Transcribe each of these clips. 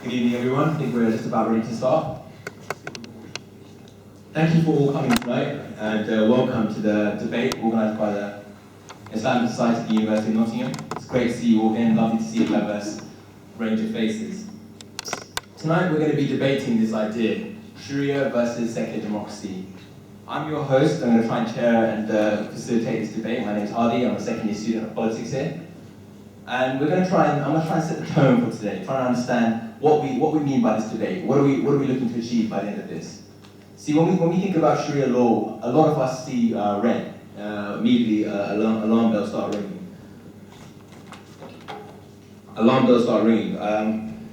Good evening, everyone. I think we're just about ready to start. Thank you for all coming tonight, and welcome to the debate organised by the Islamic Society at the University of Nottingham. It's great to see you all again, lovely to see a diverse range of faces. Tonight we're going to be debating this idea, Sharia versus secular democracy. I'm your host. I'm going to try and chair and facilitate this debate. My name is Hardy. I'm a second year student of politics here. And I'm going to try and set the tone for today, trying to understand what we mean by this debate. What are we looking to achieve by the end of this? See, when we think about Sharia law, a lot of us see red. Immediately, alarm bells start ringing.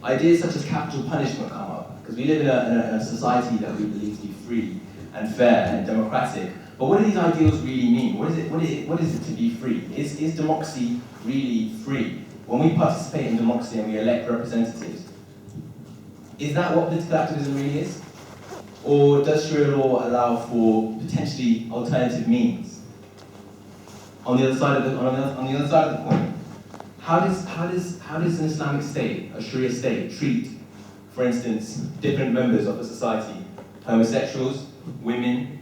Ideas such as capital punishment come up, because we live in a society that we believe to be free and fair and democratic. But what do these ideals really mean? What is it to be free? Is democracy really free? When we participate in democracy and we elect representatives, is that what political activism really is? Or does Sharia law allow for potentially alternative means? On the other side of the coin, how does an Islamic state, a Sharia state, treat, for instance, different members of a society, homosexuals, women,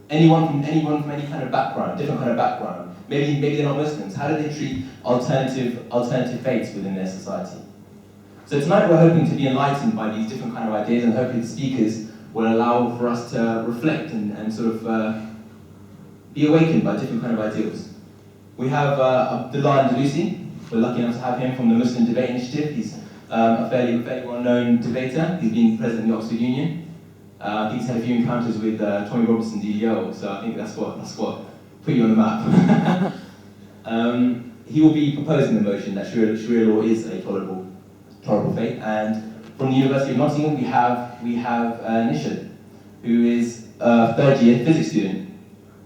anyone from any kind of background, different kind of background? Maybe they're not Muslims. How do they treat alternative faiths within their society? So tonight we're hoping to be enlightened by these different kind of ideas, and hopefully the speakers will allow for us to reflect and sort of be awakened by different kind of ideals. We have Abdullah al Andalusi. We're lucky enough to have him from the Muslim Debate Initiative. He's a fairly well-known debater. He's been president of the Oxford Union. I think he's had a few encounters with Tommy Robinson DDO, so I think that's what put you on the map. He will be proposing the motion that Sharia law is a tolerable faith. And from the University of Nottingham, we have Nishad, who is a third-year physics student,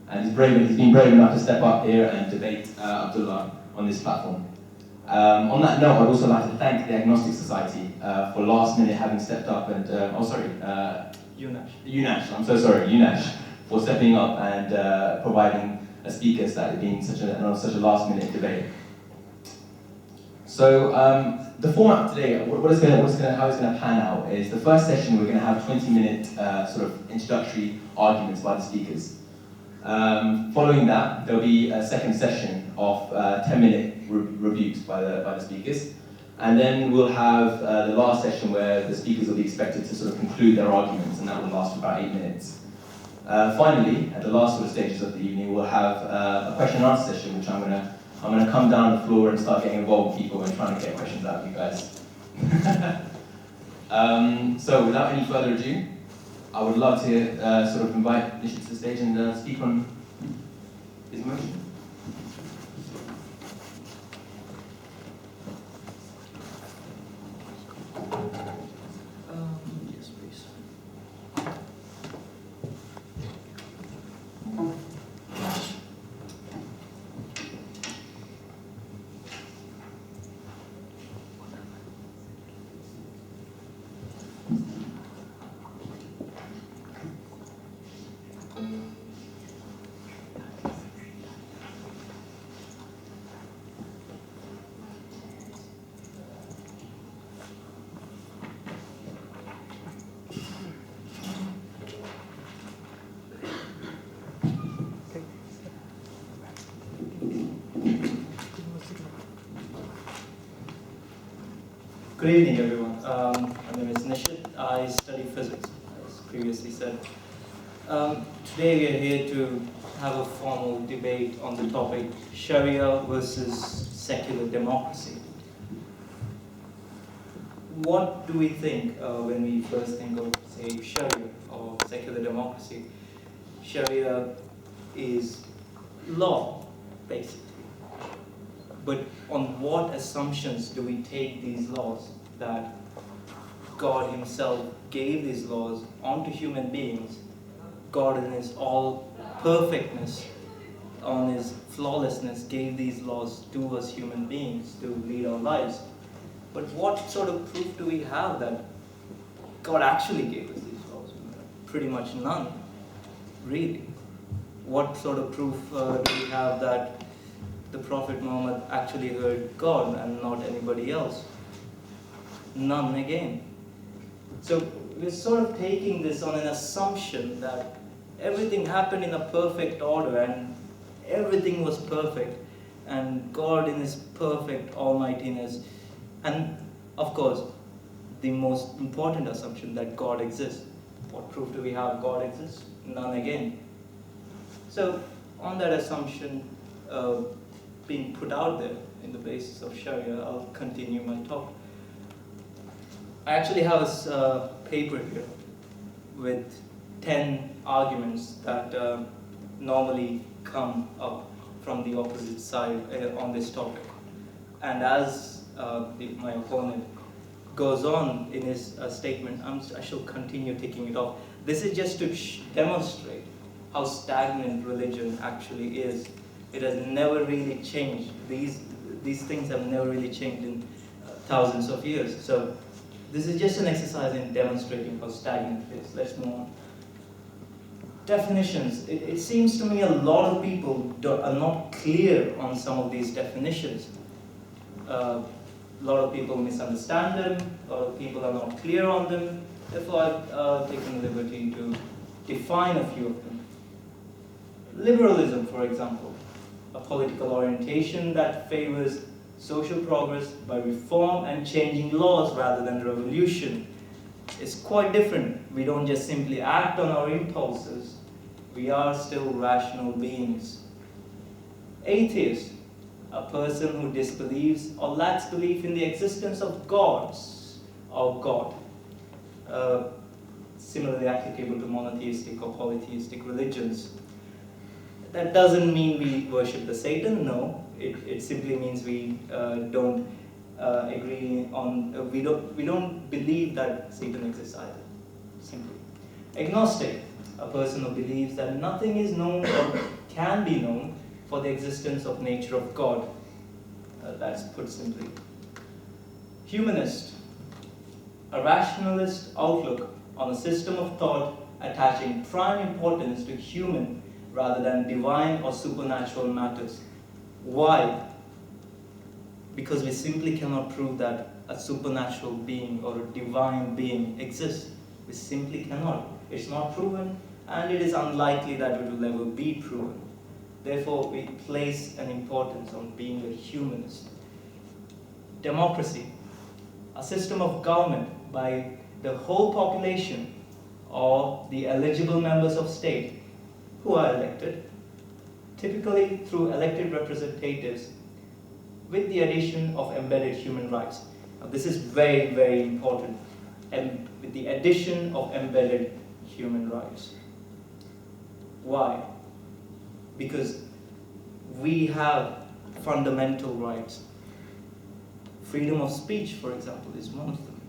and he's been brave enough to step up here and debate Abdullah on this platform. On that note, I'd also like to thank the Agnostic Society for last minute having stepped up and UNASH, for stepping up and providing a speaker that had been such a last minute debate. So the format today, how it's going to pan out is the first session we're going to have 20-minute sort of introductory arguments by the speakers. Following that, there'll be a second session of 10-minute rebukes by the speakers, and then we'll have the last session where the speakers will be expected to sort of conclude their arguments, and that will last for about 8 minutes. Finally, at the last sort of stages of the evening, we'll have a question and answer session, which I'm going to come down the floor and start getting involved with people and trying to get questions out of you guys. So without any further ado, I would love to sort of invite Nishad to the stage and speak on his motion. Yes, please. Good evening, everyone. My name is Nishad. I study physics, as previously said. Today we are here to have a formal debate on the topic Sharia versus secular democracy. What do we think when we first think of, say, Sharia or secular democracy? Sharia is law, basically. But on what assumptions do we take these laws, that God himself gave these laws onto human beings? God in his all perfectness, on his flawlessness, gave these laws to us human beings to lead our lives. But what sort of proof do we have that God actually gave us these laws? Pretty much none, really. What sort of proof do we have that the Prophet Muhammad actually heard God and not anybody else? none again. So we're sort of taking this on an assumption that everything happened in a perfect order and everything was perfect, and God in His perfect almightiness, and of course the most important assumption that God exists. What proof do we have God exists? None again. So on that assumption being put out there in the basis of Sharia, I'll continue my talk. I actually have a paper here with 10 arguments that normally come up from the opposite side on this topic. And as my opponent goes on in his statement, I shall continue ticking it off. This is just to demonstrate how stagnant religion actually is. It has never really changed. These things have never really changed in thousands of years. So this is just an exercise in demonstrating how stagnant it is. Let's move on. Definitions. It seems to me a lot of people are not clear on some of these definitions. A lot of people misunderstand them, a lot of people are not clear on them. Therefore, I've taken the liberty to define a few of them. Liberalism, for example, a political orientation that favors social progress by reform and changing laws rather than revolution. It's quite different. We don't just simply act on our impulses. We are still rational beings. Atheist, a person who disbelieves or lacks belief in the existence of gods or God. Similarly applicable to monotheistic or polytheistic religions. That doesn't mean we worship the Satan, no. It simply means we don't agree on, we don't believe that Satan exists either, simply. Agnostic, a person who believes that nothing is known or can be known for the existence of nature of God. That's put simply. Humanist, a rationalist outlook on a system of thought attaching prime importance to human rather than divine or supernatural matters. Why? Because we simply cannot prove that a supernatural being or a divine being exists. We simply cannot. It's not proven, and it is unlikely that it will ever be proven. Therefore, we place an importance on being a humanist. Democracy, a system of government by the whole population or the eligible members of state who are elected, typically through elected representatives with the addition of embedded human rights. Now, this is very, very important, and with the addition of embedded human rights. Why? Because we have fundamental rights. Freedom of speech, for example, is one of them.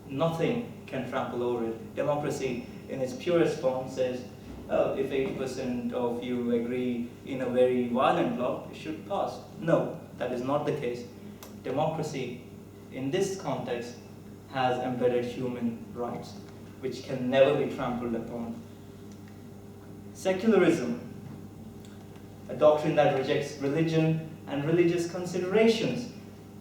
Nothing can trample over it. Democracy, in its purest form, says, oh, if 80% of you agree in a very violent law, it should pass. No, that is not the case. Democracy, in this context, has embedded human rights, which can never be trampled upon. Secularism, a doctrine that rejects religion and religious considerations.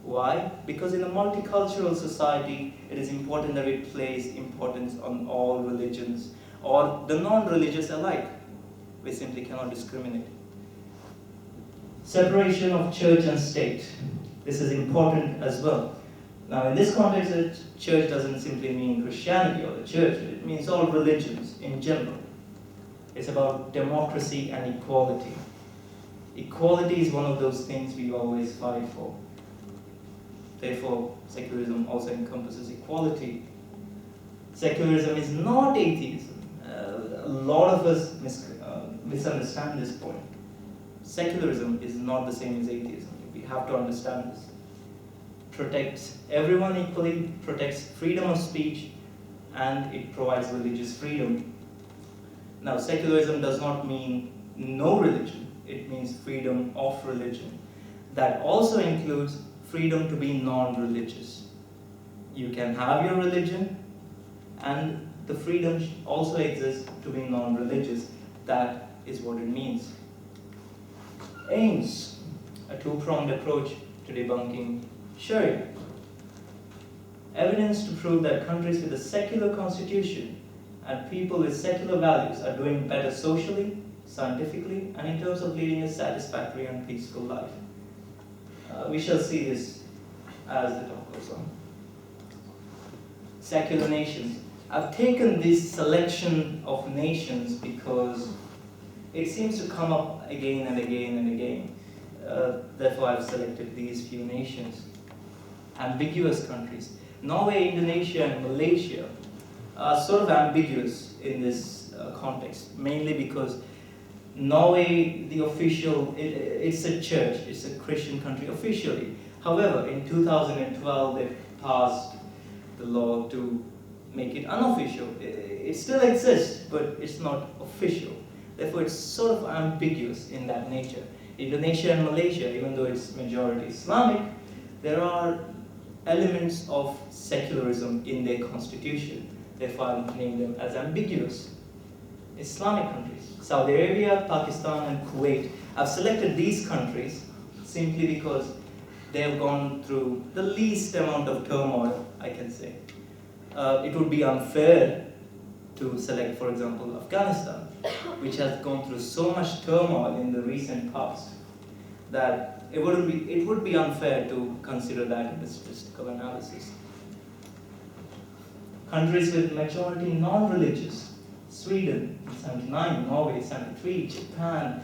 Why? Because in a multicultural society, it is important that we place importance on all religions, or the non-religious alike. We simply cannot discriminate. Separation of church and state. This is important as well. Now, in this context, the church doesn't simply mean Christianity or the church. It means all religions in general. It's about democracy and equality. Equality is one of those things we always fight for. Therefore, secularism also encompasses equality. Secularism is not atheism. A lot of us misunderstand this point. Secularism is not the same as atheism. We have to understand this. Protects everyone equally, protects freedom of speech, and it provides religious freedom. Now, secularism does not mean no religion. It means freedom of religion. That also includes freedom to be non-religious. You can have your religion, and the freedom also exists to be non-religious. That is what it means. Aims, a two-pronged approach to debunking Sharia. Evidence to prove that countries with a secular constitution and people with secular values are doing better socially, scientifically, and in terms of leading a satisfactory and peaceful life. We shall see this as the talk goes on. Secular nations. I've taken this selection of nations because it seems to come up again and again and again. Therefore, I've selected these few nations. Ambiguous countries. Norway, Indonesia, and Malaysia are sort of ambiguous in this context, mainly because Norway, the official, it's a church, it's a Christian country officially. However, in 2012, they passed the law to make it unofficial. It still exists, but it's not official. Therefore, it's sort of ambiguous in that nature. Indonesia and Malaysia, even though it's majority Islamic, there are elements of secularism in their constitution. Therefore, I'm naming them as ambiguous. Islamic countries, Saudi Arabia, Pakistan, and Kuwait. I've selected these countries simply because they have gone through the least amount of turmoil, I can say. It would be unfair to select, for example, Afghanistan, which has gone through so much turmoil in the recent past that it would be unfair to consider that in the statistical analysis. Countries with majority non-religious, Sweden 79, Norway 73, Japan.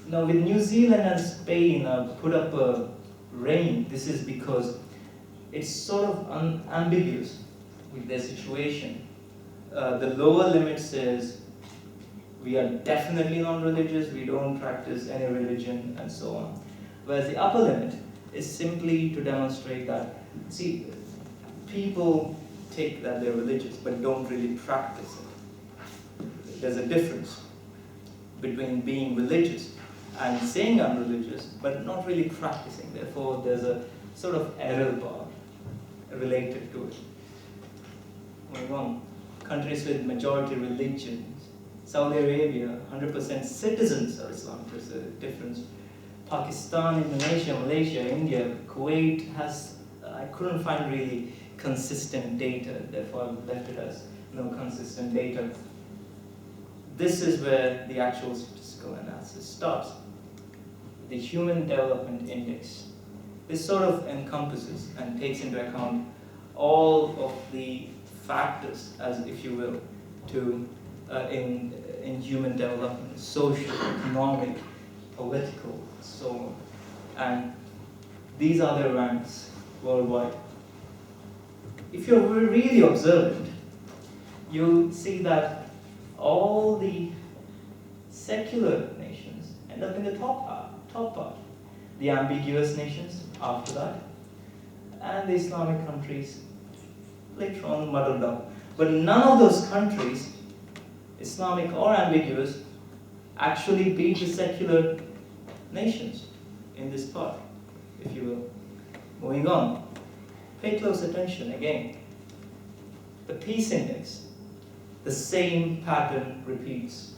Now with New Zealand and Spain put up a range. This is because it's sort of ambiguous with their situation. The lower limit says we are definitely non-religious, we don't practice any religion, and so on. Whereas the upper limit is simply to demonstrate that, see, people take that they're religious but don't really practice it. There's a difference between being religious and saying I'm religious but not really practicing. Therefore, there's a sort of error bar related to it. Moving on. Countries with majority religions. Saudi Arabia, 100% citizens are Islamic. There's a difference. Pakistan, Indonesia, Malaysia, India, Kuwait has, I couldn't find really consistent data, therefore I've left it as no consistent data. This is where the actual statistical analysis starts. The Human Development Index. This sort of encompasses and takes into account all of the factors, as if you will, to in human development, social, economic, political, so on. And these are the ranks worldwide. If you're really observant, you'll see that all the secular nations end up in the top part. The ambiguous nations after that, and the Islamic countries later on muddled up. But none of those countries, Islamic or ambiguous, actually beat the secular nations in this part, if you will. Moving on. Pay close attention again. The peace index, the same pattern repeats.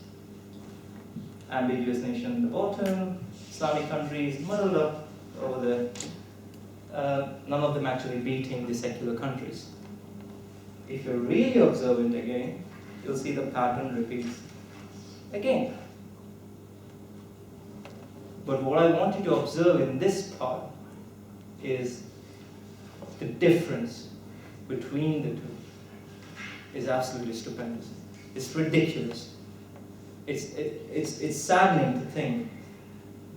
Ambiguous nation at the bottom, Islamic countries muddled up over there. None of them actually beating the secular countries. If you're really observant again, you'll see the pattern repeats again. But what I want you to observe in this part is the difference between the two is absolutely stupendous. It's ridiculous. It's saddening to think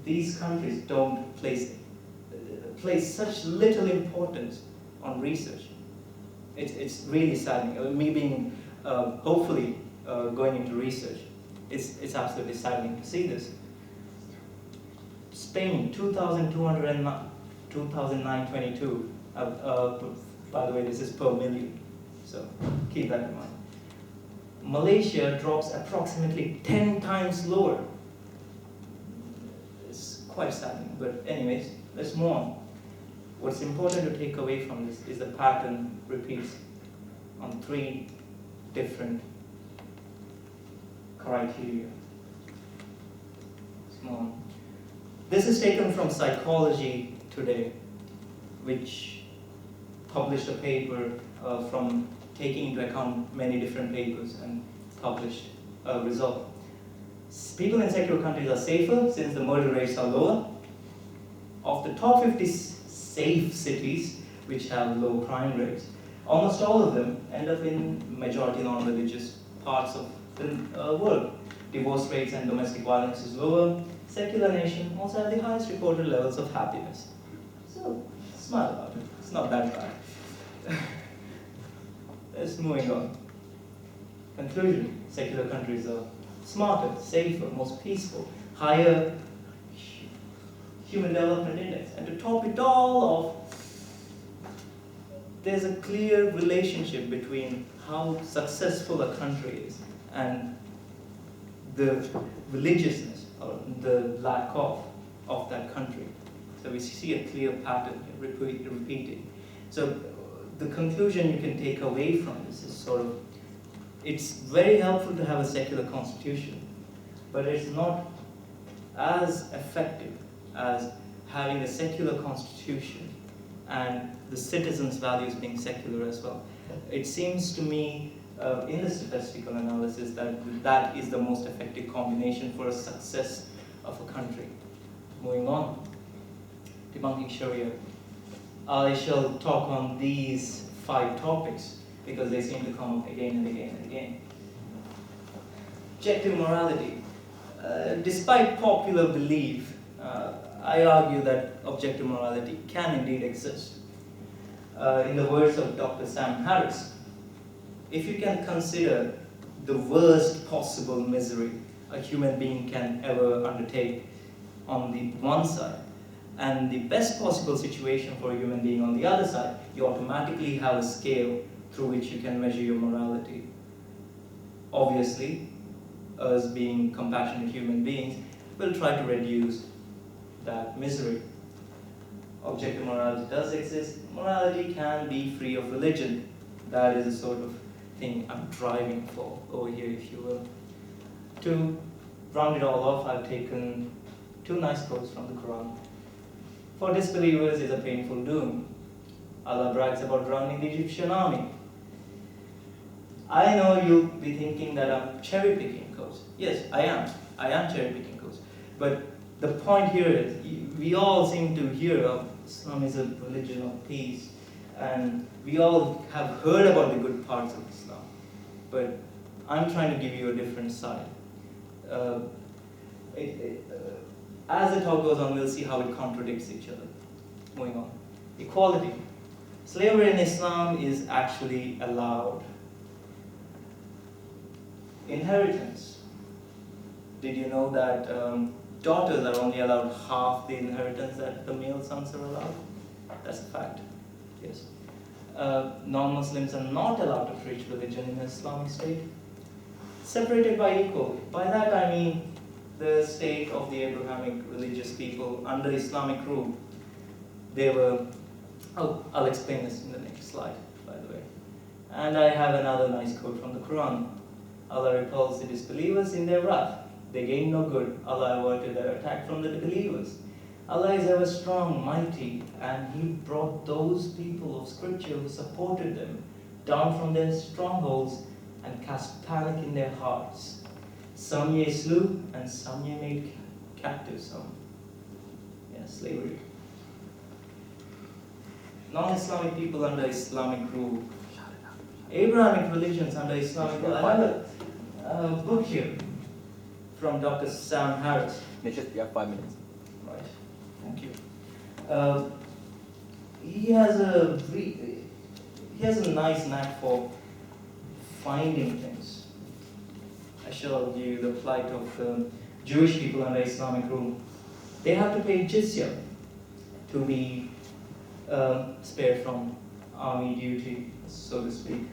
these countries don't place such little importance on research. It's really saddening. Me being hopefully going into research, it's absolutely saddening to see this. Spain, 2,922. By the way, this is per million, so keep that in mind. Malaysia drops approximately 10 times lower. It's quite saddening, but anyways, let's move on. What's important to take away from this is the pattern repeats on 3 different criteria. Let's move on. This is taken from Psychology Today, which published a paper from taking into account many different papers and published a result. People in secular countries are safer since the murder rates are lower. Of the top 50 safe cities which have low crime rates, almost all of them end up in majority non-religious parts of the world. Divorce rates and domestic violence is lower. Secular nations also have the highest reported levels of happiness. So, smile about it. It's not that bad. Let's moving on. Conclusion: secular countries are smarter, safer, most peaceful, higher human development index. And to top it all off, there's a clear relationship between how successful a country is and the religiousness or the lack of that country. So we see a clear pattern repeating. So the conclusion you can take away from this is sort of, it's very helpful to have a secular constitution, but it's not as effective as having a secular constitution and the citizens' values being secular as well. It seems to me in the statistical analysis that that is the most effective combination for a success of a country. Moving on, debunking Sharia. I shall talk on these 5 topics because they seem to come up again and again and again. Objective morality. Despite popular belief, I argue that objective morality can indeed exist. In the words of Dr. Sam Harris, if you can consider the worst possible misery a human being can ever undertake on the one side, and the best possible situation for a human being on the other side, you automatically have a scale through which you can measure your morality. Obviously, us being compassionate human beings will try to reduce that misery. Objective morality does exist. Morality can be free of religion. That is the sort of thing I'm driving for over here, if you will. To round it all off, I've taken 2 nice quotes from the Quran. For disbelievers is a painful doom. Allah brags about drowning the Egyptian army. I know you'll be thinking that I'm cherry-picking quotes. Yes, I am. I am cherry-picking quotes. But the point here is, we all seem to hear of Islam is a religion of peace, and we all have heard about the good parts of Islam. But I'm trying to give you a different side. As the talk goes on, we'll see how it contradicts each other. Moving on. Equality. Slavery in Islam is actually allowed. Inheritance. Did you know that daughters are only allowed half the inheritance that the male sons are allowed? That's a fact. Yes. Non-Muslims are not allowed to preach religion in the Islamic State. Separated by equal. By that I mean the state of the Abrahamic religious people under Islamic rule. They were, I'll explain this in the next slide, by the way. And I have another nice quote from the Quran. Allah repulsed the disbelievers in their wrath. They gained no good. Allah averted their attack from the believers. Allah is ever strong, mighty, and He brought those people of scripture who supported them down from their strongholds and cast panic in their hearts. Some ye slew, and some ye made captive some. Yeah, slavery. Non-Islamic people under Islamic rule. Abrahamic religions under Islamic rule. I have a book here from Dr. Sam Harris. You have 5 minutes. Right, thank you. He has a nice knack for finding things. I shall give you the plight of Jewish people under Islamic rule. They have to pay jizya to be spared from army duty, so to speak.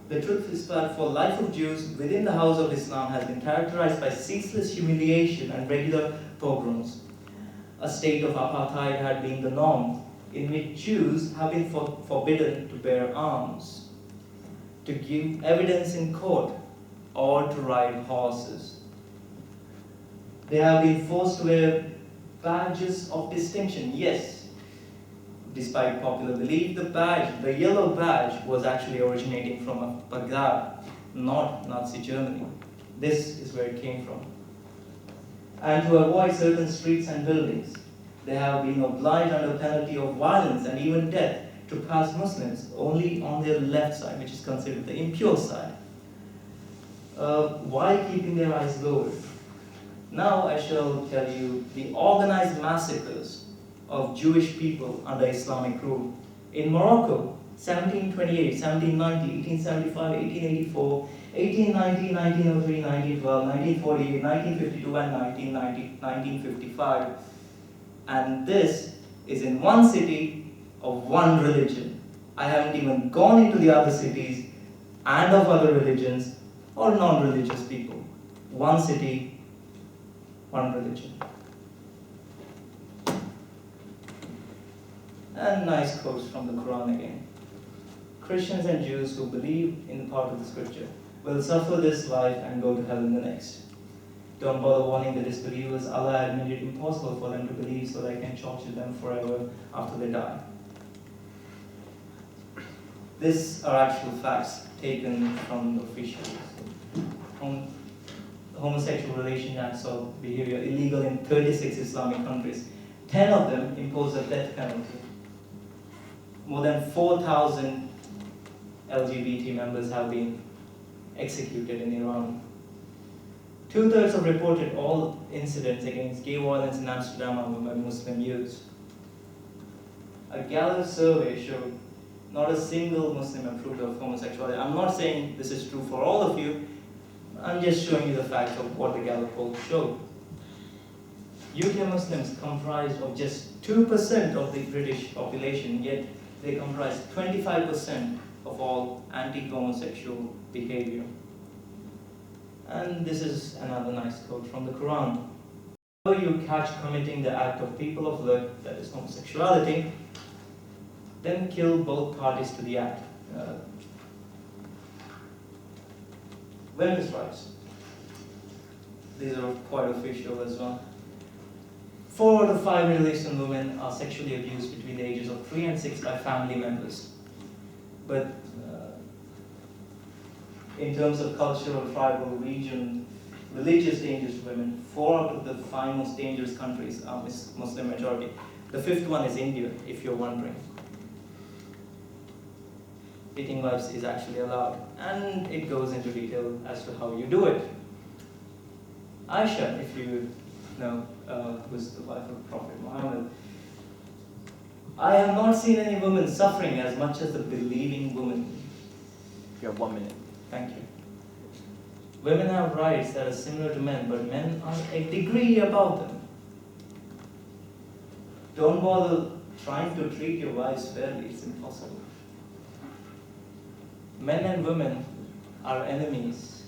The truth is that for life of Jews within the house of Islam has been characterized by ceaseless humiliation and regular pogroms. A state of apartheid had been the norm, in which Jews have been forbidden to bear arms, to give evidence in court, or to ride horses. They have been forced to wear badges of distinction. Yes, Despite popular belief, the yellow badge was actually originating from Baghdad, not Nazi Germany. This is where it came from. And to avoid certain streets and buildings, they have been obliged under penalty of violence and even death to pass Muslims only on their left side, which is considered the impure side, while keeping their eyes lowered. Now I shall tell you the organized massacres of Jewish people under Islamic rule. In Morocco, 1728, 1790, 1875, 1884, 1890, 1903, 1912, 1948, 1952, and 1955. And this is in one city of one religion. I haven't even gone into the other cities and of other religions or non-religious people. One city, one religion. And nice quotes from the Quran again. Christians and Jews who believe in the part of the scripture will suffer this life and go to hell in the next. Don't bother warning the disbelievers. Allah had made it impossible for them to believe so they can torture them forever after they die. These are actual facts taken from the officials. Homosexual relation acts of behavior illegal in 36 Islamic countries. 10 of them impose a death penalty. More than 4,000 LGBT members have been executed in Iran. 2/3 of reported all incidents against gay violence in Amsterdam are by Muslim youths. A Gallup survey showed not a single Muslim approved of homosexuality. I'm not saying this is true for all of you. I'm just showing you the facts of what the Gallup poll showed. UK Muslims comprise of just 2% of the British population, yet they comprise 25% of all anti-homosexual behavior. And this is another nice quote from the Quran. Whenever you catch committing the act of people of blood, that is homosexuality, then kill both parties to the act. Women's rights. These are quite official as well. 4 out of 5 Middle Eastern women are sexually abused between the ages of 3 and 6 by family members. But in terms of cultural, tribal, region, religious dangers to women, 4 out of the 5 most dangerous countries are Muslim majority. The 5th one is India, if you're wondering. Dating lives is actually allowed, and it goes into detail as to how you do it. Aisha, if you know, was the wife of Prophet Muhammad. I have not seen any woman suffering as much as the believing woman. You have 1 minute. Thank you. Women have rights that are similar to men, but men are a degree above them. Don't bother trying to treat your wives fairly, it's impossible. Men and women are enemies,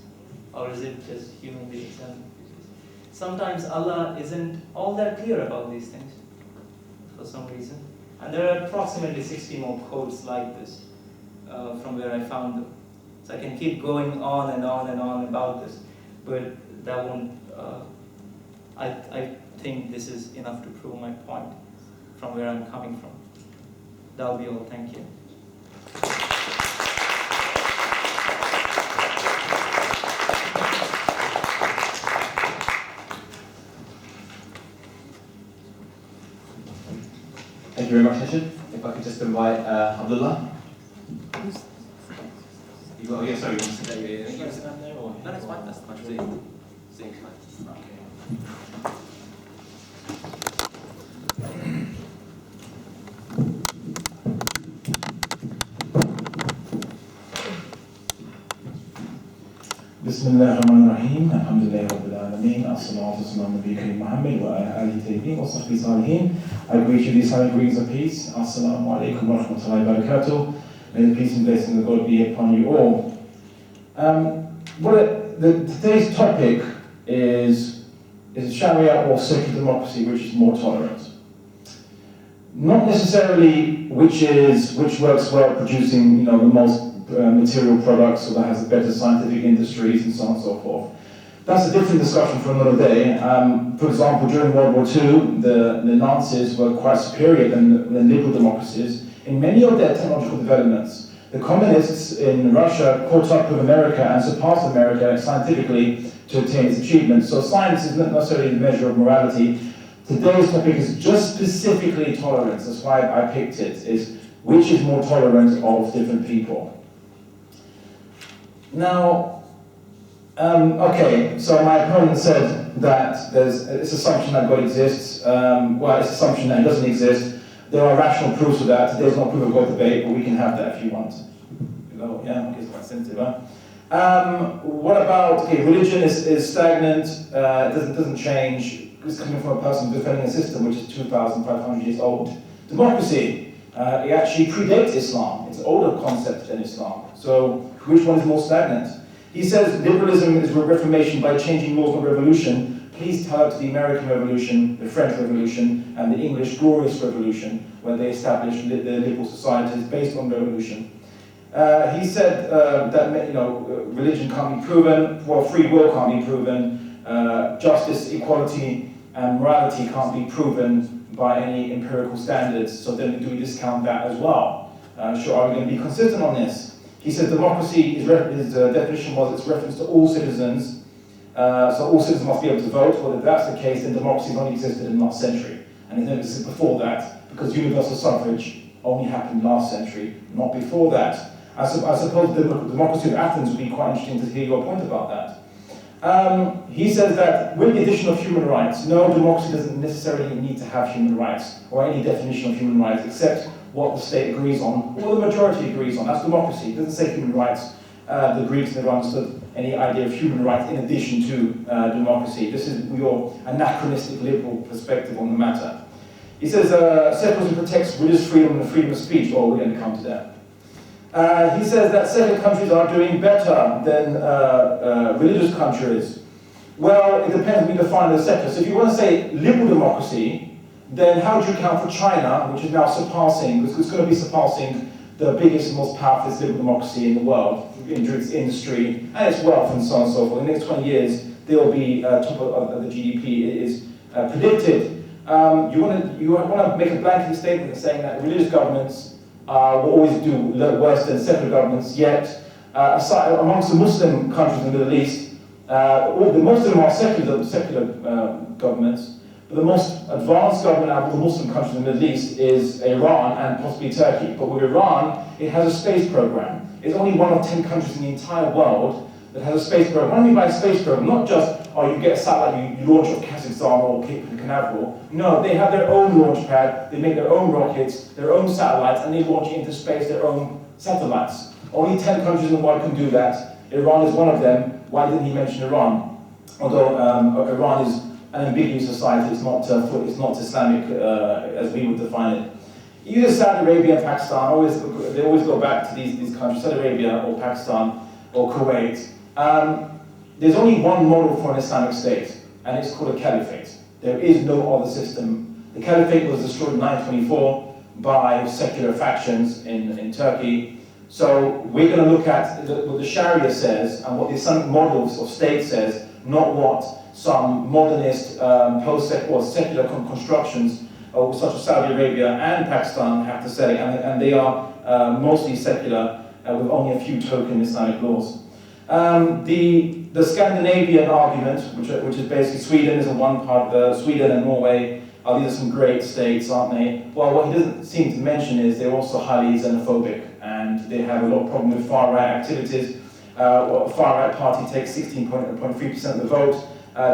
or is it just human beings? And sometimes Allah isn't all that clear about these things, for some reason. And there are approximately 60 more quotes like this from where I found them. So I can keep going on and on and on about this, but that won't, I think this is enough to prove my point from where I'm coming from. That'll be all, thank you. Thank you very much, Nishid. If I could just invite Abdullah. You got, yeah, sorry, you want to sit there? Yeah, you want to sit down there? Or? No, that's fine, that's much seeing fine. Okay. Bismillahirrahmanirrahim. Alhamdulillahi Rabbil Alameen. As-salatu was-salamu ala Nabiyyina Muhammad wa ala alihi tayyibin wa sahbihi salihin. I greet you these silent greetings of peace. Assalamu alaikum wa rahmatullahi wa barakatuh. May the peace and blessing of God be upon you all. Today's topic is Sharia or secular democracy, which is more tolerant. Not necessarily which works well producing the most material products, or that has better scientific industries and so on and so forth. That's a different discussion for another day. For example, during World War II, the Nazis were quite superior than liberal democracies in many of their technological developments. The communists in Russia caught up with America and surpassed America scientifically to attain its achievements. So science is not necessarily the measure of morality. Today's topic is just specifically tolerance. That's why I picked it, is which is more tolerant of different people. Now, okay, so my opponent said that there's this assumption that God exists. Well, it's an assumption that it doesn't exist. There are rational proofs of that. Today's not proof of God debate, but we can have that if you want. Yeah, okay, it's quite sensitive, huh? What about, okay, religion is stagnant, it doesn't change. It's coming from a person defending a system which is 2,500 years old. Democracy, it actually predates Islam. It's an older concept than Islam. So which one is more stagnant? He says liberalism is reformation by changing laws, not revolution. Please tell it to the American Revolution, the French Revolution, and the English Glorious Revolution, where they established the liberal societies based on revolution. He said that religion can't be proven, well, free will can't be proven, justice, equality, and morality can't be proven by any empirical standards. So then do we discount that as well? Sure, are we going to be consistent on this? He said democracy, his definition was its reference to all citizens. So all citizens must be able to vote. Well, if that's the case, then democracy has only existed in the last century. And it never existed before that, because universal suffrage only happened last century, not before that. I suppose the democracy of Athens would be quite interesting to hear your point about that. He says that with the addition of human rights, no, democracy doesn't necessarily need to have human rights, or any definition of human rights, except what the state agrees on, or the majority agrees on. That's democracy. It doesn't say human rights. The Greeks never understood any idea of human rights in addition to democracy. This is your anachronistic liberal perspective on the matter. He says secularism protects religious freedom and the freedom of speech. Oh, we're going to come to that. He says that secular countries are doing better than religious countries. Well, it depends on we define as secular. So if you want to say liberal democracy, then how do you account for China, which is now surpassing, it's going to be surpassing the biggest and most powerful liberal democracy in the world, in its industry and its wealth and so on and so forth. In the next 20 years, they will be top of the GDP. It is predicted. You want to make a blanket statement saying that religious governments will always do worse than secular governments, yet amongst the Muslim countries in the Middle East, most of them are secular governments, but the most advanced government out of the Muslim countries in the Middle East is Iran and possibly Turkey. But with Iran, it has a space program. It's only one of 10 countries in the entire world that has a space program. What do I mean by a space program? Not just, oh, you get a satellite, you launch off Kazakhstan or Cape Canaveral. No, they have their own launch pad, they make their own rockets, their own satellites, and they launch into space their own satellites. Only 10 countries in the world can do that. Iran is one of them. Why didn't he mention Iran? Although Iran is an ambiguous society, it's not Islamic as we would define it. Either Saudi Arabia and Pakistan, they always go back to these countries, Saudi Arabia or Pakistan or Kuwait. There's only one model for an Islamic state, and it's called a caliphate. There is no other system. The caliphate was destroyed in 924 by secular factions in Turkey. So we're going to look at what the Sharia says and what the Islamic model of state says, not what some modernist post-secular secular constructions such as Saudi Arabia and Pakistan have to say, and they are mostly secular with only a few token Islamic laws. The Scandinavian argument, which is basically Sweden is in one part, Sweden and Norway, these are some great states, aren't they? Well, what he doesn't seem to mention is they're also highly xenophobic, and they have a lot of problem with far-right activities. Far-right party takes 16.3% of the vote.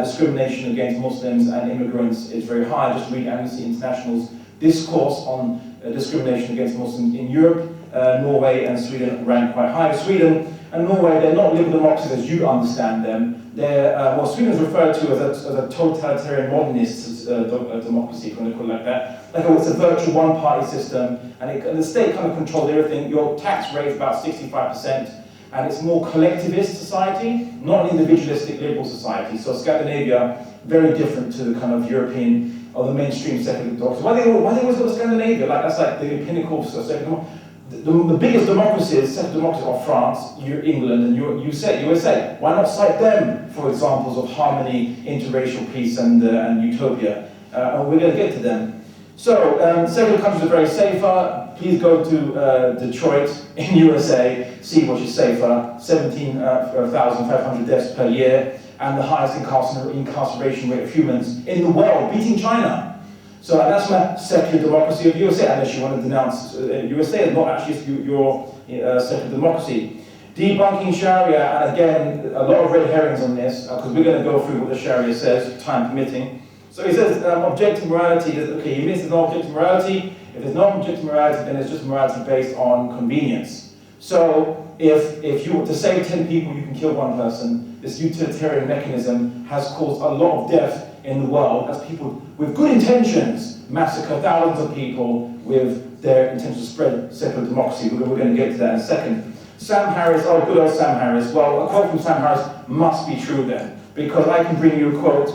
Discrimination against Muslims and immigrants is very high. Just read Amnesty International's discourse on discrimination against Muslims in Europe. Norway and Sweden rank quite high. Sweden and Norway, they're not liberal democracies as you understand them. They're, Sweden is referred to as a totalitarian modernist democracy, if you want to call it like that. Like it's a virtual one-party system, and the state kind of controls everything. Your tax rate is about 65%, and it's more collectivist society, not an individualistic liberal society. So Scandinavia, very different to the kind of European or the mainstream secular democracy. Why they always go to Scandinavia? Like that's like the pinnacle of secular democracy. the biggest democracies, secular democracies are France, England, and USA. Why not cite them for examples of harmony, interracial peace, and utopia? And we're going to get to them. So, secular countries are very safer. Please go to Detroit in USA, see what is safer. 17,500 deaths per year, and the highest incarceration rate of humans in the world, beating China. So that's my secular democracy of USA, unless you want to denounce USA as not actually your secular democracy. Debunking Sharia, and again, a lot of red herrings on this, because we're going to go through what the Sharia says, time permitting. So he says objective morality, okay, he means there's no objective morality. If there's no objective morality, then it's just morality based on convenience. So if you were to save 10 people, you can kill one person. This utilitarian mechanism has caused a lot of death in the world as people with good intentions massacre thousands of people with their intention to spread secular democracy. We're going to get to that in a second. Sam Harris, oh good old Sam Harris. Well, a quote from Sam Harris must be true then, because I can bring you a quote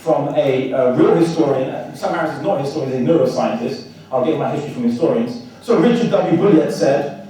from a real historian. Sam Harris is not a historian, he's a neuroscientist. I'll get my history from historians. So Richard W. Bulliett said,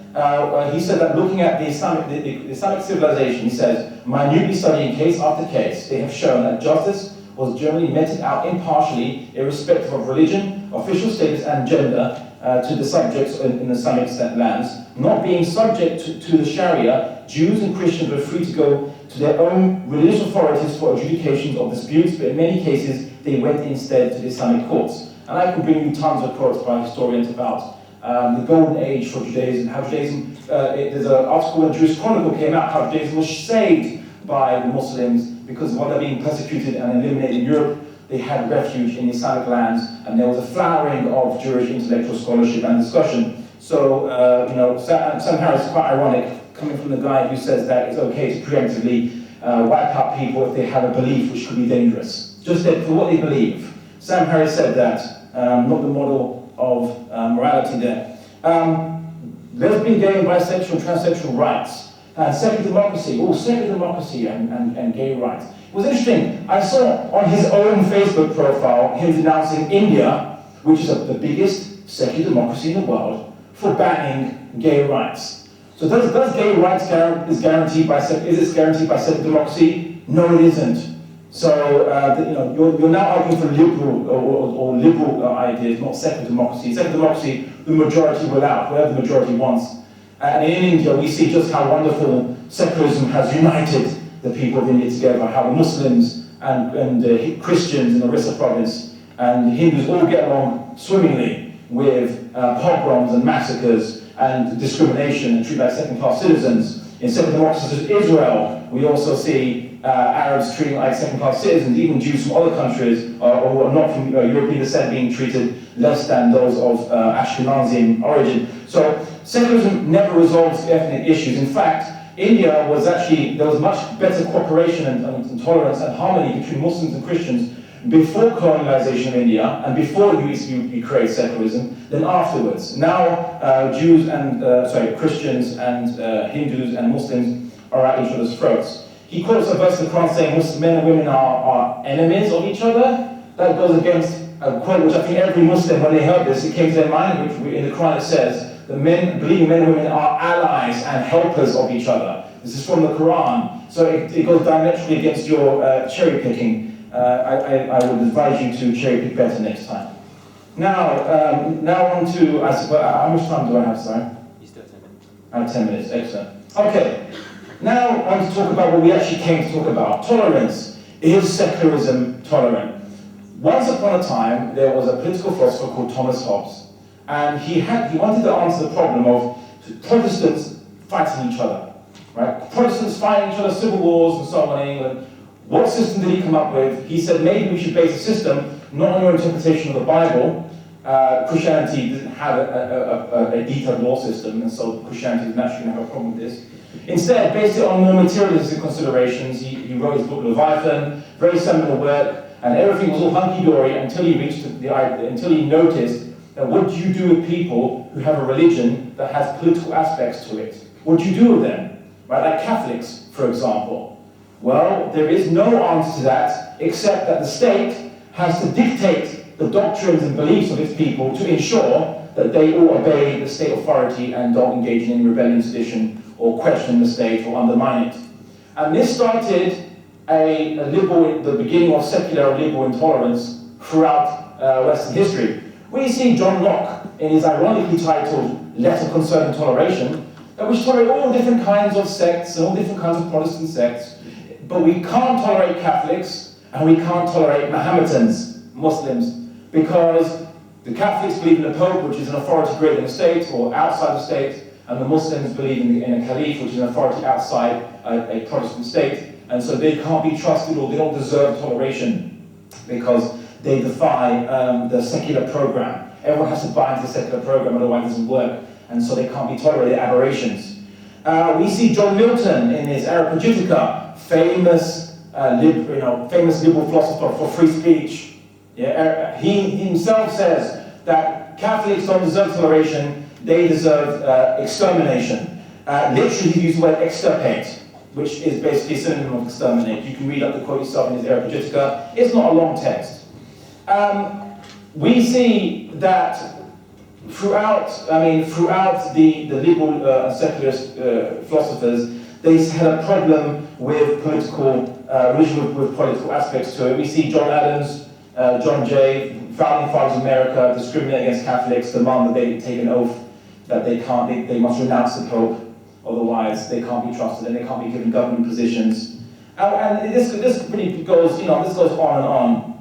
he said that looking at the Islamic civilization, he says, minutely studying case after case, they have shown that justice was generally meted out impartially, irrespective of religion, official status, and gender, to the subjects in the Islamic lands. Not being subject to the Sharia, Jews and Christians were free to go to their own religious authorities for adjudications of disputes, but in many cases, they went instead to the Islamic courts. And I can bring you tons of quotes by historians about the golden age for Judaism, how Judaism, there's an article when Jewish Chronicle came out, how Judaism was saved by the Muslims because while they're being persecuted and eliminated in Europe, they had refuge in the Islamic lands, and there was a flowering of Jewish intellectual scholarship and discussion. So, Sam Harris is quite ironic, coming from the guy who says that it's okay to preemptively wipe out people if they have a belief which could be dangerous. Just for what they believe. Sam Harris said that, not the model of morality there. Lesbian, gay, and bisexual and transsexual rights. And secular democracy and gay rights. It was interesting, I saw on his own Facebook profile him denouncing India, which is the biggest secular democracy in the world, for banning gay rights. So does gay rights is guaranteed by secular democracy? No, it isn't. So you're now arguing for liberal or liberal ideas, not secular democracy. Secular democracy, the majority will out, whatever the majority wants. And in India, we see just how wonderful secularism has united the people of India together, how the Muslims and the Christians in Orissa province and the Hindus all get along swimmingly with pogroms and massacres and discrimination and treated like second-class citizens. In secular democracies such as Israel, we also see Arabs treating like second-class citizens, even Jews from other countries or not from European descent being treated less than those of Ashkenazi origin. So secularism never resolves ethnic issues. In fact, India was actually, there was much better cooperation and tolerance and harmony between Muslims and Christians before colonization of India and before you create secularism than afterwards. Now Jews and Christians and Hindus and Muslims are at each other's throats. He quotes a verse in the Quran saying Muslim men and women are enemies of each other. That goes against a quote which I think every Muslim, when they heard this, it came to their mind, which in the Quran it says that believing men and women are allies and helpers of each other. This is from the Quran. So it goes diametrically against your cherry picking. I would advise you to cherry pick better next time. Now on to, how much time do I have, sorry? You still have 10 minutes. I have 10 minutes, excellent. Okay, now on to talk about what we actually came to talk about. Tolerance. Is secularism tolerant? Once upon a time, there was a political philosopher called Thomas Hobbes, and he wanted to answer the problem of Protestants fighting each other, right? Protestants fighting each other, civil wars and so on in England. What system did he come up with? He said maybe we should base a system not on your interpretation of the Bible. Christianity doesn't have a detailed law system, and so Christianity is naturally going to have a problem with this. Instead, based it on more materialistic considerations, he wrote his book Leviathan, very seminal work, and everything was all hunky-dory until he reached until he noticed that what do you do with people who have a religion that has political aspects to it? What do you do with them? Right, like Catholics, for example. Well, there is no answer to that except that the state has to dictate the doctrines and beliefs of its people to ensure that they all obey the state authority and don't engage in any rebellion, sedition, or question the state or undermine it. And this started the beginning of secular or liberal intolerance throughout Western history. We see John Locke in his ironically titled Letter Concerning Toleration, which tolerate all different kinds of sects and all different kinds of Protestant sects, but we can't tolerate Catholics and we can't tolerate Mohammedans, Muslims, because the Catholics believe in the Pope, which is an authority greater than the state or outside the state, and the Muslims believe in a Caliph, which is an authority outside a Protestant state, and so they can't be trusted or they don't deserve toleration because they defy the secular program. Everyone has to buy into the secular program, otherwise it doesn't work, and so they can't be tolerated, aberrations. We see John Milton in his Areopagitica, famous liberal philosopher for free speech. Yeah, he himself says that Catholics don't deserve toleration, they deserve extermination. Literally, he used the word extirpate, which is basically a synonym of exterminate. You can read up the quote yourself in his Areopagitica. It's not a long text. We see that throughout the liberal secularist philosophers, they had a problem with religion with political aspects to it. We see John Adams, John Jay, founding fathers of America, discriminate against Catholics, demand that they take an oath that they must renounce the Pope, otherwise they can't be trusted and they can't be given government positions. And this really goes, this goes on and on.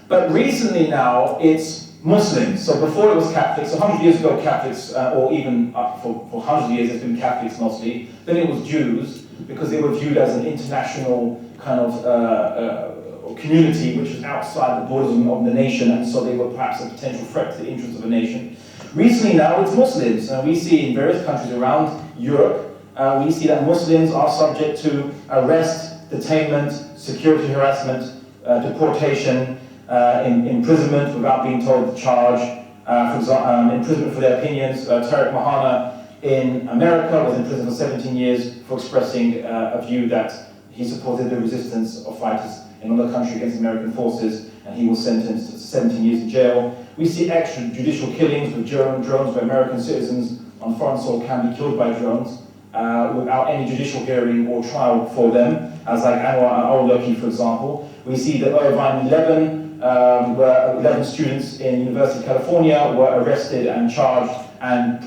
But recently now, it's Muslims. So before it was Catholics, 100 years ago Catholics, or even for hundreds of years it's been Catholics mostly, then it was Jews, because they were viewed as an international kind of community which was outside the borders of the nation, and so they were perhaps a potential threat to the interests of a nation. Recently now it's Muslims, and we see in various countries around Europe, we see that Muslims are subject to arrest, detainment, security harassment, deportation, imprisonment without being told the charge, for example, imprisonment for their opinions. Tariq Mahana in America was in prison for 17 years for expressing a view that he supported the resistance of fighters in another country against American forces, and he was sentenced to 17 years in jail. We see extrajudicial killings with drones where American citizens on foreign soil can be killed by drones without any judicial hearing or trial for them, as like Anwar al-Awlaki, for example. We see that Irvine 11, where 11 students in University of California were arrested and charged and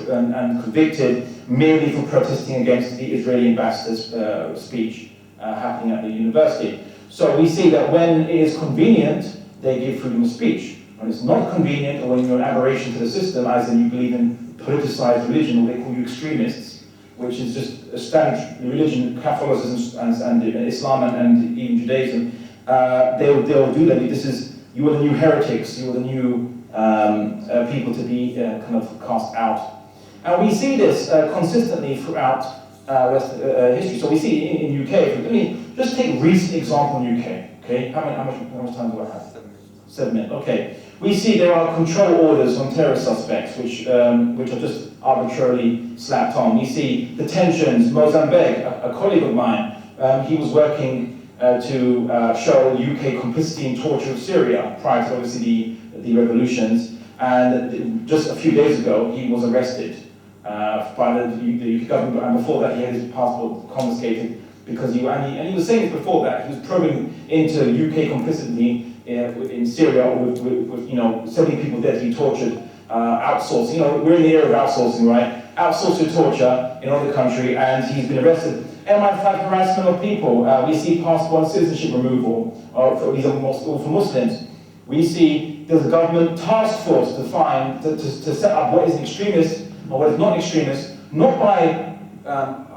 convicted merely for protesting against the Israeli ambassador's speech happening at the university. So we see that when it is convenient, they give freedom of speech. When it's not convenient, or when you're an aberration to the system, as in you believe in politicized religion, or they call you extremists, which is just a standard religion, Catholicism and Islam and even Judaism, they'll do that. You are the new heretics, you are the new people to be kind of cast out. And we see this consistently throughout Western history. So we see in UK, let me just take a recent example in UK. Okay, how much time do I have? 7 minutes. Okay. We see there are control orders on terrorist suspects, which are just arbitrarily slapped on. We see detentions. Mozambique, a colleague of mine, he was working to show UK complicity in torture of Syria prior to obviously the revolutions, and just a few days ago he was arrested by the UK government, and before that he had his passport confiscated because he was saying this before that he was probing into UK complicity in Syria with so many people dead to be tortured, outsourcing. We're in the era of outsourcing, right? Outsourcing torture in another country, and he's been arrested. MI5 harassment of people. We see passport and citizenship removal these are all for Muslims. We see there's a government task force to set up what is an extremist or what is not extremist, not by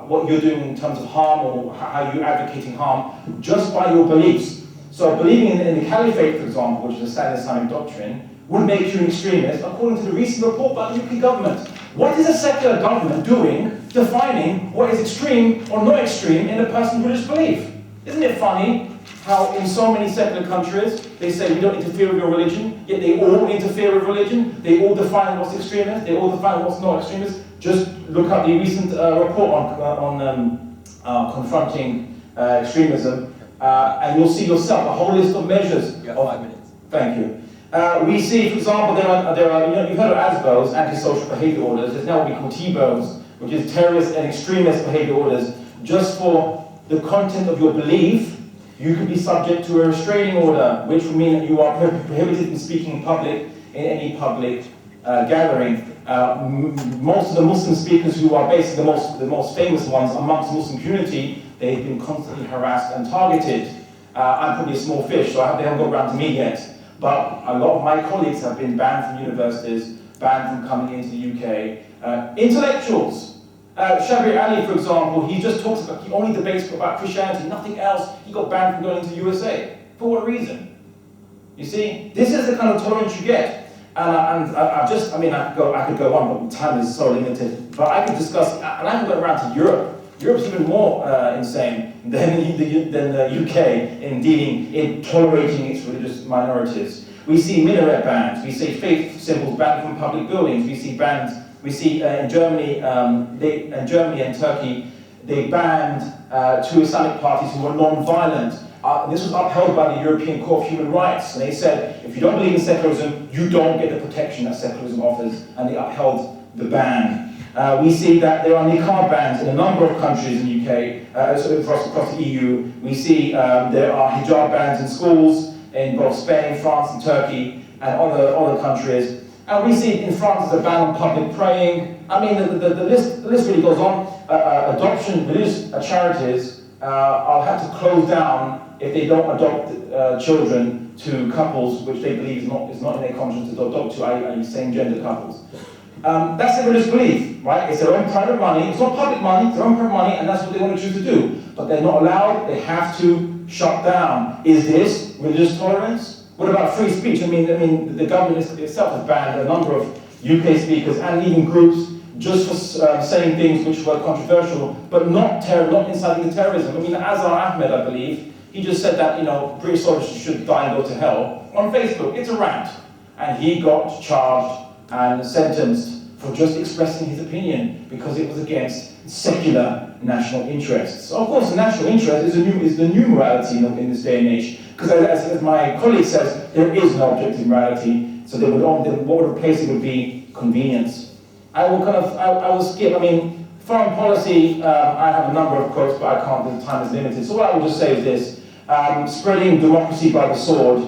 what you're doing in terms of harm or how you're advocating harm, just by your beliefs. So believing in the caliphate, for example, which is a standard Islamic doctrine, would make you an extremist, according to the recent report by the UK government. What is a secular government doing, defining what is extreme or not extreme in a person's religious belief? Isn't it funny how in so many secular countries, they say we don't interfere with your religion, yet they all interfere with religion, they all define what's extremist, they all define what's not extremist. Just look up the recent report on confronting extremism, and you'll see yourself a whole list of measures. You have 5 minutes. Thank you. We see, for example, there are you know, you've heard of ASBOs, antisocial behavior orders. There's now what we call TBOs, which is terrorist and extremist behavior orders. Just for the content of your belief, you can be subject to a restraining order, which will mean that you are prohibited from speaking in public in any public gathering. Most of the Muslim speakers who are basically the most famous ones amongst the Muslim community, they've been constantly harassed and targeted. I'm probably a small fish, so they haven't got around to me yet. But a lot of my colleagues have been banned from universities, banned from coming into the UK. Intellectuals, Shabir Ali, for example, he just talks about, he only debates about Christianity, nothing else. He got banned from going into the USA. For what reason? You see, this is the kind of tolerance you get. And I could go on, but time is so limited. But I could discuss, and I can go around to Europe. Europe's even more insane than the UK in tolerating its religious minorities. We see minaret bans, we see faith symbols banned from public buildings, we see bans. We see in Germany and Turkey, they banned two Islamic parties who were non-violent. This was upheld by the European Court of Human Rights, and they said, if you don't believe in secularism, you don't get the protection that secularism offers, and they upheld the ban. We see that there are niqab bans in a number of countries in the UK, across the EU. We see there are hijab bans in schools in both Spain, France, and Turkey, and other countries. And we see in France there's a ban on public praying. I mean, the list really goes on. Adoption, religious charities are had to close down if they don't adopt children to couples which they believe is not in their conscience to adopt to, i.e. same-gender couples. That's their religious belief, right? It's their own private money. It's not public money, it's their own private money, and that's what they want to choose to do. But they're not allowed, they have to shut down. Is this religious tolerance? What about free speech? I mean, the government itself has banned a number of UK speakers and even groups just for saying things which were controversial, but not inciting to terrorism. I mean, Azhar Ahmed, I believe, he just said that, you know, British soldiers should die and go to hell on Facebook. It's a rant. And he got charged and sentenced for just expressing his opinion because it was against secular national interests. So of course, the national interest is the new morality in this day and age. Because as my colleague says, there is no objective morality. So what would replace it would be convenience. I will skip. I mean, foreign policy. I have a number of quotes, but I can't. The time is limited. So what I will just say is this: spreading democracy by the sword,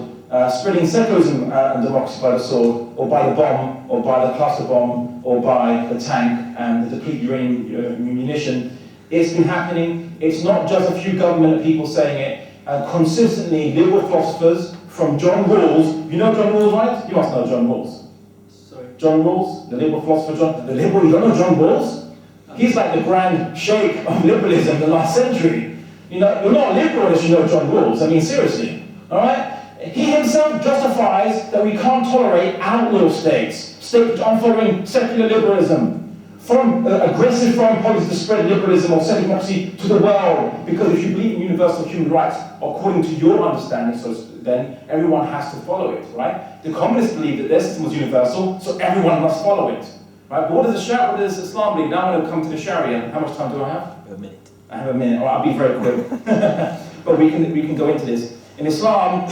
spreading secularism and democracy by the sword, or by the bomb, or by the cluster bomb, or by the tank and the depleted uranium munition. It's been happening. It's not just a few government people saying it. Consistently, liberal philosophers from John Rawls. You know John Rawls, right? You must know John Rawls. Sorry. John Rawls, the liberal philosopher. You don't know John Rawls? He's like the grand sheikh of liberalism in the last century. You know, you're not liberal unless you know John Rawls. I mean, seriously. All right? He himself justifies that we can't tolerate outlaw states which aren't following secular liberalism. Aggressive foreign policy to spread liberalism or secular democracy to the world, because if you believe in universal human rights, according to your understanding, so then everyone has to follow it, right? The communists believe that their system was universal, so everyone must follow it, right? But what does Islam believe? Now I'm going to come to the Sharia. How much time do I have? A minute. I have a minute. All right, I'll be very quick. But we can go into this. In Islam,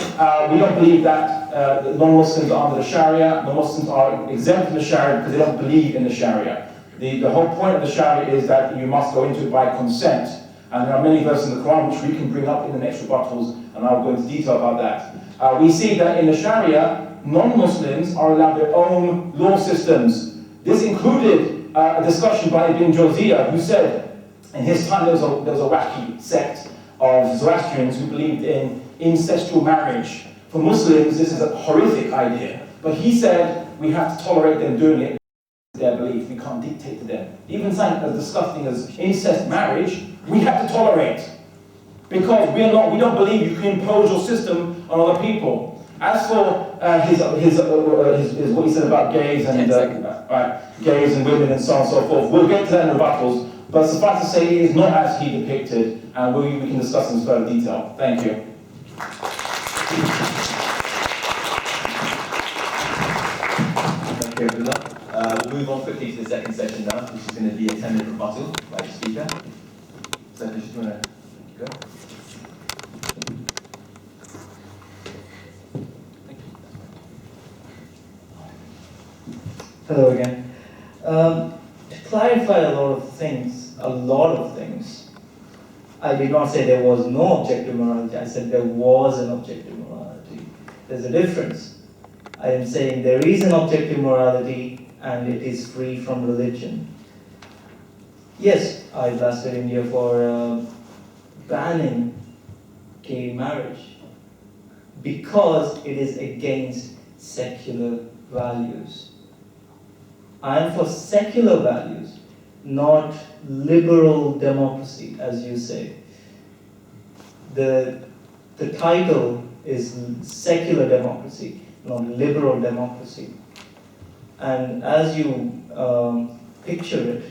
we don't believe that non-Muslims are under the Sharia. Non-Muslims are exempt from the Sharia because they don't believe in the Sharia. The whole point of the Sharia is that you must go into it by consent. And there are many verses in the Quran which we can bring up in the next rebuttals, and I'll go into detail about that. We see that in the Sharia, non-Muslims are allowed their own law systems. This included a discussion by Ibn Jawziyah, who said, in his time there was a wacky sect of Zoroastrians who believed in incestual marriage. For Muslims, this is a horrific idea. But he said, we have to tolerate them doing it. Their belief, we can't dictate to them. Even something as disgusting as incest marriage, we have to tolerate. Because we don't believe you can impose your system on other people. As for his what he said about gays and gays and women and so on and so forth, we'll get to that in rebuttals. But suffice to say, it is not as he depicted, and we can discuss in further detail. Thank you. Thank you, Abdullah. We'll move on quickly to the second session now, which is going to be a 10-minute rebuttal by the speaker. So, just want to go. Hello again. To clarify a lot of things, I did not say there was no objective morality, I said there was an objective morality. There's a difference. I am saying there is an objective morality and it is free from religion. Yes, I blasted India for banning gay marriage because it is against secular values. I am for secular values, not liberal democracy, as you say. The title is secular democracy, not liberal democracy. And as you picture it,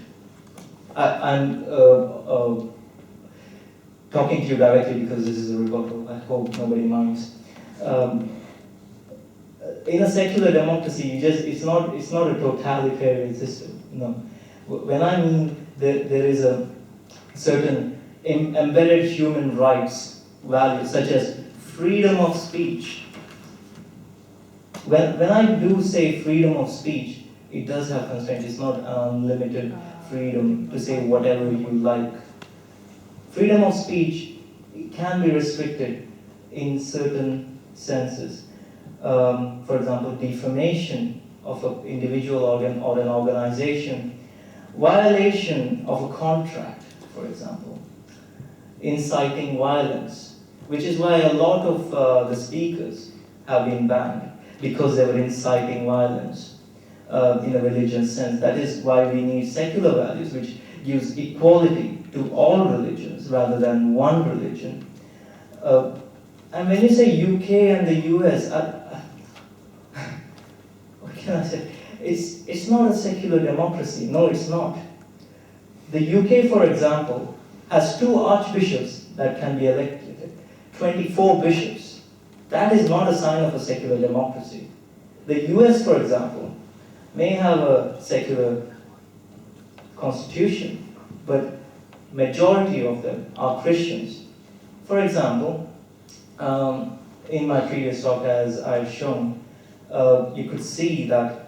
I'm talking to you directly because this is a rebuttal. I hope nobody minds. In a secular democracy, it's not a totalitarian system. No. When I mean there is a certain embedded human rights values, such as freedom of speech. When I do say freedom of speech, it does have constraints. It's not unlimited freedom to say whatever you like. Freedom of speech can be restricted in certain senses. For example, defamation of an individual or an organization, violation of a contract, for example, inciting violence, which is why a lot of the speakers have been banned, because they were inciting violence in a religious sense. That is why we need secular values, which gives equality to all religions rather than one religion. And when you say UK and the US, what can I say? It's not a secular democracy. No, it's not. The UK, for example, has 2 archbishops that can be elected, 24 bishops. That is not a sign of a secular democracy. The US, for example, may have a secular constitution, but majority of them are Christians. For example, in my previous talk, as I've shown, you could see that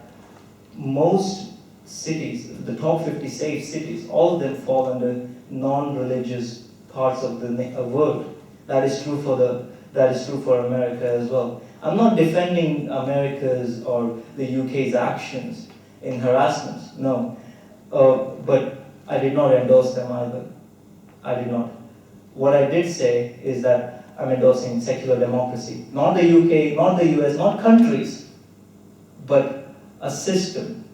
most cities, the top 50 safe cities, all of them fall under non-religious parts of the world. That is true for America as well. I'm not defending America's or the UK's actions in harassment, no. But I did not endorse them either. I did not. What I did say is that I'm endorsing secular democracy. Not the UK, not the US, not countries, but a system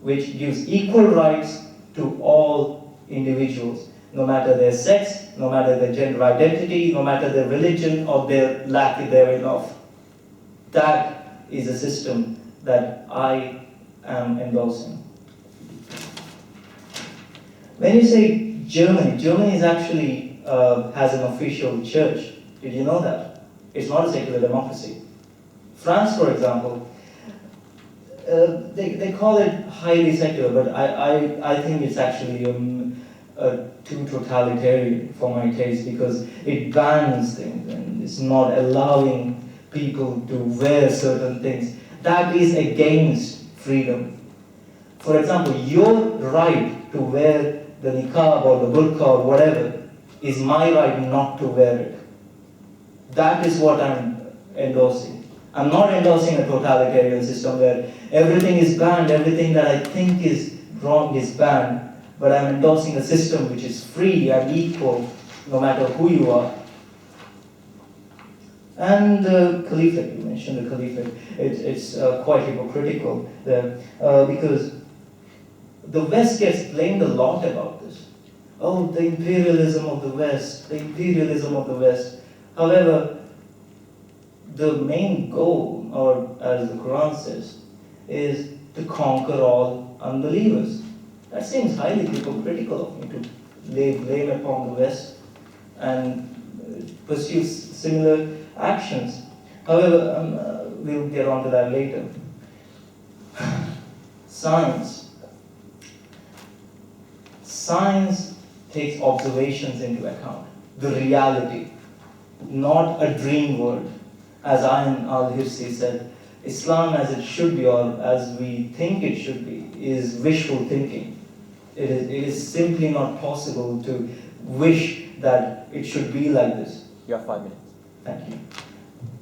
which gives equal rights to all individuals, no matter their sex, no matter their gender identity, no matter their religion or their lack thereof. That is a system that I am endorsing. When you say Germany is actually has an official church. Did you know that? It's not a secular democracy. France, for example, they call it highly secular, but I think it's actually too totalitarian for my taste, because it bans things and it's not allowing people to wear certain things. That is against freedom. For example, your right to wear the niqab or the burqa or whatever is my right not to wear it. That is what I'm endorsing. I'm not endorsing a totalitarian system where everything is banned, everything that I think is wrong is banned, but I'm endorsing a system which is free and equal no matter who you are. And the caliphate, you mentioned the caliphate, it's quite hypocritical there, because the West gets blamed a lot about this. Oh, the imperialism of the West, the imperialism of the West. However, the main goal, or as the Quran says, is to conquer all unbelievers. That seems highly hypocritical of me to lay blame upon the West and pursue similar actions. However, we'll get on to that later. Science. Science takes observations into account, the reality, not a dream world. As Abdullah al Andalusi said, Islam as it should be, or as we think it should be, is wishful thinking. It is simply not possible to wish that it should be like this. You have 5 minutes. Thank you.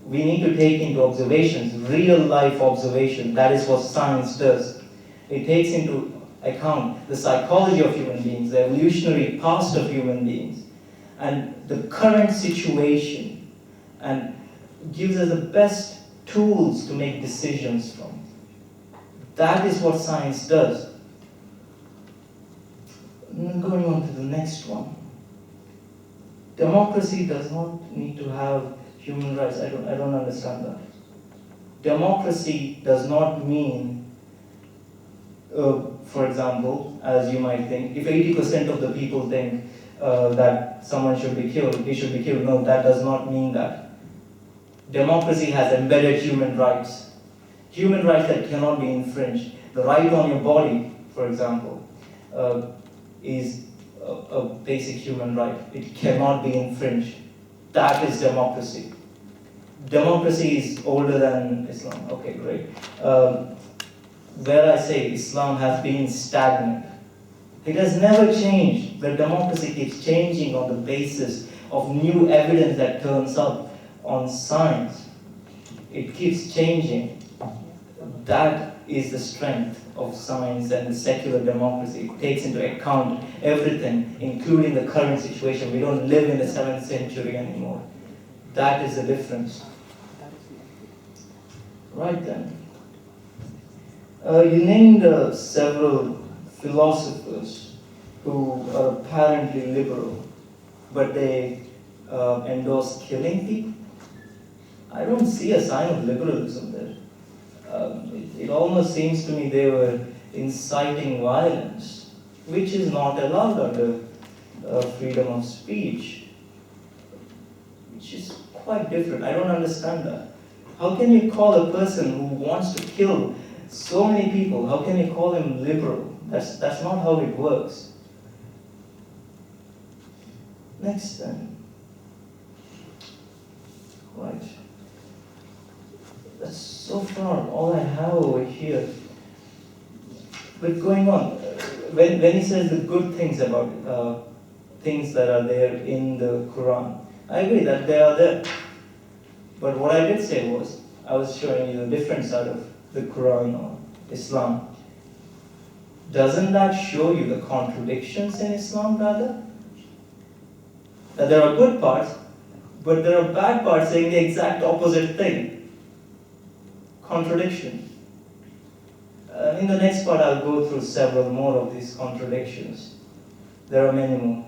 We need to take into observations, real life observation. That is what science does. It takes into account the psychology of human beings, the evolutionary past of human beings, and the current situation, and gives us the best tools to make decisions from. That is what science does. Going on to the next one. Democracy does not need to have human rights. I don't understand that. Democracy does not mean, for example, as you might think, if 80% of the people think that someone should be killed, he should be killed. No, that does not mean that. Democracy has embedded human rights. Human rights that cannot be infringed. The right on your body, for example, is a basic human right. It cannot be infringed. That is democracy. Democracy is older than Islam. Okay, great. Where I say Islam has been stagnant. It has never changed. The democracy keeps changing on the basis of new evidence that turns up on science. It keeps changing. That is the strength of science and the secular democracy. It takes into account everything, including the current situation. We don't live in the 7th century anymore. That is the difference. Right then. You named several philosophers who are apparently liberal, but they endorse killing people. I don't see a sign of liberalism there. It almost seems to me they were inciting violence, which is not allowed under freedom of speech, which is quite different. I don't understand that. How can you call a person who wants to kill so many people, how can you call him liberal? That's not how it works. Next then. Right. That's so far all I have over here. But going on, when he says the good things about things that are there in the Quran, I agree that they are there. But what I did say was, I was showing you the different side of the Quran or Islam. Doesn't that show you the contradictions in Islam, rather? That there are good parts, but there are bad parts saying the exact opposite thing. Contradiction. In the next part, I'll go through several more of these contradictions. There are many more.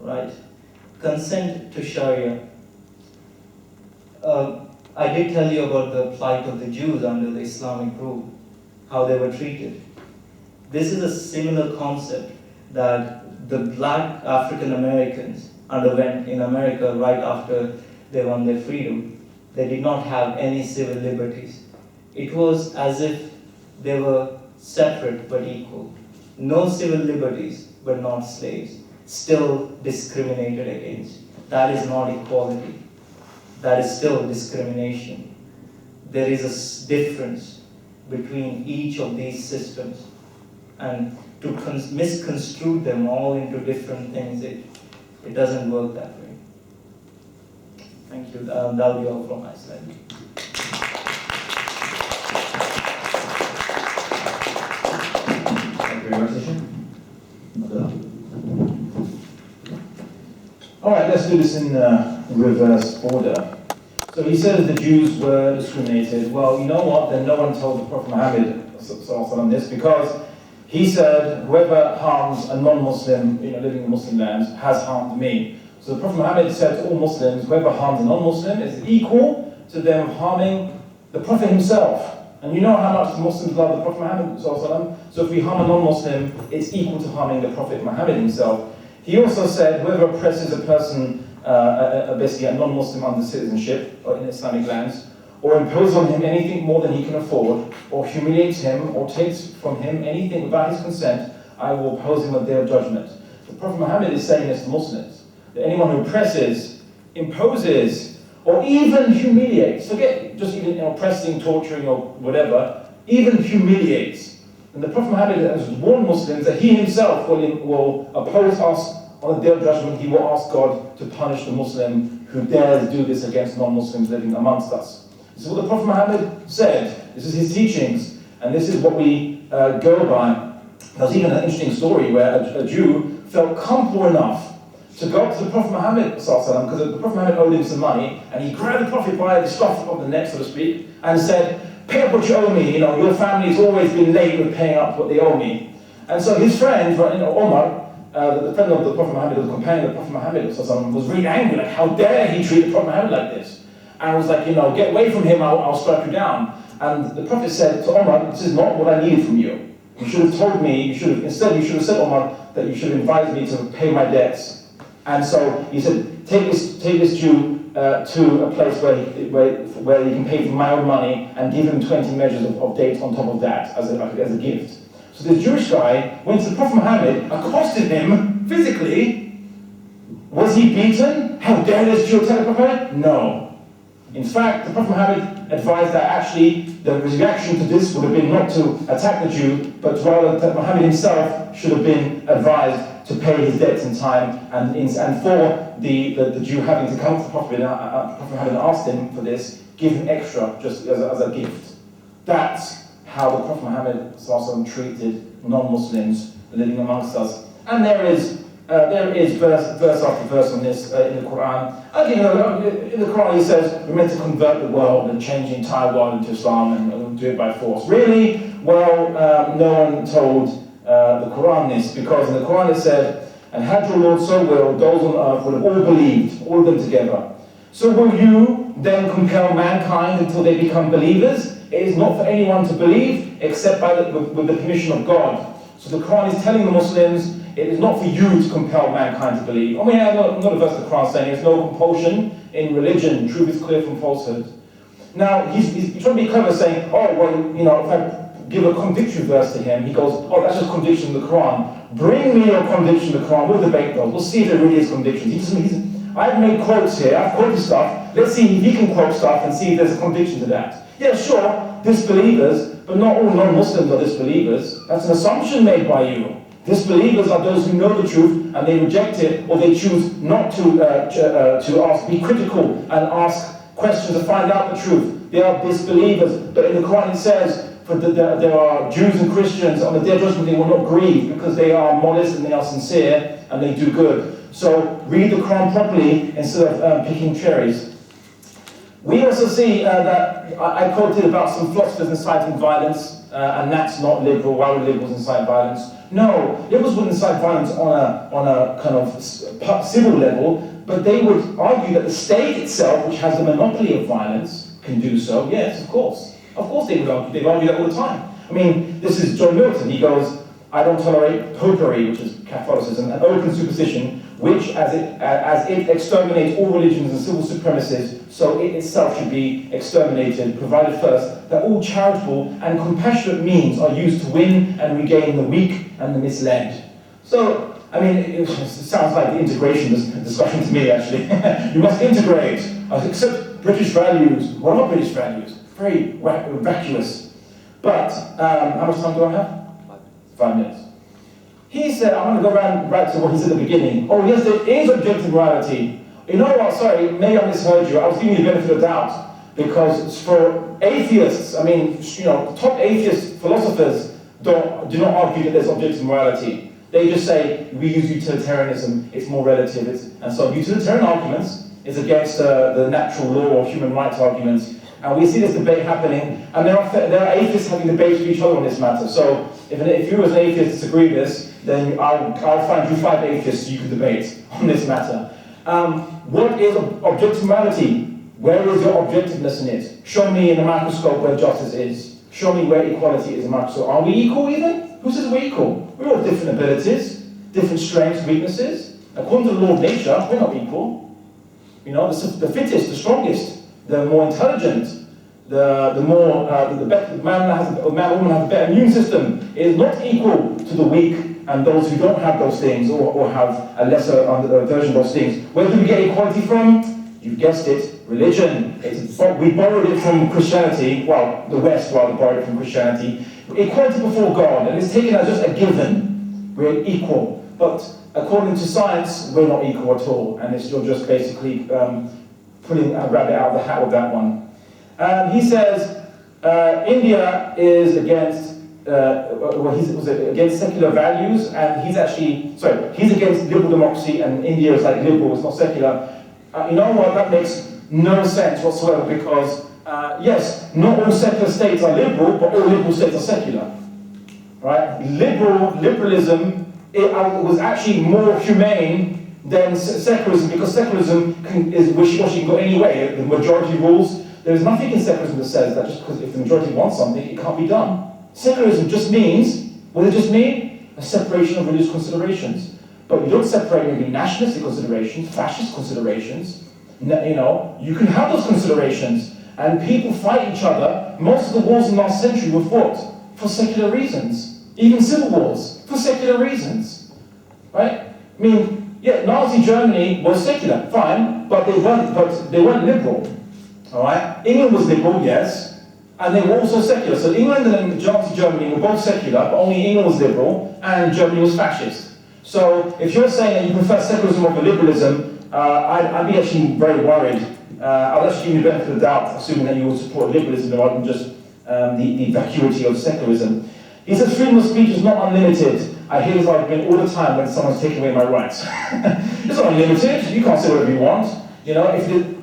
Right. Consent to Sharia. I did tell you about the plight of the Jews under the Islamic rule, how they were treated. This is a similar concept that the black African Americans underwent in America right after they won their freedom. They did not have any civil liberties. It was as if they were separate but equal. No civil liberties, but not slaves. Still discriminated against. That is not equality. That is still discrimination. There is a difference between each of these systems. And to misconstrue them all into different things, it doesn't work that way. Thank you. That'll be all from my side. Thank you very much, Ishan. All right, let's do this in reverse order. So he says the Jews were discriminated. Well, you know what? Then no one told the Prophet Muhammad on this, because he said, whoever harms a non-Muslim, living in Muslim lands, has harmed me. So the Prophet Muhammad said to all Muslims, whoever harms a non-Muslim is equal to them harming the Prophet himself. And you know how much the Muslims love the Prophet Muhammad. So if we harm a non-Muslim, it's equal to harming the Prophet Muhammad himself. He also said, whoever oppresses a person, basically a non-Muslim under citizenship or in Islamic lands, or imposes on him anything more than he can afford, or humiliates him, or takes from him anything without his consent, I will oppose him at their judgment. The Prophet Muhammad is saying this to Muslims, that anyone who oppresses imposes or even humiliates, forget just even oppressing, torturing or whatever, even humiliates. And the Prophet Muhammad has warned Muslims that he himself will oppose us on the Day of Judgment. He will ask God to punish the Muslim who dares do this against non-Muslims living amongst us. This is what the Prophet Muhammad said. This is his teachings, and this is what we go by. There was even an interesting story where a Jew felt comfortable enough to go up to the Prophet Muhammad, because the Prophet Muhammad owed him some money, and he grabbed the Prophet by the scruff of the neck, so to speak, and said, "Pay up what you owe me. Your family's always been late with paying up what they owe me." And so his friend, Omar, the friend of the Prophet Muhammad, the companion of the Prophet Muhammad, was really angry, like, how dare he treat the Prophet Muhammad like this? And was like, get away from him, I'll strike you down. And the Prophet said to Omar, "This is not what I needed from you. You should have told me, you should have said, Omar, that you should have advised me to pay my debts." And so he said, take this Jew to a place where you can pay for my own money, and give him 20 measures of dates on top of that as a gift. So the Jewish guy went to the Prophet Muhammad, accosted him physically. Was he beaten? How dare this Jew attack the Prophet? No. In fact, the Prophet Muhammad advised that actually the reaction to this would have been not to attack the Jew, but rather that Muhammad himself should have been advised to pay his debts in time, and for the Jew having to come to the Prophet Muhammad and ask him for this, give him extra just as a gift. That's how the Prophet Muhammad treated non-Muslims living amongst us. And there is verse after verse on this in the Quran. In the Quran he says we're meant to convert the world and change the entire world into Islam and do it by force. Really? Well, no one told the Quran this, because in the Quran it said, "And had your Lord so willed, those on earth would have all believed, all of them together. So will you then compel mankind until they become believers? It is not for anyone to believe except with the permission of God." So the Quran is telling the Muslims, it is not for you to compel mankind to believe. I mean, not a verse of the Quran saying there's no compulsion in religion, truth is clear from falsehood. Now, he's trying to be clever, saying, oh, well, if I give a contradictory verse to him, he goes, oh, that's just contradiction in the Quran. Bring me your contradiction in the Quran, we'll debate those. We'll see if there really is contradiction. I've made quotes here, I've quoted stuff, let's see if he can quote stuff and see if there's a contradiction to that. Yeah, sure, disbelievers, but not all non-Muslims are disbelievers. That's an assumption made by you. Disbelievers are those who know the truth and they reject it, or they choose not to be critical and ask questions to find out the truth. They are disbelievers. But in the Quran it says, there are Jews and Christians, on the Day of Judgment they will not grieve because they are modest and they are sincere and they do good. So read the Quran properly instead of picking cherries. We also see that I quoted about some philosophers inciting violence, and that's not liberal. Why would liberals incite violence? No, liberals would incite violence on a kind of civil level, but they would argue that the state itself, which has the monopoly of violence, can do so. Yes, of course. Of course they would argue. They argue that all the time. I mean, this is John Milton. He goes, "I don't tolerate popery," which is Catholicism, and open superstition, which, as it exterminates all religions and civil supremacies, so it itself should be exterminated, provided first that all charitable and compassionate means are used to win and regain the weak and the misled. So, I mean, it sounds like the integration discussion to me, actually. You must integrate, accept British values. What are British values? Very vacuous. But, how much time do I have? 5 minutes. He said, I'm going to go back to what he said at the beginning. Oh, yes, there is objective morality. You know what, sorry, maybe I misheard you. I was giving you the benefit of the doubt. Because for atheists, I mean, top atheist philosophers do not argue that there's objective morality. They just say, we use utilitarianism, it's more relative. And so utilitarian arguments is against the natural law or human rights arguments. And we see this debate happening, and there are atheists having debates with each other on this matter. So if you as an atheist disagree with this, then I'll find you 5 atheists you can debate on this matter. What is objective morality? Where is your objectiveness in it? Show me in the microscope where justice is. Show me where equality is in the microscope. Are we equal even? Who says we're equal? We're all different abilities, different strengths, weaknesses. According to the law of nature, we're not equal. The fittest, the strongest, the more intelligent, the better man or woman has a better immune system is not equal to the weak and those who don't have those things or have a lesser version of those things. Where do we get equality from? You've guessed it, religion. We borrowed it from Christianity, well, the West rather borrowed it from Christianity. Equality before God, and it's taken as just a given. We're equal. But according to science, we're not equal at all, and you're just basically pulling a rabbit out of the hat with that one. He says India is against he's against secular values, and he's against liberal democracy, and India is like liberal, it's not secular. You know what, that makes no sense whatsoever, because yes, not all secular states are liberal, but all liberal states are secular. Right? Liberalism was actually more humane than secularism, because secularism is wishy-washy, can go any way. The majority rules. There is nothing in secularism that says that just because if the majority wants something, it can't be done. Secularism just means, what does it just mean? A separation of religious considerations. But you don't separate maybe nationalistic considerations, fascist considerations. You know, you can have those considerations, and people fight each other. Most of the wars in the last century were fought for secular reasons. Even civil wars, for secular reasons. Right? I mean, yeah, Nazi Germany was secular, fine, but they weren't liberal. Alright? England was liberal, yes, and they were also secular. So England and Nazi Germany were both secular, but only England was liberal, and Germany was fascist. So if you're saying that you prefer secularism over liberalism, I'd be actually very worried. I'll actually give you the benefit of the doubt, assuming that you would support liberalism rather than just the vacuity of secularism. He says freedom of speech is not unlimited. I hear this argument all the time when someone's taking away my rights. It's not unlimited. You can't say whatever you want. You know,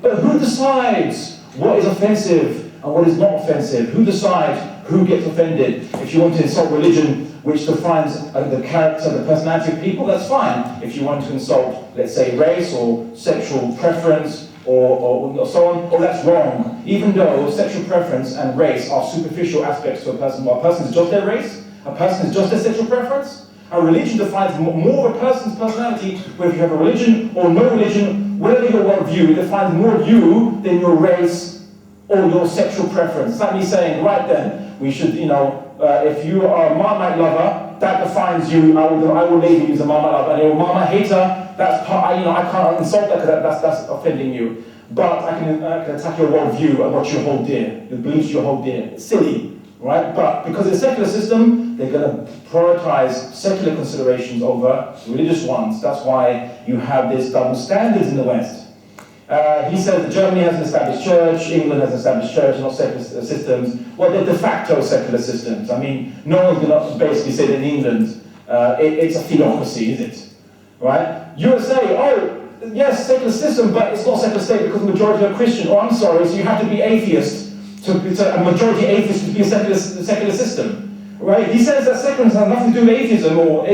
but who decides what is offensive and what is not offensive? Who decides who gets offended? If you want to insult religion, which defines the character and the personality of people, that's fine. If you want to insult, let's say, race or sexual preference or so on, well, that's wrong. Even though sexual preference and race are superficial aspects to a person. Well, a person is just their race, a person is just their sexual preference. A religion defines more of a person's personality, whether you have a religion or no religion, whatever your worldview, it defines more of you than your race or your sexual preference. It's like me saying, right then, we should, you know, if you are a Marmite lover, that defines you. I will label you as a Marmite lover. And you're a Marmite hater, that's part, I can't insult that because that's offending you. But I can attack your worldview and what you hold dear, the beliefs you hold dear. It's silly, right? But because it's a secular system, they're going to prioritize secular considerations over religious ones. That's why you have this double standards in the West. He said that Germany has an established church, England has an established church, not secular systems. Well, they're de facto secular systems. I mean, no one's going to basically say that in England it's a theocracy, is it? Right? USA, oh, yes, secular system, but it's not secular state because the majority are Christian. Oh, I'm sorry, so you have to be atheist to a majority atheist to be a secular system. Right? He says that secularism has nothing to do with atheism or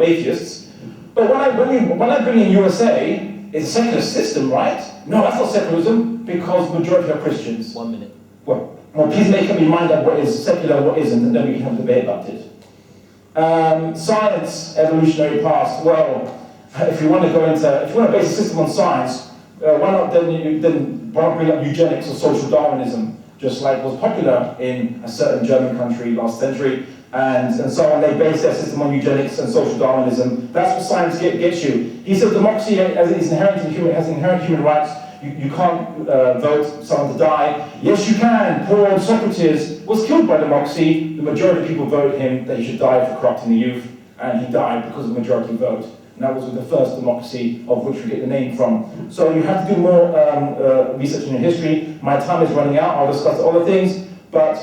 atheists. But when I bring in USA, it's a secular system, right? No, that's not secularism, because the majority are Christians. 1 minute. Well, please make up your mind on what is secular and what isn't, and then we can have a debate about it. Science, evolutionary past. Well, if you want to base a system on science, why not bring up eugenics or social Darwinism, just like was popular in a certain German country last century, and so on. They base their system on eugenics and social Darwinism. That's what science gets you. He said democracy has inherent human rights. You can't vote someone to die. Yes, you can. Poor Socrates was killed by democracy. The majority of people voted him that he should die for corrupting the youth, and he died because of the majority vote. And that was the first democracy of which we get the name from. So you have to do more research in your history. My time is running out. I'll discuss other things. But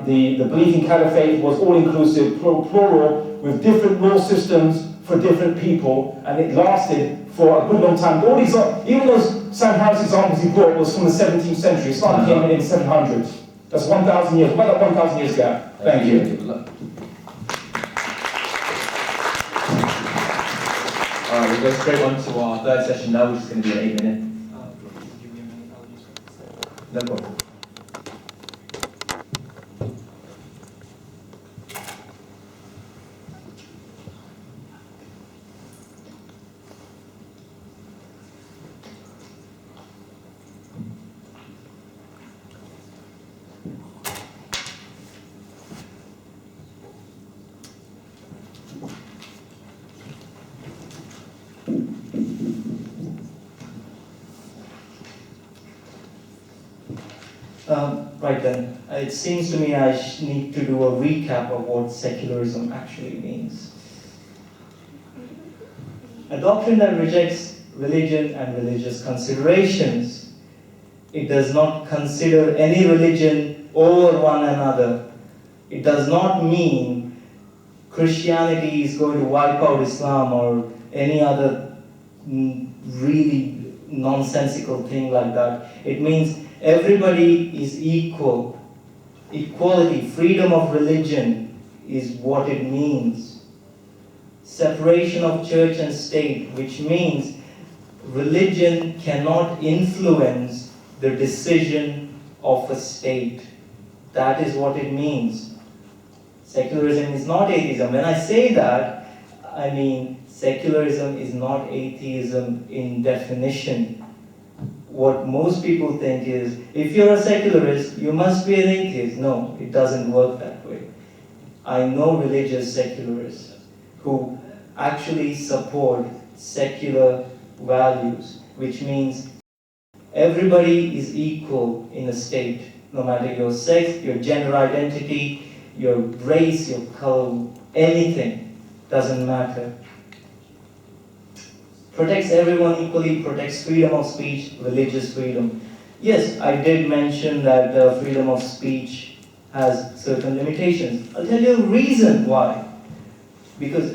the belief in caliphate was all-inclusive, plural, with different law systems for different people, and it lasted for a good long time. All these, even those Sam Harris examples he brought was from the 17th century. It started in 700. That's 1,000 years. What about 1,000 years gap? Thank you. All right, we'll go straight on to our third session now, which is going to be an 8-minute. Give me a minute, I'll use it. No problem. Right then, it seems to me I need to do a recap of what secularism actually means. A doctrine that rejects religion and religious considerations. It does not consider any religion over one another. It does not mean Christianity is going to wipe out Islam or any other really nonsensical thing like that. It means everybody is equal. Equality, freedom of religion is what it means. Separation of church and state, which means religion cannot influence the decision of a state. That is what it means. Secularism is not atheism. When I say that, I mean secularism is not atheism in definition. What most people think is, if you're a secularist, you must be an atheist. No, it doesn't work that way. I know religious secularists who actually support secular values, which means everybody is equal in a state, no matter your sex, your gender identity, your race, your color, anything, doesn't matter. Protects everyone equally, protects freedom of speech, religious freedom. Yes, I did mention that freedom of speech has certain limitations. I'll tell you a reason why. Because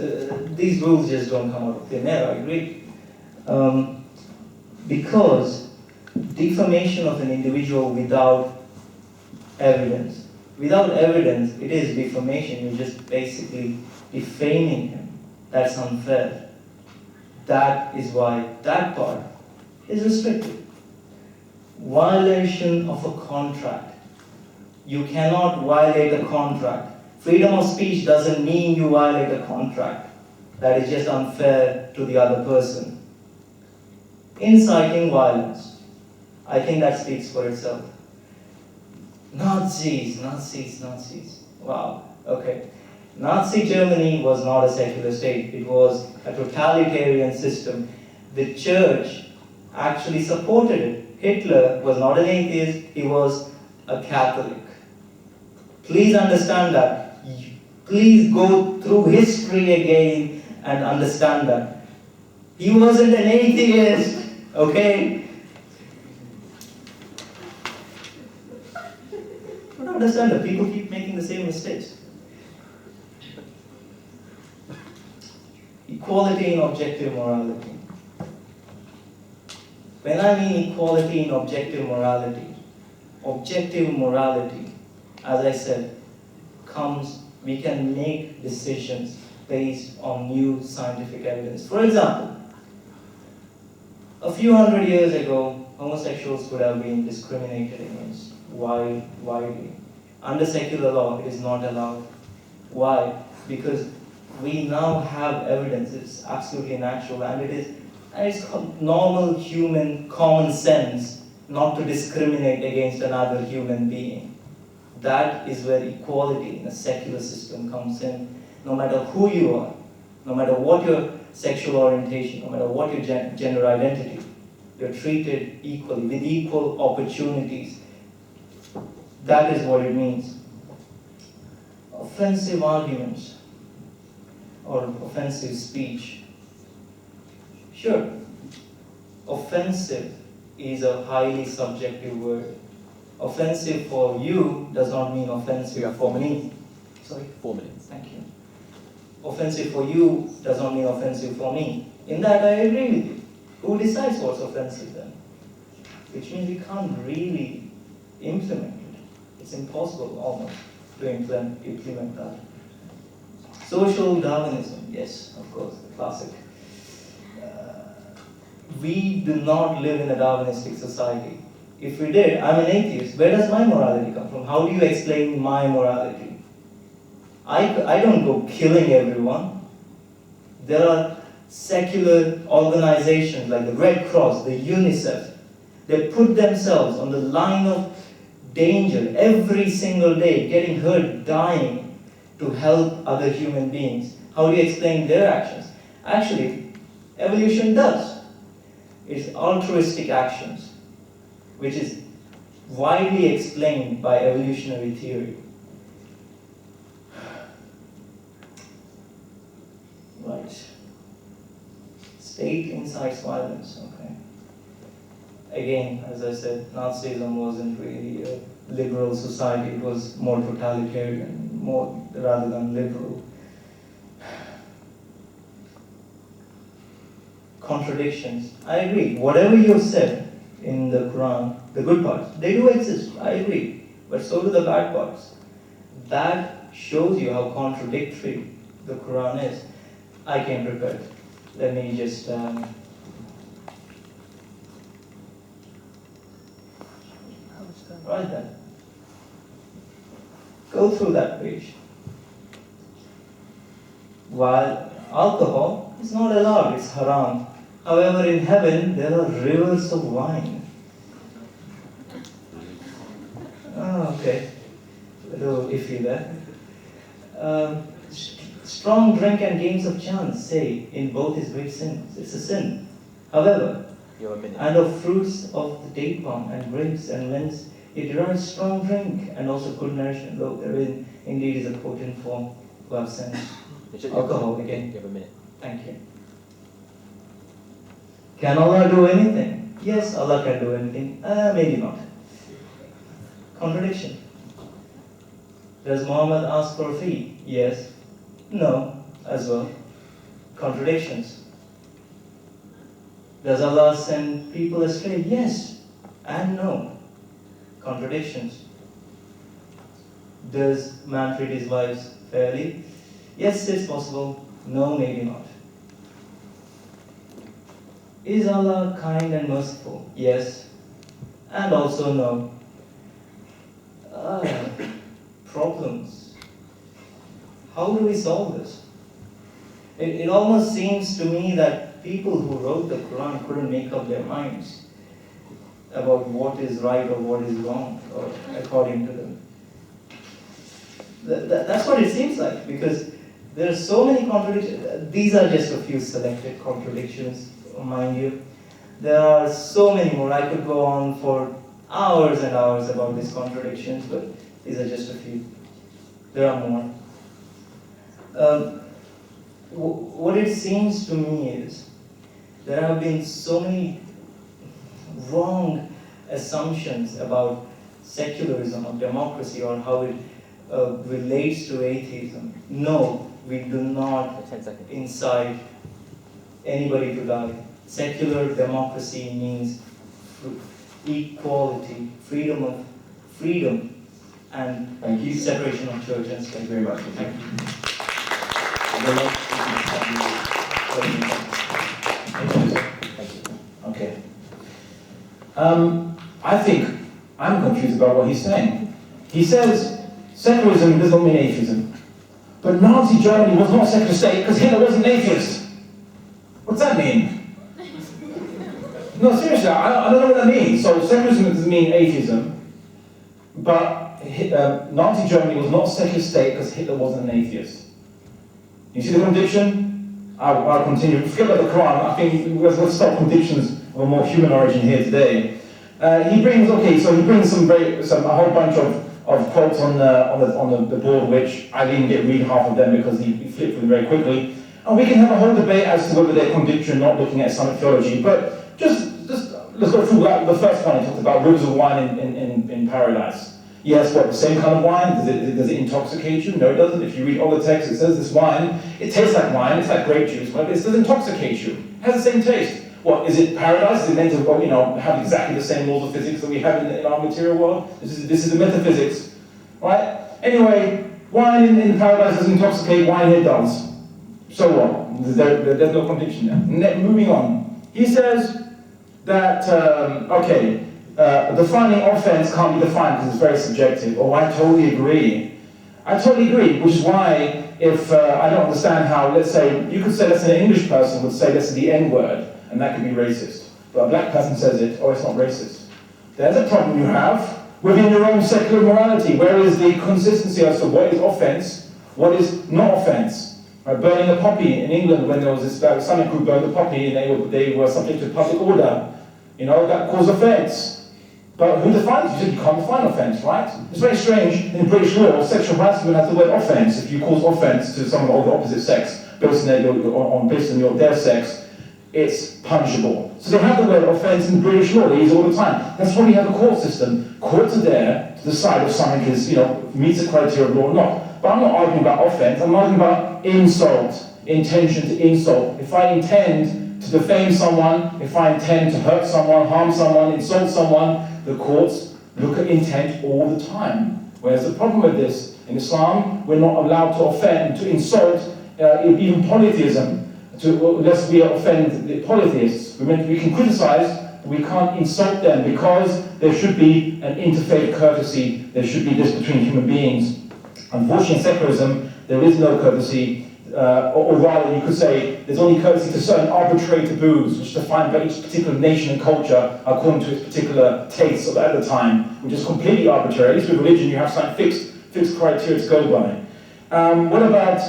these rules just don't come out of thin air, I agree. Because defamation of an individual without evidence. Without evidence, it is defamation. You're just basically defaming him. That's unfair. That is why that part is restricted. Violation of a contract. You cannot violate a contract. Freedom of speech doesn't mean you violate a contract. That is just unfair to the other person. Inciting violence. I think that speaks for itself. Nazis. Wow, okay. Nazi Germany was not a secular state. It was a totalitarian system. The church actually supported it. Hitler was not an atheist, he was a Catholic. Please understand that. Please go through history again and understand that. He wasn't an atheist, okay? But understand that people keep making the same mistakes. Equality in objective morality. When I mean equality in objective morality, as I said, comes, we can make decisions based on new scientific evidence. For example, a few hundred years ago, homosexuals could have been discriminated against widely. Under secular law, it is not allowed. Why? Because we now have evidence, it's absolutely natural, and it's normal human common sense not to discriminate against another human being. That is where equality in a secular system comes in. No matter who you are, no matter what your sexual orientation, no matter what your gender identity, you're treated equally, with equal opportunities. That is what it means. Offensive arguments or offensive speech. Sure, offensive is a highly subjective word. Offensive for you does not mean offensive for me. Sorry? 4 minutes. Thank you. Offensive for you does not mean offensive for me. In that I agree with you. Who decides what's offensive then? Which means we can't really implement it. It's impossible almost to implement that. Social Darwinism, yes, of course, the classic. We do not live in a Darwinistic society. If we did, I'm an atheist. Where does my morality come from? How do you explain my morality? I don't go killing everyone. There are secular organizations like the Red Cross, the UNICEF. They put themselves on the line of danger every single day, getting hurt, dying, to help other human beings. How do you explain their actions? Actually, evolution does. It's altruistic actions, which is widely explained by evolutionary theory. Right. State incites violence, okay. Again, as I said, Nazism wasn't really a liberal society, it was more totalitarian, more rather than liberal. Contradictions. I agree. Whatever you said in the Quran, the good parts, they do exist, I agree. But so do the bad parts. That shows you how contradictory the Quran is. I came prepared. Let me just right then. Go through that page. While alcohol is not allowed, it's haram. However, in heaven there are rivers of wine. Oh, okay. A little iffy there. Strong drink and games of chance, say, in both is great sins. It's a sin. However, and of fruits of the date palm and grapes and mints, it derives strong drink and also good nourishment, though therein indeed is a potent form of abstinence. Alcohol again. You have a minute. Thank you. Can Allah do anything? Yes, Allah can do anything. Maybe not. Contradiction. Does Muhammad ask for a fee? Yes. No, as well. Contradictions. Does Allah send people astray? Yes and no. Contradictions. Does man treat his wives fairly? Yes, it's possible. No, maybe not. Is Allah kind and merciful? Yes. And also no. Problems. How do we solve this? It almost seems to me that people who wrote the Quran couldn't make up their minds about what is right or what is wrong, or according to them. That's what it seems like, because there are so many contradictions. These are just a few selected contradictions, mind you. There are so many more. I could go on for hours and hours about these contradictions, but these are just a few. There are more. What it seems to me is there have been so many wrong assumptions about secularism or democracy or how it relates to atheism. No, we do not incite anybody to die. Secular democracy means equality, freedom, and separation of church and state. Thank you very much. Thank you. Okay. I think I'm confused about what he's saying. He says secularism does not mean atheism. But Nazi Germany was not a secular state because Hitler wasn't an atheist. What's that mean? No, seriously, I don't know what that means. So secularism doesn't mean atheism, but Nazi Germany was not a secular state because Hitler wasn't an atheist. You see the contradiction? I'll continue. Forget about the Quran. I think let's start contradictions of a more human origin here today. He brings a whole bunch of quotes on the board, which I didn't read half of them because he flipped them very quickly. And we can have a whole debate as to whether they're contradictory, not looking at Islamic theology. But just let's go through the first one. He talked about rivers of wine in paradise. Yes, what, the same kind of wine? Does it intoxicate you? No, it doesn't. If you read all the text, it says this wine, it tastes like wine, it's like grape juice, but it doesn't intoxicate you. It has the same taste. What, is it paradise? Is it meant to have exactly the same laws of physics that we have in our material world? This is the metaphysics, right? Anyway, wine in paradise doesn't intoxicate, wine here does. So what? There's no contradiction there. Moving on. He says that, defining offense can't be defined because it's very subjective. Oh, I totally agree. Which is why if I don't understand how, let's say, you could say, let's say an English person would say, let's say the N-word, and that could be racist. But a black person says it, it's not racist. There's a problem you have within your own secular morality. Where is the consistency as to what is offense, what is not offense? Right, burning a poppy in England, when there was this Islamic group burned the poppy and they were subject to public order. That caused offense. But who defines it? You can't define offence, right? It's very strange. In British law, sexual harassment has the word offence. If you cause offence to someone of the opposite sex, based on their sex, it's punishable. So they have the word offence in British law. They use it all the time. That's why we have a court system. Courts are there to decide if something is, meets the criteria of law or not. But I'm not arguing about offence. I'm arguing about insult, intention to insult. If I intend to defame someone, if I intend to hurt someone, harm someone, insult someone, the courts look at intent all the time. Whereas the problem with this, in Islam, we're not allowed to offend, to insult, even polytheism, lest we offend the polytheists. We can criticize, but we can't insult them because there should be an interfaith courtesy, there should be this between human beings. Unfortunately, in secularism, there is no courtesy, or rather you could say there's only courtesy to certain arbitrary taboos which are defined by each particular nation and culture according to its particular tastes at the time, which is completely arbitrary. At least with religion you have some fixed criteria to go by. What about,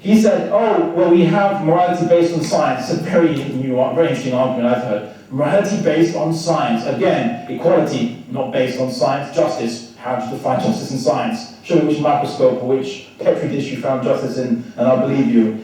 he said, oh, well, we have morality based on science. It's a very interesting argument I've heard. Morality based on science. Again, equality, not based on science. Justice, how do you define justice in science? Show me which microscope or which petri dish you found justice in, and I'll believe you.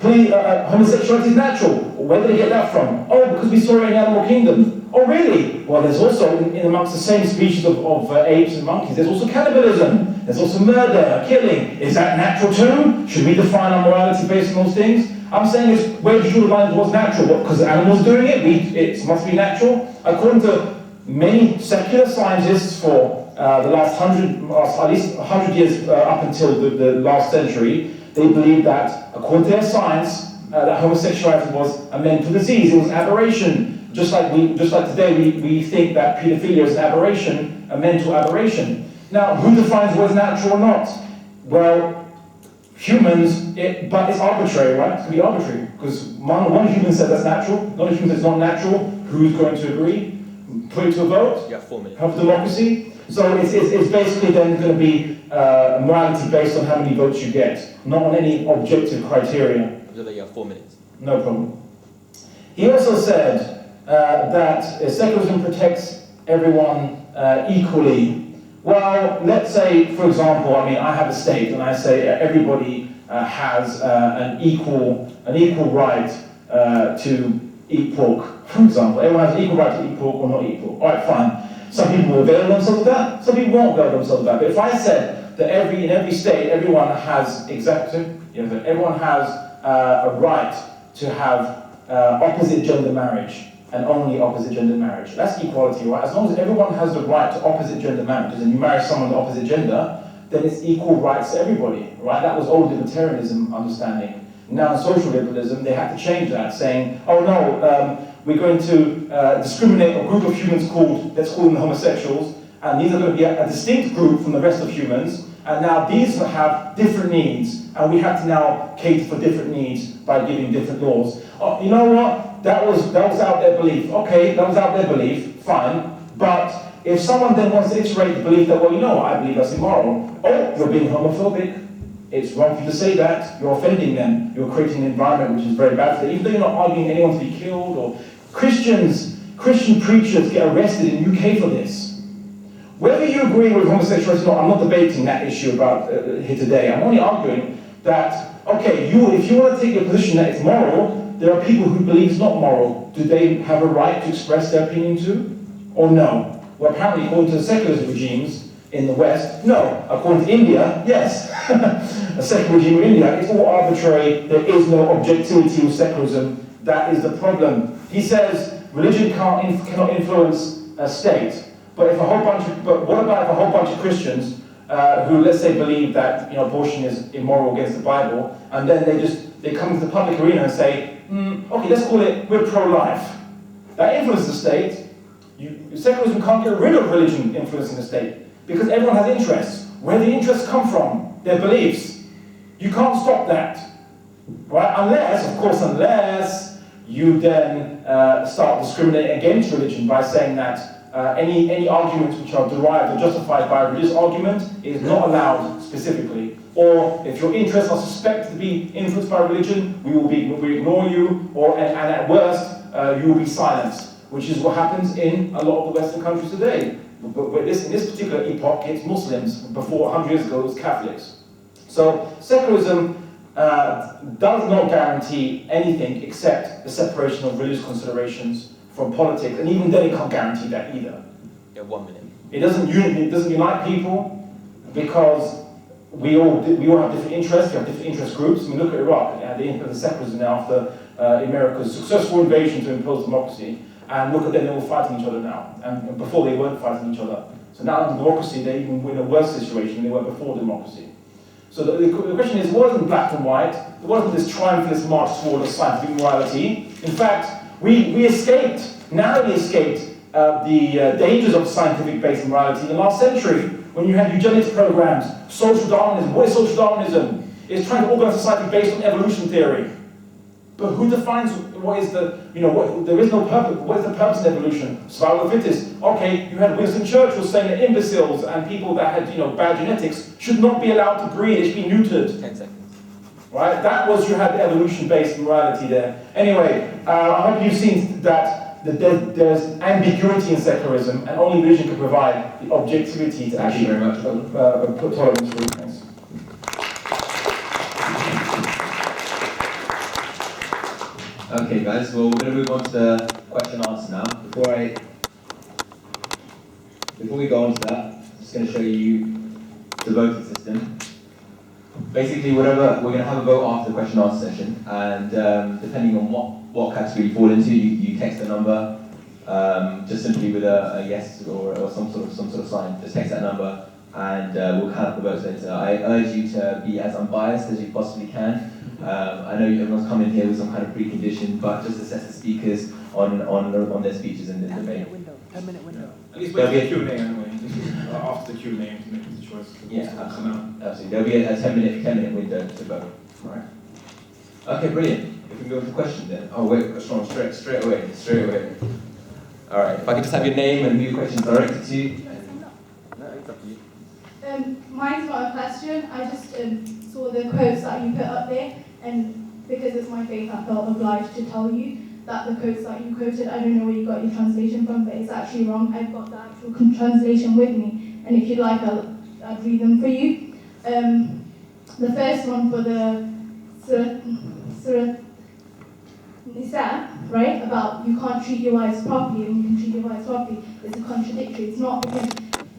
Homosexuality is natural. Where did they get that from? Oh, because we saw it in the animal kingdom. Oh, really? Well, there's also, in amongst the same species of apes and monkeys, there's also cannibalism. There's also murder, killing. Is that natural too? Should we define our morality based on those things? I'm saying is, where do you draw the line of what's natural? What, because animals doing it, it must be natural? According to many secular scientists for the last at least 100 years up until the last century, they believe that, according to their science, that homosexuality was a mental disease. It was an aberration. Just like today, we think that paedophilia is an aberration, a mental aberration. Now, who defines what is natural or not? Well, humans, but it's arbitrary, right? It's going to be arbitrary, because one human said that's natural, another human says it's not natural. Who's going to agree? Put it to a vote? Yeah, 4 minutes. Have democracy? So it's basically then going to be morality based on how many votes you get, not on any objective criteria. You have 4 minutes. No problem. He also said that secularism protects everyone equally. Well, let's say, for example, I have a state, and I say everybody has an equal right to eat pork, for example. Everyone has an equal right to eat pork or not eat pork. All right, fine. Some people will avail themselves of that, some people won't avail themselves of that. But if I said that in every state, everyone has a right to have opposite gender marriage, and only opposite gender marriage. That's equality, right? As long as everyone has the right to opposite gender marriages, and you marry someone of the opposite gender, then it's equal rights to everybody, right? That was old libertarianism understanding. Now in social liberalism, they had to change that, saying, oh no, we're going to discriminate a group of humans let's call them homosexuals, and these are going to be a distinct group from the rest of humans, and now these have different needs, and we have to now cater for different needs by giving different laws. Oh, you know what? That was out their belief. Okay, that was out their belief, fine. But if someone then wants to iterate the belief that, well, you know what, I believe that's immoral. Oh, you're being homophobic. It's wrong for you to say that. You're offending them. You're creating an environment which is very bad for them. Even though you're not arguing anyone to be killed, or Christian preachers get arrested in UK for this. Whether you agree with homosexuality or not, I'm not debating that issue about here today. I'm only arguing that, okay, if you want to take a position that it's moral, there are people who believe it's not moral. Do they have a right to express their opinion too? Or no? Well, apparently, according to the secularist regimes in the West, no. According to India, yes. A secular regime in India, it's all arbitrary. There is no objectivity with secularism. That is the problem. He says religion cannot influence a state. But what about if a whole bunch of Christians who, let's say, believe that abortion is immoral against the Bible, and then they come into the public arena and say, okay, let's call it, we're pro-life. That influences the state. Secularism can't get rid of religion influencing the state, because everyone has interests. Where do the interests come from? Their beliefs. You can't stop that. Right? Unless you then start discriminating against religion by saying that any arguments which are derived or justified by a religious argument is not allowed specifically. Or if your interests are suspected to be influenced by religion, we ignore you, and at worst, you will be silenced. which is what happens in a lot of the Western countries today. But in this particular epoch, it's Muslims. Before 100 years ago, it was Catholics. So secularism does not guarantee anything except the separation of religious considerations from politics, and even then it can't guarantee that either. Yeah, 1 minute. It doesn't unite people because we all have different interests. We have different interest groups. I mean, look at Iraq. They implemented secularism now after America's successful invasion to impose democracy, and look at them, they're all fighting each other now. And before they weren't fighting each other. So now under democracy, they're even in a worse situation than they were before democracy. So the question is, it wasn't black and white. It wasn't this triumphalist march toward a scientific morality. In fact, we escaped, narrowly escaped the dangers of scientific-based morality in the last century, when you had eugenics programs, social Darwinism. What is social Darwinism? It's trying to organize society based on evolution theory. But who defines what is the, there is no purpose. What is the purpose of evolution? Survival of the fittest. Okay, you had Winston Churchill saying that imbeciles and people that had, bad genetics should not be allowed to breed, they should be neutered. 10 seconds. Right? That was, you had the evolution-based morality there. Anyway, I hope you've seen that there's ambiguity in secularism, and only religion can provide the objectivity to actually put tolerance through things. Okay, guys, well, we're going to move on to the question and answer now. Before we go on to that, I'm just going to show you the voting system. Basically, we're going to have a vote after the question and answer session, and depending on what category you fall into, you text a number, just simply with a yes or some sort of sign. Just text that number, and we'll count up the votes later. I urge you to be as unbiased as you possibly can. I know everyone's coming here with some kind of precondition, but just assess the speakers on their speeches and the debate. 10-minute window. At least wait for the Q&A anyway. After the Q&A to make the choice. Yeah, absolutely. There'll be a 10-minute window to vote. All right. Okay, brilliant. If we can go to the question then. Oh wait, straight away. All right. If I could just have your name and who your question's directed to. No, it's up to you. Mine's not a question. I just saw the quotes that you put up there, and because it's my faith, I felt obliged to tell you that the quotes that you quoted, I don't know where you got your translation from, but it's actually wrong. I've got the actual translation with me, and if you'd like, I'll read them for you. The first one for the Surah Nisa, right, about you can't treat your wives properly and you can treat your wives properly, it's a contradictory. It's not, because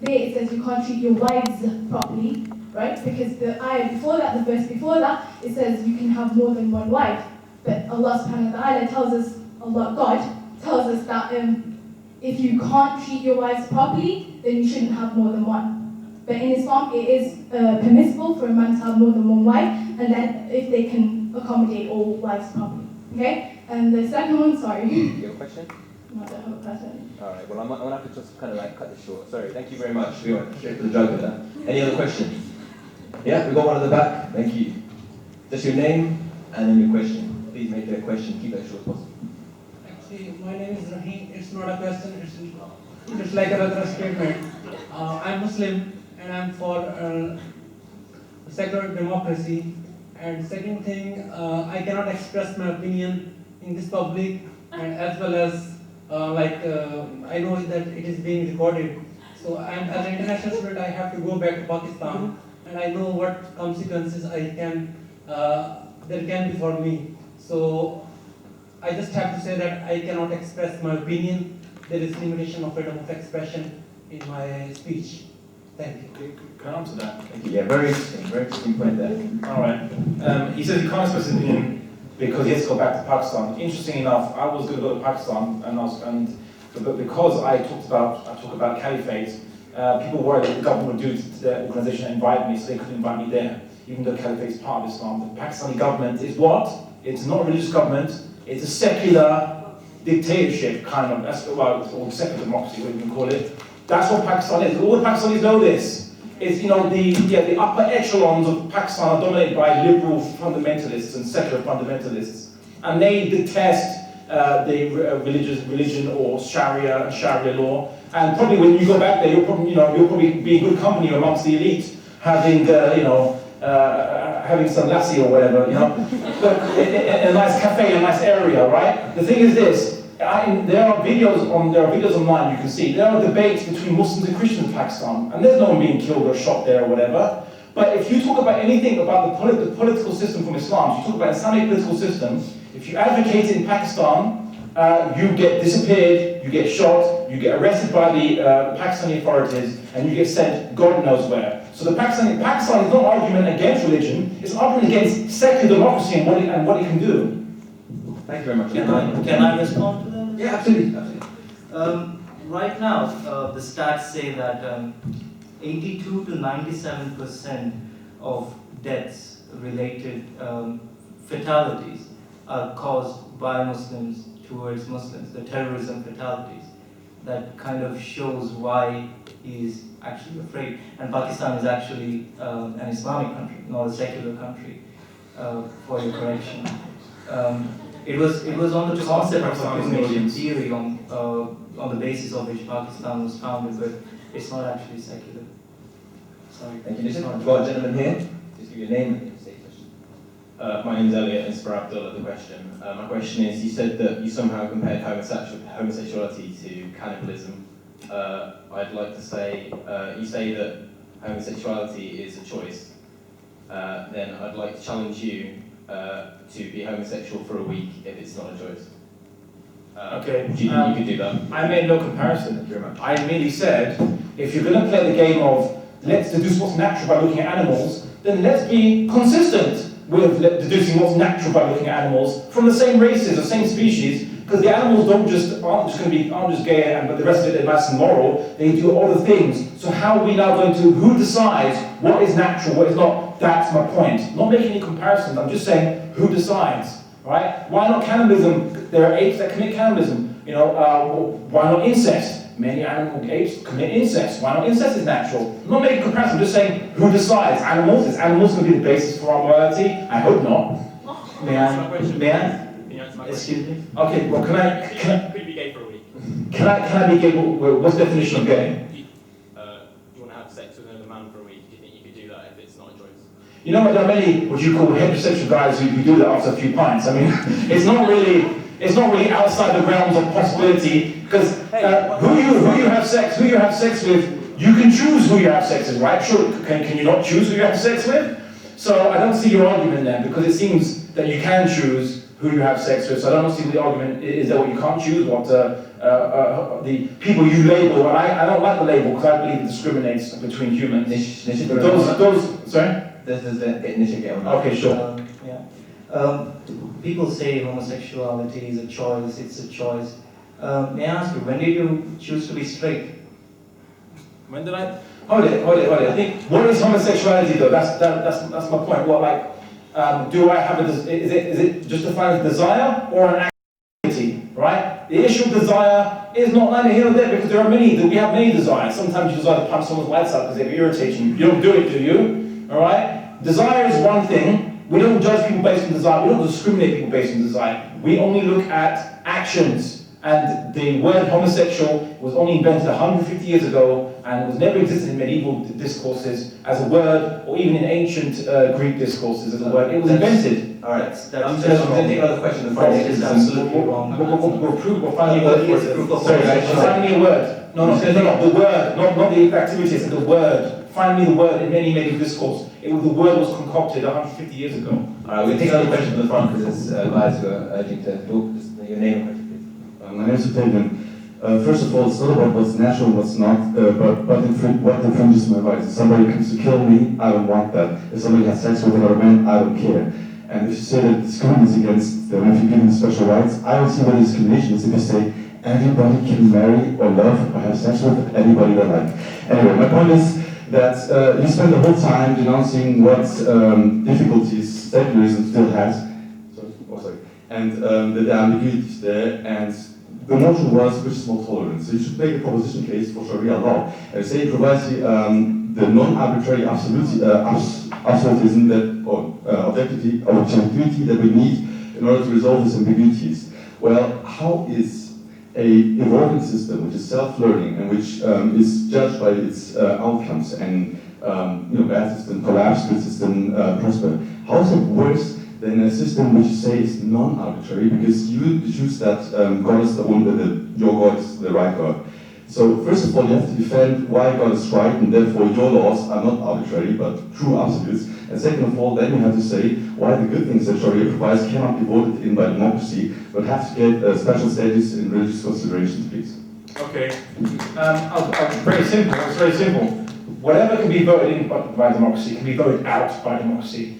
there it says you can't treat your wives properly, right? Because the ayah before that, the verse before that, it says you can have more than one wife. But Allah subhanahu wa ta'ala tells us, God tells us that if you can't treat your wives properly, then you shouldn't have more than one. But in Islam, it is permissible for a man to have more than one wife, and then if they can accommodate all wives properly. Okay? And the second one, sorry. You have a question? No, I don't have a question. Alright, well I'm going to have to just kind of cut this short. Sorry, thank you very much. We went straight for the jug with that. Any other questions? Yeah, we've got one at the back. Thank you. Just your name and then your question. Please make it a question. Keep it as short as possible. Actually, my name is Rahim. It's not a question. It's like another statement. I'm Muslim and I'm for secular democracy. And second thing, I cannot express my opinion in this public, and as well as I know that it is being recorded. So as an international student, I have to go back to Pakistan, and I know what consequences there can be for me. So I just have to say that I cannot express my opinion. There is limitation of freedom of expression in my speech. Thank you. Can I answer that? Thank you. Yeah, very interesting point there. All right. He says he can't express his opinion because he has to go back to Pakistan. Interesting enough, I was going to go to Pakistan, but because I talk about caliphate, people worried that the government would do to the organisation and invite me, so they couldn't invite me there, even though caliphate is part of Islam. The Pakistani government is what? It's not a religious government. It's a secular dictatorship, kind of. Or secular democracy, what you can call it. That's what Pakistan is. All the Pakistanis know this. It's, the upper echelons of Pakistan are dominated by liberal fundamentalists and secular fundamentalists. And they detest the religion or Sharia and Sharia law. And probably when you go back there, you'll probably be in good company amongst the elite, having having some lassi or whatever, in a nice cafe, a nice area, right? The thing is this, there are videos online you can see. There are debates between Muslims and Christians in Pakistan, and there's no one being killed or shot there or whatever. But if you talk about anything about the political system from Islam, if you talk about Islamic political system, if you advocate it in Pakistan, you get disappeared, you get shot, you get arrested by the Pakistani authorities, and you get sent God knows where. So Pakistan is not an argument against religion, it's an argument against secular democracy and what it can do. Thank you very much. Can I respond to that? Yeah, absolutely. Right now, the stats say that 82 to 97% of deaths related fatalities are caused by Muslims towards Muslims, the terrorism fatalities. That kind of shows why he's actually afraid. And Pakistan is actually an Islamic country, not a secular country, for your correction. It was on the concept of a two-nation theory on the basis of which Pakistan was founded, but it's not actually secular. Sorry. Thank you. We've got a gentleman here. Just give your name and your state question. My name is Elliot, and it's for Abdullah the question. My question is, you said that you somehow compared homosexuality to cannibalism. I'd like to say, you say that homosexuality is a choice. Then I'd like to challenge you to be homosexual for a week if it's not a choice. Okay. Do you think you could do that? I made no comparison. I merely said, if you're going to play the game of let's deduce what's natural by looking at animals, then let's be consistent with deducing what's natural by looking at animals from the same races or same species, because the animals aren't just gay, but the rest of it they're nice and moral. They do all the things. So how are we now going to? Who decides what is natural, what is not? That's my point. I'm not making any comparisons. I'm just saying who decides, right? Why not cannibalism? There are apes that commit cannibalism. Why not incest? Many apes commit incest. Why not incest is natural? I'm not making a comparison, I'm just saying who decides? Animals? Is animals going to be the basis for our morality? I hope not. May I? Excuse me? Okay, well, can I Could you be gay for a week? Can I be gay? What's the definition of gay? You want to have sex with another man for a week, do you think you could do that if it's not a choice? You know what, there are many what you call heterosexual guys who do that after a few pints. I mean, it's not really outside the realms of possibility, because who you have sex with, you can choose who you have sex with, right? Sure, can you not choose who you have sex with? So I don't see your argument there, because it seems that you can choose who you have sex with. So I don't see the argument is that what you can't choose, what the people you label. And I don't like the label because I believe it discriminates between humans. Sorry? Okay, sure. People say homosexuality is a choice, it's a choice. May I ask you, when did you choose to be straight? When did I? Hold it. I think, what is homosexuality though? That's my point. What, like, do I have is it just defined as desire or an activity, right? The issue of desire is not neither here nor there, because we have many desires. Sometimes you desire to punch someone's lights out because they're irritating you. You don't do it, do you? All right? Desire is one thing. We don't judge people based on desire. We don't discriminate people based on desire. We only look at actions. And the word homosexual was only invented 150 years ago, and it was never existed in medieval discourses as a word, or even in ancient Greek discourses as a word. It was invented. All right. I'm going to take another question. It's absolutely wrong. We'll find a word. Find me a word. No, the word, not the activities, the word. Find me the word in many discourse. The word was concocted 150 years ago. All right, we'll take another question from the front, because there's guys who are urging to talk. Just your name and question. My name is Fabian. First of all, it's not about what's natural and what's not, but what infringes my rights. If somebody comes to kill me, I don't want that. If somebody has sex with another man, I don't care. And if you say that discrimination against them, if you give them special rights, I don't see what discrimination is if you say everybody can marry or love or have sex with anybody they like. Anyway, my point is that you spend the whole time denouncing what difficulties secularism still has, and that there are ambiguities there, and the motion was which is more tolerant. So you should make a proposition case for Sharia law. And say it provides the non-arbitrary absolutism or objectivity that we need in order to resolve these ambiguities. Well, how is a evolving system which is self-learning and which is judged by its outcomes and bad system collapse, good system prosper? How is it worse than than a system which you say is non-arbitrary, because you choose that God is the only, your God is the right God. So first of all, you have to defend why God is right, and therefore your laws are not arbitrary, but true absolutes. And second of all, then you have to say why the good things that Sharia provides cannot be voted in by democracy, but have to get special status in religious considerations, please. Okay. Very simple. It's very simple. Whatever can be voted in by democracy can be voted out by democracy.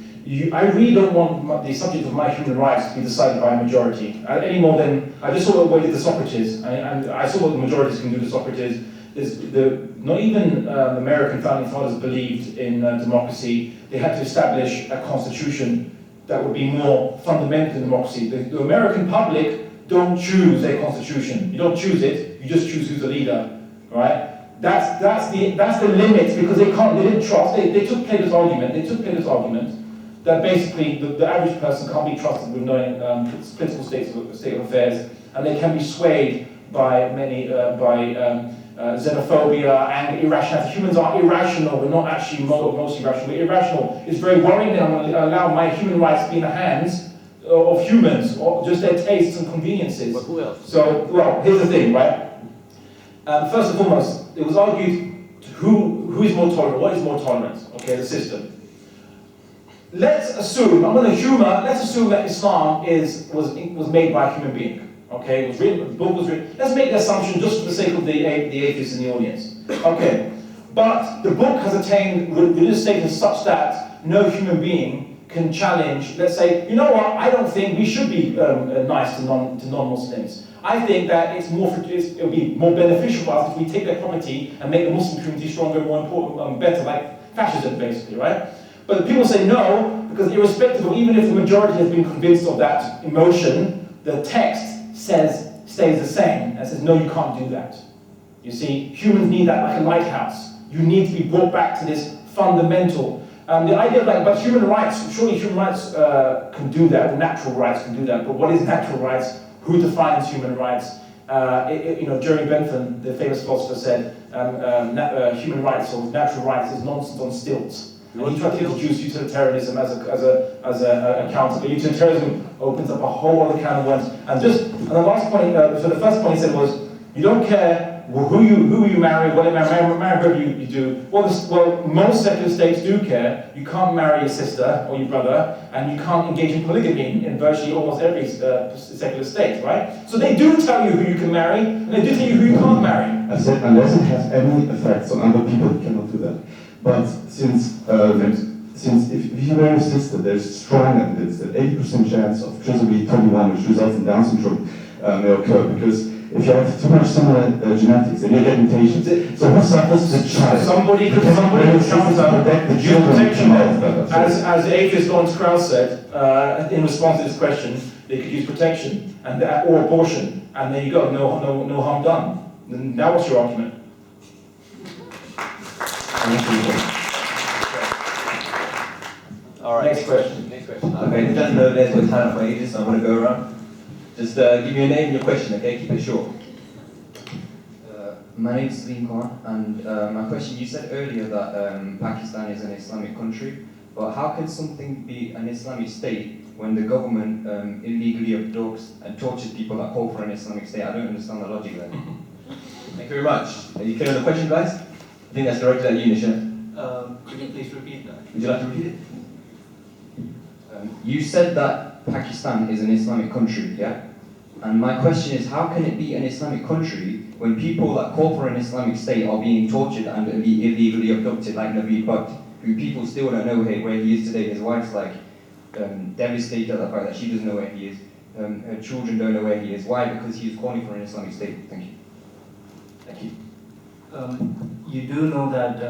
I really don't want the subject of my human rights to be decided by a majority. Any more than, I just saw what they did to Socrates, and I saw what the majorities can do to Socrates. Not even the American founding fathers believed in democracy. They had to establish a constitution that would be more fundamental to democracy. The American public don't choose their constitution. You don't choose it, you just choose who's the leader, right? That's the limit, because they didn't trust, they took Plato's argument, that basically the average person can't be trusted with knowing political state of affairs, and they can be swayed by xenophobia and irrationality. Humans are irrational, we're not actually most irrational, we're irrational. It's very worrying that I'm going to allow my human rights to be in the hands of humans, or just their tastes and conveniences. But who else? So, well, here's the thing, right? First and foremost, it was argued who is more tolerant, what is more tolerant, okay, the system. Let's assume, let's assume that Islam was made by a human being, okay? It was written, the book was written. Let's make the assumption just for the sake of the atheists in the audience, okay? But the book has attained religious status such that no human being can challenge, let's say, you know what, I don't think we should be nice to non-Muslims. I think that it'll be more beneficial for us if we take their property and make the Muslim community stronger, more important, better, like fascism basically, right? But people say no, because irrespective of, even if the majority has been convinced of that emotion, the text stays the same and says, no, you can't do that. You see, humans need that like a lighthouse. You need to be brought back to this fundamental. The idea of but human rights, surely human rights can do that, natural rights can do that, but what is natural rights? Who defines human rights? Jeremy Bentham, the famous philosopher, said human rights or natural rights is nonsense on stilts. And he tried to introduce utilitarianism as a counter, but utilitarianism opens up a whole other can of worms. And the last point, so the first point he said was, you don't care who you marry, whether you marry whoever you do. Well, most secular states do care. You can't marry your sister or your brother, and you can't engage in polygamy in virtually almost every secular state, right? So they do tell you who you can marry, and they do tell you who you can't marry. I said, unless it has any effects on other people, you cannot do that. But since if you marry a sister, there's strong evidence that 80% chance of trisomy 21, which results in Down syndrome, may occur, because if you have too much similar genetics, then you get mutations. So what suffers the child? Somebody could counter the protection as the atheist Lawrence Krauss said, in response to this question, they could use protection or abortion, and there you go, no harm done. Now what's your argument? All right. Next question. Okay, the gentleman over there's got his hand up for ages, so I'm going to go around. Just give me your name and your question, okay? Keep it short. My name is Salim Khan, and my question, you said earlier that Pakistan is an Islamic country, but how can something be an Islamic state when the government illegally abducts and tortures people that call for an Islamic state? I don't understand the logic there. Thank you very much. Are you clear on the question, guys? I think that's directed at you, Nisha. Could you please repeat that? Would you like to repeat it? You said that Pakistan is an Islamic country, yeah? And my question is, how can it be an Islamic country when people that call for an Islamic state are being tortured and illegally abducted, like Naveed Bhatt, who people still don't know where he is today? His wife's devastated at the fact that she doesn't know where he is. Her children don't know where he is. Why? Because he is calling for an Islamic state. Thank you. Thank you. You do know that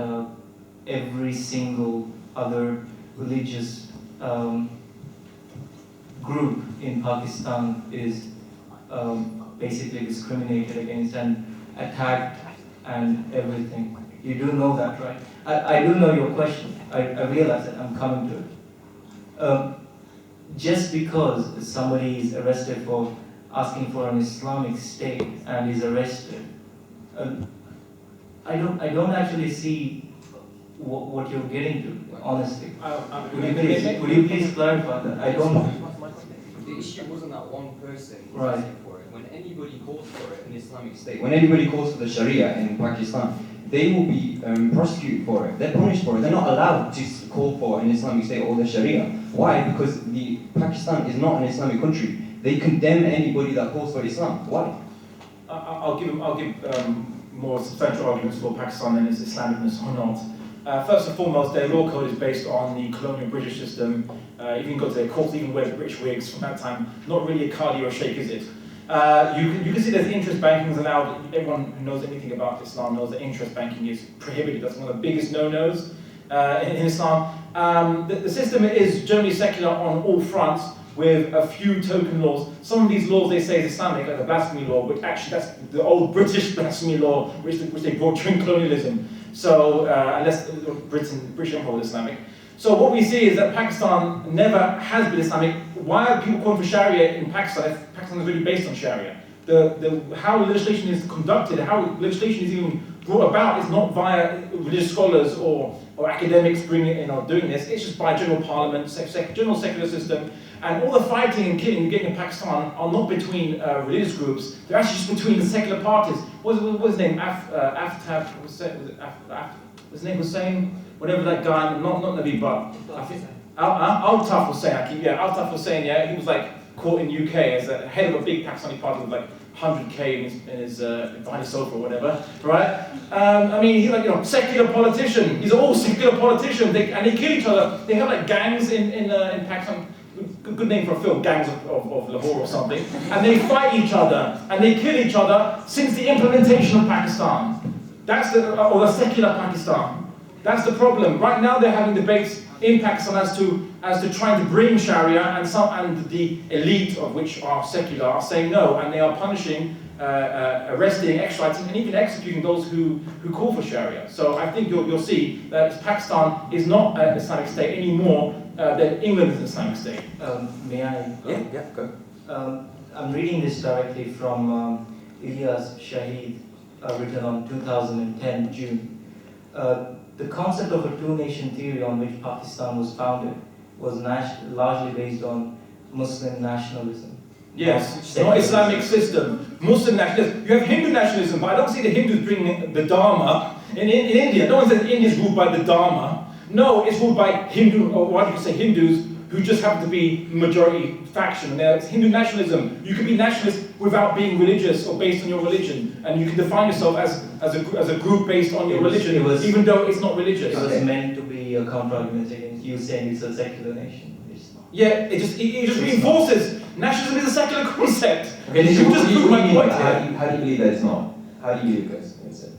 every single other religious group in Pakistan is basically discriminated against and attacked and everything. You do know that, right? I do know your question. I realize that I'm coming to it. Just because somebody is arrested for asking for an Islamic state and is arrested, I don't actually see what you're getting to, honestly. Would Would you please clarify that? I don't know. The issue wasn't that one person Right. asking for it. When anybody calls for it in Islamic State, when anybody calls for the Sharia in Pakistan, they will be prosecuted for it. They're punished for it. They're not allowed to call for an Islamic State or the Sharia. Why? Because Pakistan is not an Islamic country. They condemn anybody that calls for Islam. Why? I'll give more substantial arguments for Pakistan and its Islamicness or not. First and foremost, their law code is based on the colonial British system. You can go to their courts, even wear British wigs from that time. Not really a Qadi or a Sheikh, is it? You can see that interest banking is allowed. Everyone who knows anything about Islam knows that interest banking is prohibited. That's one of the biggest no-nos in Islam. The system is generally secular on all fronts, with a few token laws. Some of these laws they say is Islamic, like the blasphemy law, which actually that's the old British blasphemy law, which they brought during colonialism. So unless British Empire was Islamic. So what we see is that Pakistan never has been Islamic. Why are people calling for Sharia in Pakistan if Pakistan is really based on Sharia? How legislation is conducted, how legislation is even brought about is not via religious scholars or academics bringing it in or doing this. It's just by general parliament, general secular system. And all the fighting and killing and getting in Pakistan are not between religious groups. They're actually just between the secular parties. What's his name? His name Hussein, whatever that guy, not Nabi, but Altaf Hussein. Altaf Hussein. Yeah, he was like caught in UK as a head of a big Pakistani party with like 100k in his behind his sofa or whatever, right? I mean, he's like secular politician. He's all secular politicians, and they kill each other. They have like gangs in Pakistan. Good name for a film, Gangs of Lahore or something, and they fight each other and they kill each other since the implementation of Pakistan. That's or the secular Pakistan. That's the problem. Right now they're having debates in Pakistan as to trying to bring Sharia, and the elite of which are secular are saying no, and they are punishing, arresting, extraditing, and even executing those who call for Sharia. So I think you'll see that Pakistan is not an Islamic state anymore than England is an Islamic state. May I? Yeah, go. I'm reading this directly from Ilyas Shahid, written on 2010 June. The concept of a two-nation theory on which Pakistan was founded was largely based on Muslim nationalism. Yes, it's not Islamic system. Muslim nationalism. You have Hindu nationalism, but I don't see the Hindus bringing the Dharma. In India, no one says India is ruled by the Dharma. No, it's ruled by Hindu, or what you could say Hindus, who just happen to be majority faction. And it's Hindu nationalism. You can be nationalist without being religious or based on your religion, and you can define yourself as a group based on your religion, even though it's not religious. It was meant to be a counter-argument against you saying it's a secular nation. Yeah, it just reinforces nationalism is a secular concept. Okay, you just prove my point how do you believe that it's not? How do you guys it?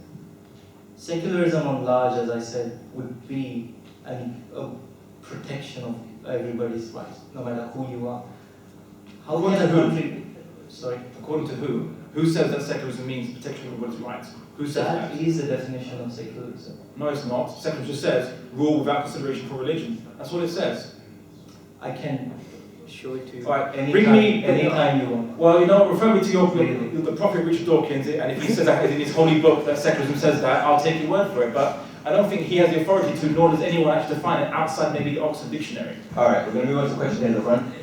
Secularism on large, as I said, would be a protection of everybody's rights, no matter who you are. How can a country? Sorry. According to who? Who says that secularism means protection of everybody's rights? Who says that? That is the definition of secularism. No, it's not. Secularism just says rule without consideration for religion. That's what it says. I can show it to you. Right, anytime you want. Well, refer me to the Prophet Richard Dawkins, and if he says that in his holy book that secularism says that, I'll take your word for it. But I don't think he has the authority to, nor does anyone actually define it outside maybe the Oxford Dictionary. All right, we're going to move on to the question here in the front.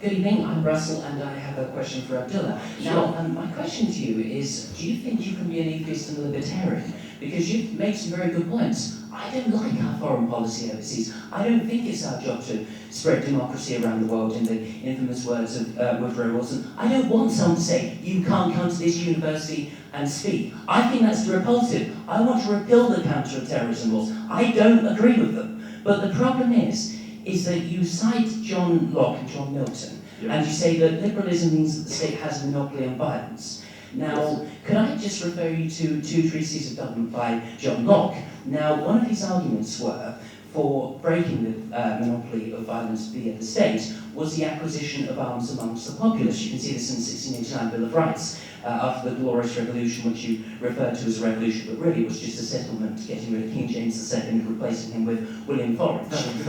Good evening, I'm Russell, and I have a question for Abdullah. Now, my question to you is, do you think you can be an atheist and a libertarian? Because you've made some very good points. I don't like our foreign policy overseas. I don't think it's our job to spread democracy around the world, in the infamous words of Woodrow Wilson. I don't want someone to say, you can't come to this university and speak. I think that's repulsive. I want to repeal the counter-terrorism laws. I don't agree with them. But the problem is that you cite John Locke and John Milton, and you say that liberalism means that the state has a monopoly on violence. Now, could I just refer you to Two Treatises of Government by John Locke? Now, one of his arguments were for breaking the monopoly of violence via the state was the acquisition of arms amongst the populace. You can see this in the 1689 Bill of Rights, after the Glorious Revolution, which you referred to as a revolution, but really was just a settlement getting rid of King James II and replacing him with William Forrest. It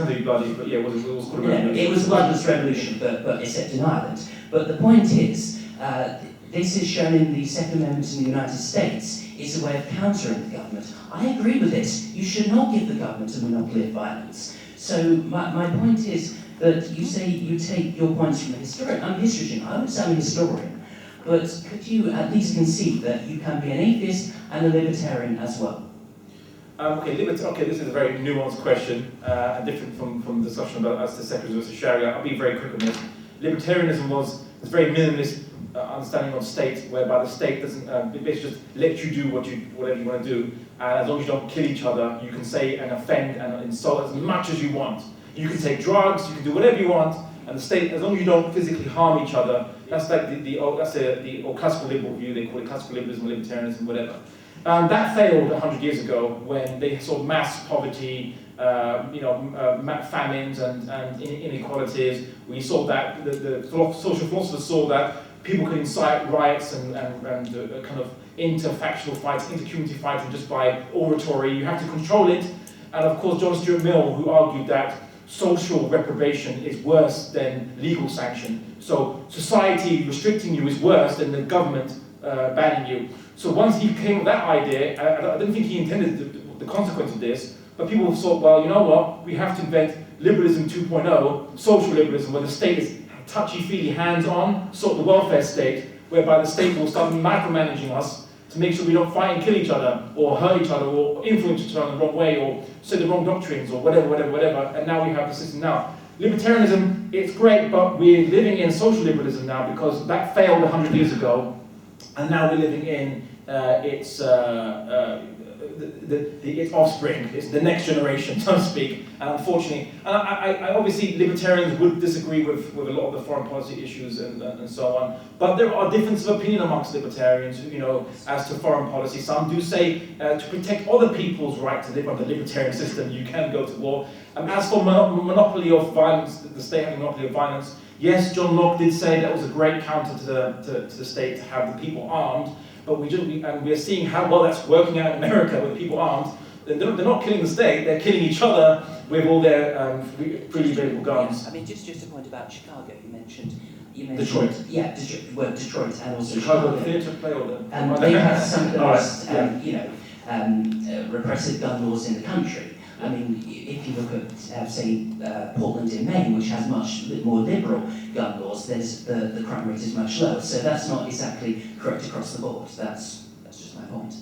was a bloodless revolution, but except in Ireland. But the point is, this is shown in the Second Amendment in the United States. is a way of countering the government. I agree with this. You should not give the government a monopoly of violence. So my point is that you say you take your points from a historian. I'm a history student. I would say I'm a historian. But could you at least concede that you can be an atheist and a libertarian as well? Okay, this is a very nuanced question, and different from the discussion about as to secularism versus Sharia. I'll be very quick on this. Libertarianism was a very minimalist understanding of state, whereby the state doesn't basically just let you do whatever you want to do, and as long as you don't kill each other, you can say and offend and insult as much as you want. You can take drugs, you can do whatever you want, and the state, as long as you don't physically harm each other, that's like the classical liberal view. They call it classical liberalism, libertarianism, whatever. That failed 100 years ago when they saw mass poverty, famines and inequalities. We saw that the social philosophers saw that people could incite riots and kind of inter-factional fights, inter-community fighting just by oratory. You have to control it. And of course, John Stuart Mill, who argued that social reprobation is worse than legal sanction. So society restricting you is worse than the government banning you. So once he came with that idea, I don't think he intended the consequence of this, but people thought, well, you know what, we have to invent liberalism 2.0, social liberalism, where the state is touchy-feely, hands-on, sort of the welfare state, whereby the state will start micromanaging us to make sure we don't fight and kill each other, or hurt each other, or influence each other in the wrong way, or say the wrong doctrines, or whatever, and now we have the system now. Libertarianism, it's great, but we're living in social liberalism now because that failed 100 years ago, and now we're living in its offspring, it's the next generation, so to speak. And unfortunately, I obviously libertarians would disagree with a lot of the foreign policy issues and so on. But there are differences of opinion amongst libertarians, as to foreign policy. Some do say to protect other people's right to live under the libertarian system, you can go to war. As for monopoly of violence, the state having monopoly of violence, yes, John Locke did say that was a great counter to the state to have the people armed. But we're seeing how well that's working out in America with people armed. They're not killing the state, they're killing each other with all their freely available guns. Yes, I mean, just a point about Chicago, you mentioned Detroit. Yeah, Detroit and also Chicago theatre play or the... And they have some of the most, repressive gun laws in the country. I mean, if you look at, say, Portland in Maine, which has much more liberal gun laws, the crime rate is much lower. So that's not exactly correct across the board. That's just my point.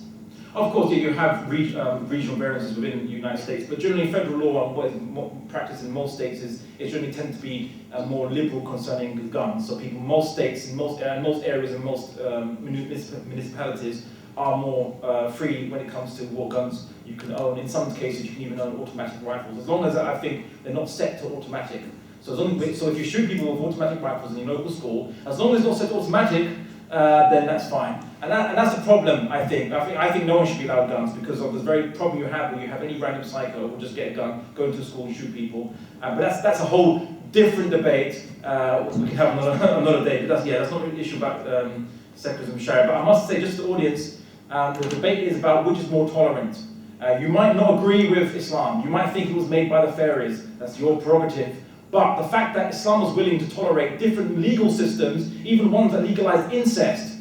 Of course, you have regional variances within the United States, but generally federal law and what is practiced in most states is generally tend to be more liberal concerning guns. So most states, in most areas and most municipalities are more free when it comes to what guns you can own. In some cases, you can even own automatic rifles, as long as I think they're not set to automatic. So if you shoot people with automatic rifles in your local school, as long as it's not set to automatic, then that's fine. And that's the problem, I think. I think no one should be allowed guns because of this very problem you have where you have any random psycho who will just get a gun, go into school and shoot people. But that's a whole different debate. We can have another day. But that's not really an issue about secularism, Sharia. But I must say, just to the audience, the debate is about which is more tolerant. You might not agree with Islam. You might think it was made by the fairies. That's your prerogative. But the fact that Islam was willing to tolerate different legal systems, even ones that legalize incest,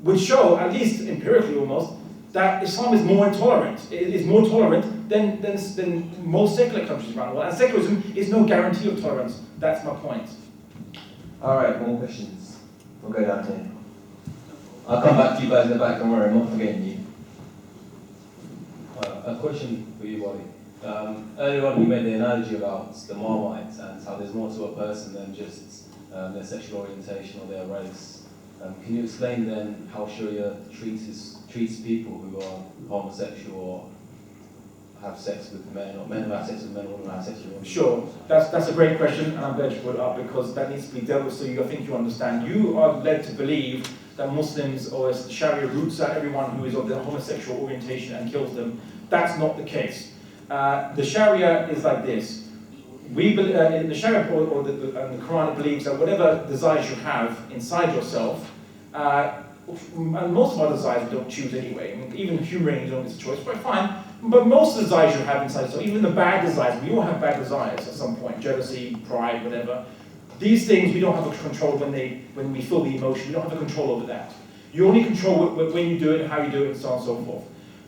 would show, at least empirically almost, that Islam is more intolerant. It is more tolerant than most secular countries around the world. And secularism is no guarantee of tolerance. That's my point. All right, more questions. We'll go down here. I'll come back to you guys in the back, don't worry, I'm not forgetting you. A question for you, Wally. Earlier on you made the analogy about the Marmite and how there's more to a person than just their sexual orientation or their race. Can you explain then how Sharia treats people who are homosexual or have sex with men, or men who have sex with men, or women who have sex with women? Sure, that's a great question, and I'm glad you brought it up because that needs to be dealt with so I think you understand. You are led to believe that Muslims or Sharia roots out everyone who is of the homosexual orientation and kills them. That's not the case. The Sharia is like this. We in the Sharia or the Quran believes that whatever desires you have inside yourself, and most of our desires we don't choose anyway. I mean, even humoring you don't get a choice, but fine. But most of the desires you have inside yourself, even the bad desires, we all have bad desires at some point, jealousy, pride, whatever. These things we don't have a control when we feel the emotion. We don't have a control over that. You only control when you do it, how you do it, and so on and so forth.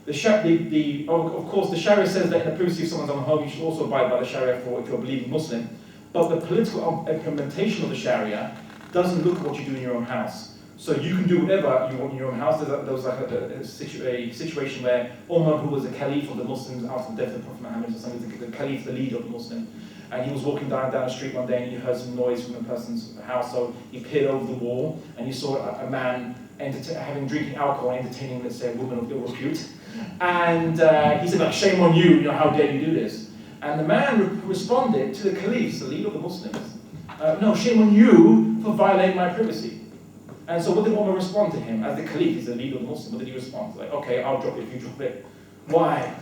Of course, the Sharia says that in the privacy of someone's own home, you should also abide by the Sharia for if you're a believing Muslim. But the political implementation of the Sharia doesn't look at what you do in your own house. So you can do whatever you want in your own house. There was like a situation where Umar, who was a caliph of the Muslims after the death of the Prophet Muhammad, or something, the caliph, the leader of the Muslim, and he was walking down the street one day and he heard some noise from a person's house. So he peered over the wall and he saw a man drinking alcohol and entertaining, let's say, a woman of ill repute. And he said, like, shame on you, how dare you do this? And the man responded to the caliph, the leader of the Muslims, no, shame on you for violating my privacy. And so what did Umar respond to him? As the caliph, he's the leader of the Muslims, what did he respond? Like, okay, I'll drop it if you drop it. Why?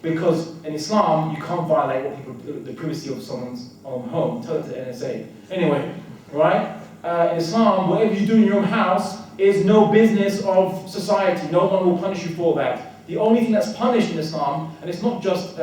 Because in Islam, you can't violate what people do, the privacy of someone's own home. Tell it to the NSA. Anyway, right? In Islam, whatever you do in your own house is no business of society. No one will punish you for that. The only thing that's punished in Islam, and it's not just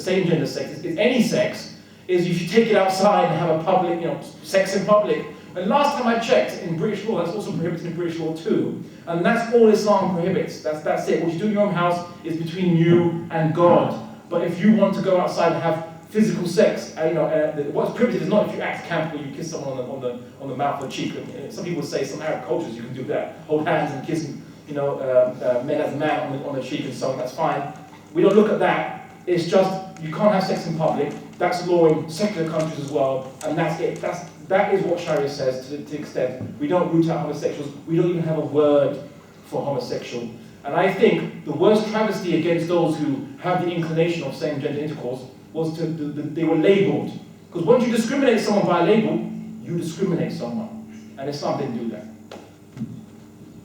same-gender sex, it's any sex, is if you take it outside and have a public, sex in public. And last time I checked, in British law, that's also prohibited in British law too. And that's all Islam prohibits. That's it. What you do in your own house is between you and God. But if you want to go outside and have physical sex, what's prohibited is not if you act camp where you kiss someone on the mouth or cheek. Some people say, some Arab cultures, you can do that. Hold hands and kiss, men as a man on the cheek and so on. That's fine. We don't look at that. It's just, you can't have sex in public. That's law in secular countries as well. And that's it. That is what Sharia says to the extent. We don't root out homosexuals. We don't even have a word for homosexual. And I think the worst travesty against those who have the inclination of same-gender intercourse was they were labelled. Because once you discriminate someone by a label, you discriminate someone. And Islam didn't do that.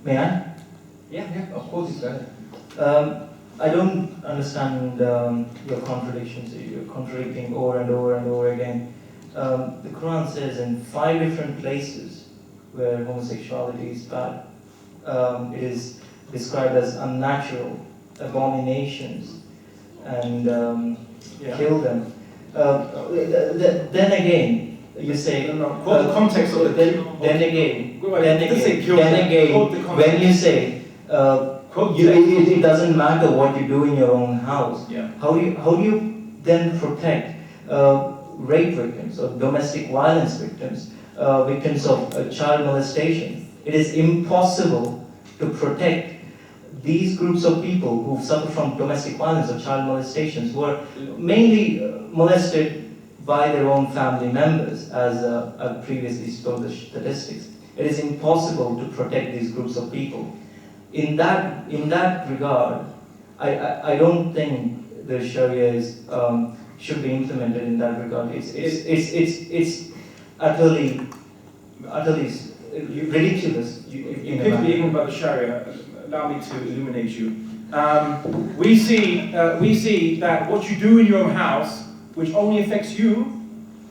May I? Yeah, of course it's better. I don't understand your contradictions. You're contradicting over and over and over again. The Quran says in 5 different places where homosexuality is bad, it is described as unnatural, abominations, and kill them. Then again, you say, quote the context of it. Then again, when you say, it doesn't matter what you do in your own house, how do you then protect rape victims or domestic violence victims, victims of child molestation? It is impossible to protect these groups of people who suffer from domestic violence or child molestations, who are mainly molested by their own family members, as I previously told the statistics. It is impossible to protect these groups of people. In that regard, I don't think the Sharia should be implemented in that regard. It's utterly ridiculous. You picked me even by the Sharia. Allow me to illuminate you. We see that what you do in your own house, which only affects you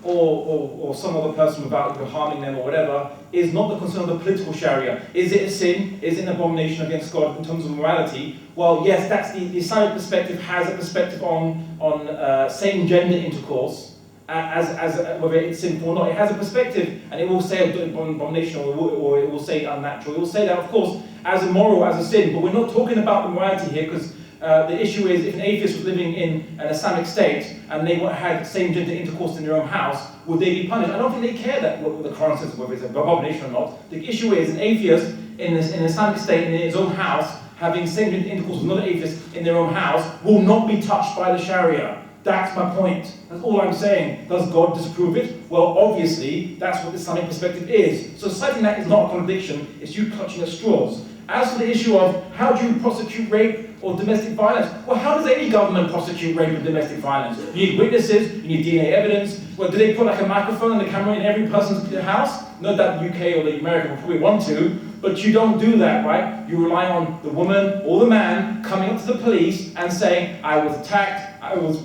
or some other person without harming them or whatever, is not the concern of the political Sharia. Is it a sin? Is it an abomination against God in terms of morality? Well, yes, that's the Islamic perspective has a perspective on same-gender intercourse, as whether it's sinful or not. It has a perspective, and it will say abomination or it will say unnatural. It will say that, of course, as immoral, as a sin, but we're not talking about the morality here, because the issue is, if an atheist was living in an Islamic state and they had same-gender intercourse in their own house, would they be punished? I don't think they care that what the Quran says, whether it's an abomination or not. The issue is, an atheist in an Islamic state in his own house having same-gender intercourse with another atheist in their own house will not be touched by the Sharia. That's my point. That's all I'm saying. Does God disapprove it? Well, obviously, that's what the Islamic perspective is. So citing that is not a contradiction, it's you clutching at straws. As for the issue of how do you prosecute rape or domestic violence, well, how does any government prosecute rape or domestic violence? You need witnesses, you need DNA evidence. Well, do they put like a microphone and a camera in every person's house? Not that the UK or the American will probably want to, but you don't do that, right? You rely on the woman or the man coming up to the police and saying, I was attacked, I was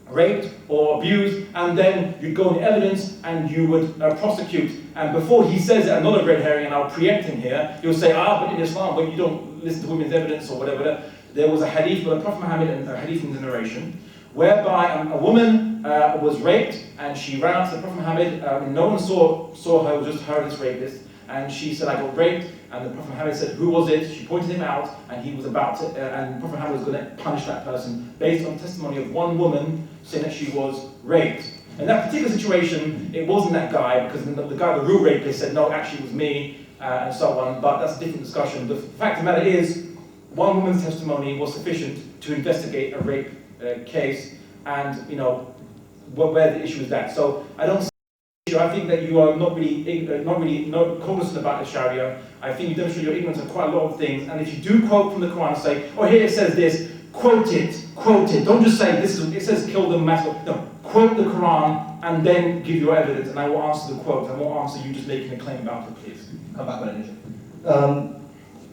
raped or abused, and then you'd go on the evidence and you would prosecute. And before he says it, another red herring, and I'll preempt him here, he'll say, but in Islam, when you don't listen to women's evidence or whatever, there was a hadith by the Prophet Muhammad, and a hadith in the narration, whereby a woman was raped, and she ran up to the Prophet Muhammad, no one saw her, it was just her, this rapist, and she said, I got raped, and the Prophet Muhammad said, who was it? She pointed him out, and he was about to, and Prophet Muhammad was going to punish that person based on testimony of one woman saying that she was raped. In that particular situation, it wasn't that guy, because the guy, the real rapist, said, no, actually it was me, and so on, but that's a different discussion. The fact of the matter is, one woman's testimony was sufficient to investigate a rape case, and, you know, where the issue is that. So I don't see the issue. I think that you are not really cognizant about the Sharia. I think you demonstrate your ignorance of quite a lot of things, and if you do quote from the Quran and say, oh, here it says this, quote it. Don't just say, it says kill them, massacre. No, quote the Quran, and then give your evidence, and I will answer the quote. I won't answer you just making a claim about it, please. Come back with an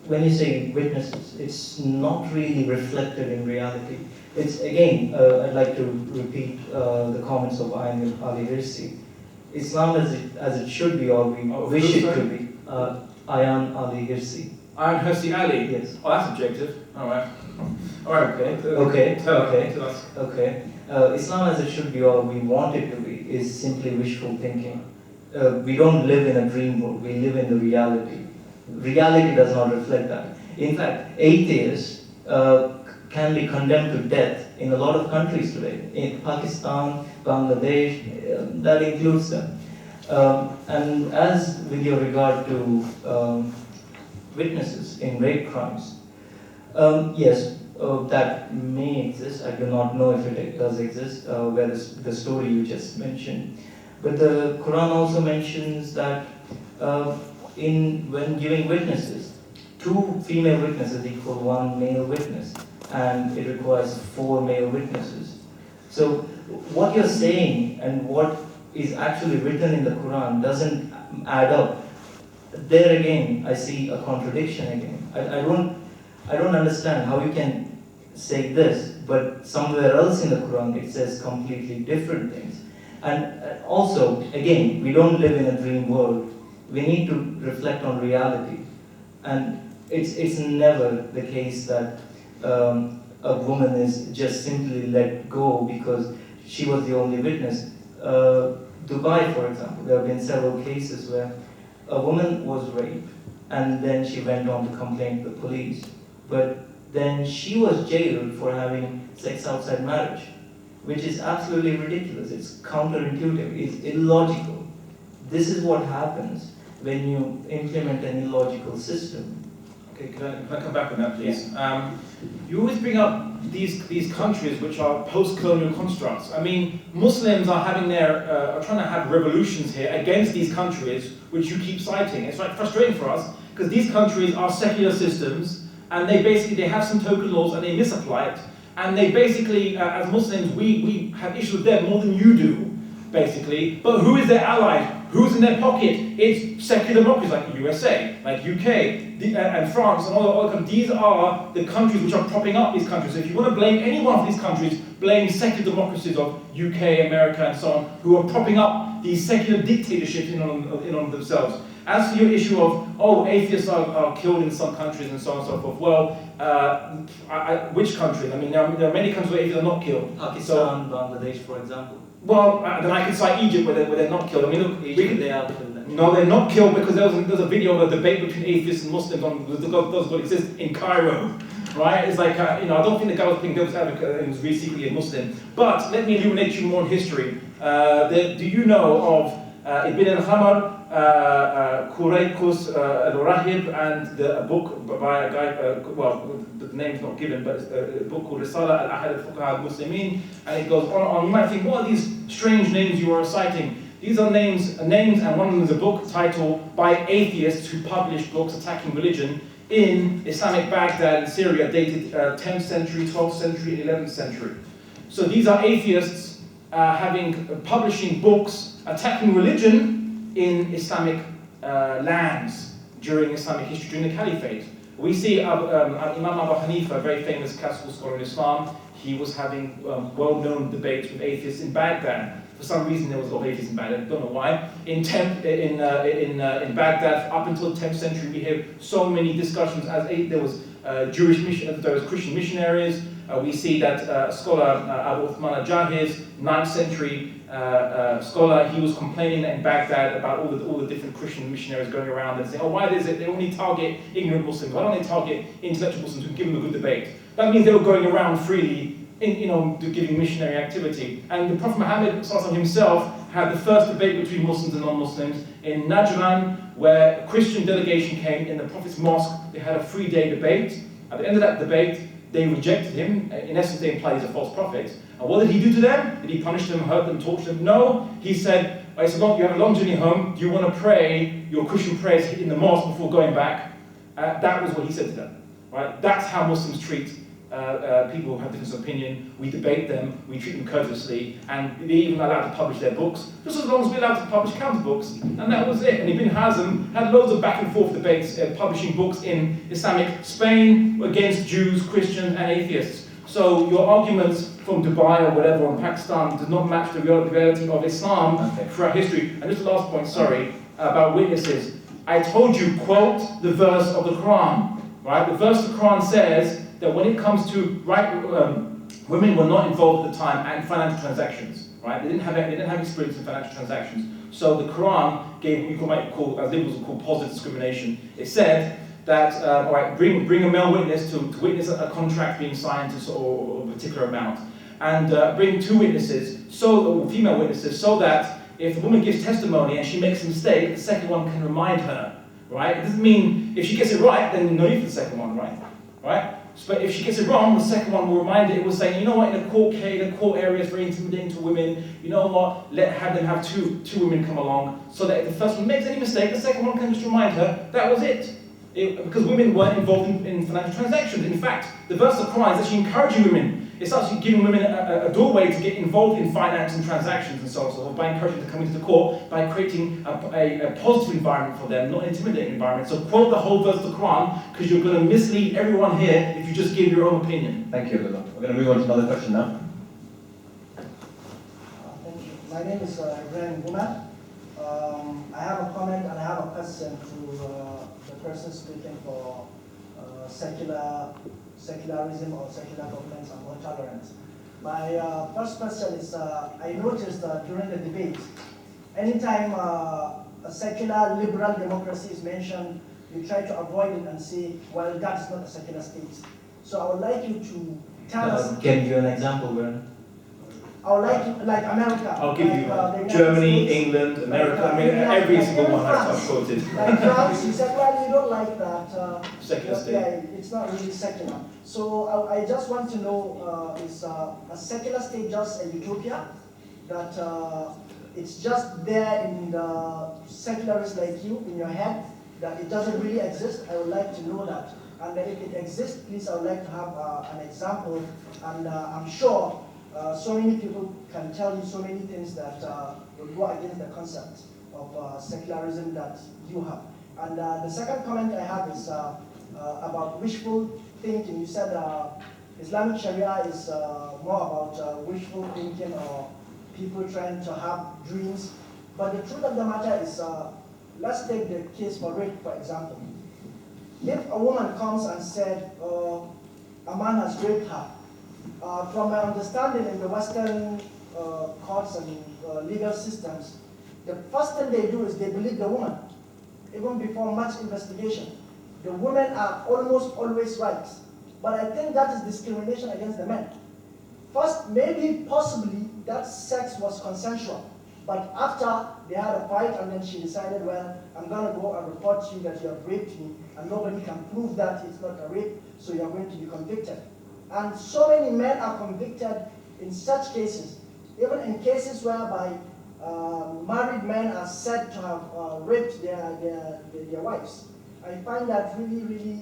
When you say witnesses, it's not really reflected in reality. It's, again, I'd like to repeat the comments of Ayan Ali Hirsi. Islam as it should be, or we wish it could be. Ayan Ali Hirsi. Ayan Hirsi Ali? Yes. Oh, that's objective. Alright. Alright, okay. Okay. Islam as it should be, or we want it to be, is simply wishful thinking. We don't live in a dream world, we live in the reality. Reality does not reflect that. In fact, atheists can be condemned to death in a lot of countries today. In Pakistan, Bangladesh, that includes them. And as with your regard to witnesses in rape crimes, yes, that may exist. I do not know if it does exist, where the story you just mentioned. But the Quran also mentions that when giving witnesses, 2 female witnesses equal 1 male witness, and it requires 4 male witnesses. So what you're saying and what is actually written in the Quran doesn't add up. There again, I see a contradiction again. I don't understand how you can say this, but somewhere else in the Quran it says completely different things. And also, again, we don't live in a dream world. We need to reflect on reality. And it's never the case that a woman is just simply let go because she was the only witness. Dubai, for example, there have been several cases where a woman was raped and then she went on to complain to the police. But then she was jailed for having sex outside marriage, which is absolutely ridiculous. It's counterintuitive, it's illogical. This is what happens when you implement an illogical system. Okay, can I come back on that, please? Yeah. You always bring up these countries which are post-colonial constructs. I mean, Muslims are having are trying to have revolutions here against these countries, which you keep citing. It's like frustrating for us because these countries are secular systems, and they have some token laws and they misapply it. And they basically, as Muslims, we have issues with them more than you do, basically. But who is their ally? Who's in their pocket? It's secular democracies like USA, like UK, and France, and all other countries. These are the countries which are propping up these countries. So if you want to blame any one of these countries, blame secular democracies of UK, America, and so on, who are propping up these secular dictatorships in on themselves. As for your issue of, atheists are killed in some countries and so on and so forth, well, which countries? I mean, there are many countries where atheists are not killed. Pakistan, Bangladesh, for example. Well, then I can cite Egypt where they're not killed. I mean, look, they are killed. No, they're not killed because there's a video of a debate between atheists and Muslims on does what exists in Cairo, right? It's like, I don't think the guy was being devil's advocate and was really secretly a Muslim. But let me illuminate you more in history. Do you know of Ibn al-Khamar, Kuraykus al-Rahib, and a book by a guy, the name's not given, but it's a book called Risala al-Ahad al-Fuqaha al-Muslimin, and it goes on. You might think, what are these strange names you are citing? These are names, and one of them is a book titled by atheists who publish books attacking religion in Islamic Baghdad in Syria, dated 10th century, 12th century, 11th century. So these are atheists publishing books attacking religion in Islamic lands during Islamic history, during the Caliphate. We see Imam Abu Hanifa, a very famous classical scholar in Islam, he was having well-known debates with atheists in Baghdad. For some reason, there was a lot of atheists in Baghdad. I don't know why. In Baghdad, up until the 10th century, we have so many discussions. There was Christian missionaries. We see that scholar Abu Uthman al-Jahiz, 9th century scholar, he was complaining in Baghdad about all the different Christian missionaries going around and saying, oh, why is it they only target ignorant Muslims? Why don't they target intellectual Muslims who give them a good debate? That means they were going around freely giving missionary activity. And the Prophet Muhammad himself had the first debate between Muslims and non-Muslims in Najran, where a Christian delegation came in the Prophet's mosque. They had a 3-day debate. At the end of that debate, they rejected him. In essence, they implied he's a false prophet. And what did he do to them? Did he punish them, hurt them, torture them? No. He said, you have a long journey home. Do you want to pray your Christian prayers in the mosque before going back? That was what he said to them. Right? That's how Muslims treat people who have different opinion. We debate them, we treat them courteously, and they're even allowed to publish their books, just as long as we're allowed to publish counter books. And that was it. And Ibn Hazm had loads of back and forth debates, publishing books in Islamic Spain against Jews, Christians, and atheists. So your arguments from Dubai or whatever, or Pakistan, does not match the reality of Islam throughout history. And just the last point, sorry, about witnesses. I told you, quote the verse of the Quran. Right? The verse of the Quran says that when it comes to women were not involved at the time in financial transactions, right? They didn't have experience in financial transactions. So the Quran gave what you might call, as liberals would call, positive discrimination. It said that all right, bring a male witness to witness a contract being signed or a particular amount, and bring 2 witnesses, or female witnesses, so that if the woman gives testimony and she makes a mistake, the second one can remind her. Right? It doesn't mean if she gets it right, then no need for the second one, right? Right? But if she gets it wrong, the second one will remind her. It will say, you know what, in a court case, the court area is very intimidating to women. You know what? Have them have two women come along, so that if the first one makes any mistake, the second one can just remind her that was it. Because women weren't involved in financial transactions. In fact, the verse of the Quran is actually encouraging women. It's actually giving women a doorway to get involved in finance and transactions and so on, so forth, by encouraging them to come into the court, by creating a positive environment for them, not an intimidating environment. So quote the whole verse of the Quran, because you're going to mislead everyone here if you just give your own opinion. Thank you, Abdullah. We're going to move on to another question now. Thank you. My name is Ibrahim Guma. I have a comment and I have a question to the person speaking for secularism or secular governments and more tolerance. My first question is, I noticed during the debate, anytime a secular liberal democracy is mentioned, you try to avoid it and say, well, that's not a secular state. So I would like you to tell us... Can you give an example, Vern? I would like America. I'll give you Germany, England, America, every single one I've quoted. Like France, you said, well, you don't like that. Secular state. Yeah, it's not really secular. So I just want to know, is a secular state just a utopia? That it's just there in the secularists like you, in your head, that it doesn't really exist? I would like to know that. And if it exists, please, I would like to have an example. And I'm sure so many people can tell you so many things that will go against the concept of secularism that you have. And the second comment I have is about wishful thinking. You said Islamic Sharia is more about wishful thinking or people trying to have dreams. But the truth of the matter is, let's take the case for rape, for example. If a woman comes and said, a man has raped her, from my understanding in the Western courts and legal systems, the first thing they do is they believe the woman, even before much investigation. The women are almost always right. But I think that is discrimination against the men. First, maybe, possibly, that sex was consensual. But after they had a fight and then she decided, well, I'm going to go and report to you that you have raped me, and nobody can prove that it's not a rape, so you're going to be convicted. And so many men are convicted in such cases, even in cases whereby married men are said to have raped their wives. I find that really, really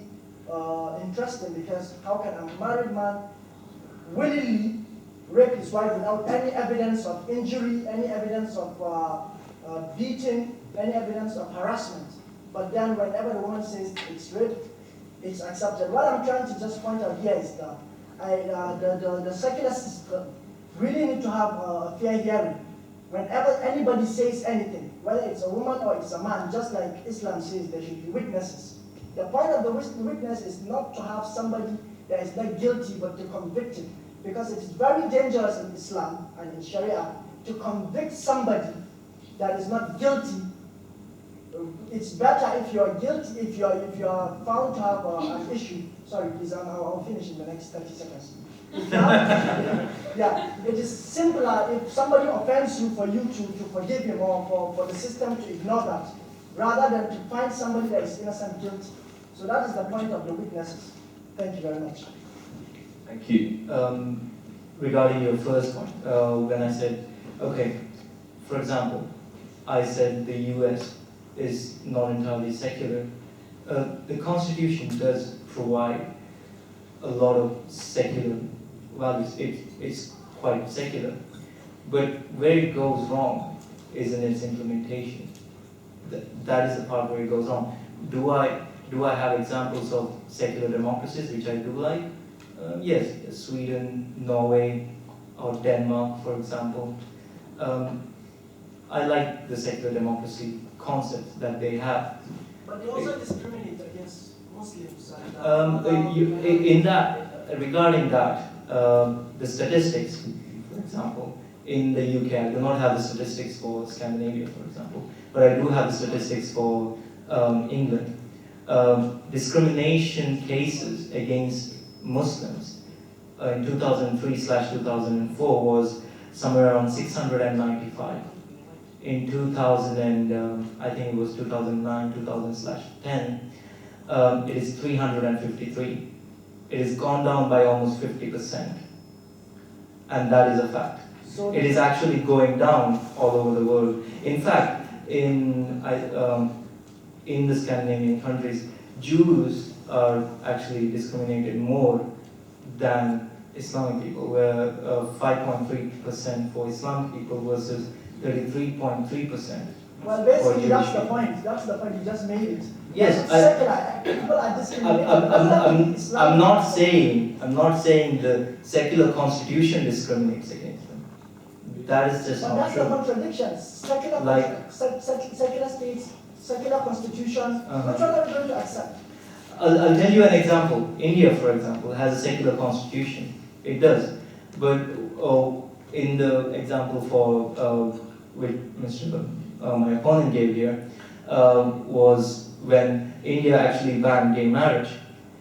interesting, because how can a married man willingly rape his wife without any evidence of injury, any evidence of beating, any evidence of harassment? But then whenever the woman says it's rape, it's accepted. What I'm trying to just point out here is that the secular system really need to have a fair hearing. Whenever anybody says anything, whether it's a woman or it's a man, just like Islam says there should be witnesses. The point of the witness is not to have somebody that is not guilty but to convict him. Because it is very dangerous in Islam and in Sharia to convict somebody that is not guilty. It's better if you are guilty, if you are found to have an issue. Sorry, please, I'll finish in the next 30 seconds. Yeah, it is simpler if somebody offends you for you to forgive him or for the system to ignore that, rather than to find somebody that is innocent guilty. So that is the point of the witnesses. Thank you very much. Thank you. Regarding your first point, when I said, okay, for example, I said the US is not entirely secular. The Constitution does provide a lot of secular values. It's quite secular. But where it goes wrong is in its implementation. That is the part where it goes wrong. Do I have examples of secular democracies which I do like? Yes, Sweden, Norway, or Denmark, for example. I like the secular democracy concept that they have. But they also discriminate against Muslims. Regarding that, the statistics, for example, in the UK, I do not have the statistics for Scandinavia, for example, but I do have the statistics for England. Discrimination cases against Muslims in 2003/2004 was somewhere around 695. In 2000 I think it was 2009, 2000/10, it is 353. It has gone down by almost 50%, and that is a fact. So it is actually going down all over the world. In fact, in the Scandinavian countries, Jews are actually discriminated more than Islamic people, where 5.3% for Islamic people versus 33.3%. Well, basically, that's the point. That's the point. You just made it. Yes, people are discriminated. I'm not saying the secular constitution discriminates against them. That is just not true. But that's the contradiction. Secular states, secular constitution. Which one are we going to accept? I'll tell you an example. India, for example, has a secular constitution. It does. But in the example for which my opponent gave here, was when India actually banned gay marriage.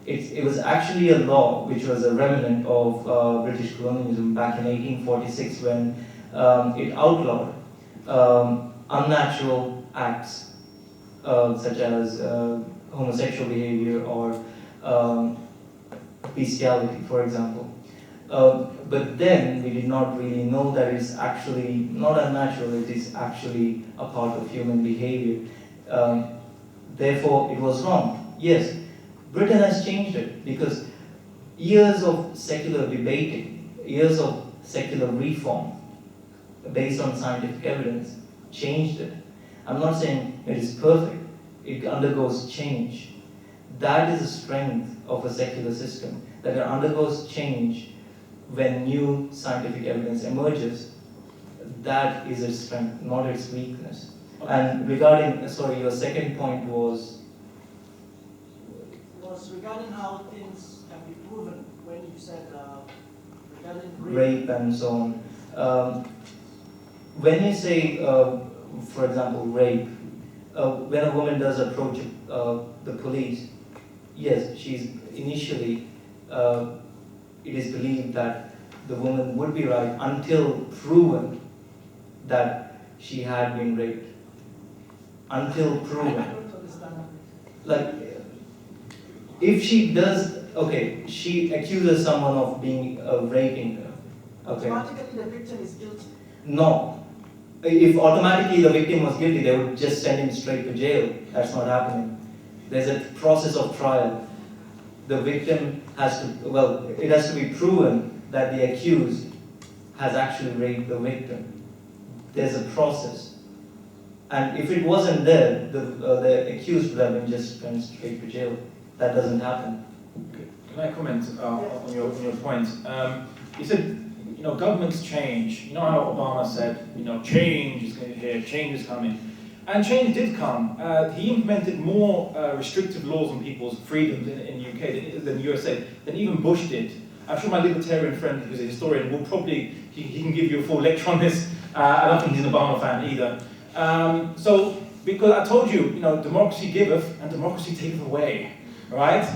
It was actually a law which was a remnant of British colonialism back in 1846 when it outlawed unnatural acts such as homosexual behavior or bestiality, for example. But then we did not really know that it's actually not unnatural, it is actually a part of human behavior. Therefore, it was wrong. Yes, Britain has changed it because years of secular debating, years of secular reform based on scientific evidence changed it. I'm not saying it is perfect, it undergoes change. That is the strength of a secular system, that it undergoes change when new scientific evidence emerges. That is its strength, not its weakness. And regarding, sorry, your second point was regarding how things can be proven when you said regarding rape and so on. When you say, for example, rape, when a woman does approach the police, yes, she's initially, it is believed that the woman would be right until proven that she had been raped. Until proven. Like, if she does, okay, she accuses someone of being raping her. Okay. Automatically the victim is guilty. No. If automatically the victim was guilty, they would just send him straight to jail. That's not happening. There's a process of trial. The victim has to, well, it has to be proven that the accused has actually raped the victim. There's a process. And if it wasn't there, the accused would have been just sent straight to jail. That doesn't happen. Okay. Can I comment on your point? You said, governments change. You know how Obama said, change is here, change is coming. And change did come. He implemented more restrictive laws on people's freedoms in the UK than the USA, than even Bush did. I'm sure my libertarian friend, who's a historian, will probably, he can give you a full lecture on this. I don't think he's an Obama fan either. So, because I told you, democracy giveth and democracy taketh away, right?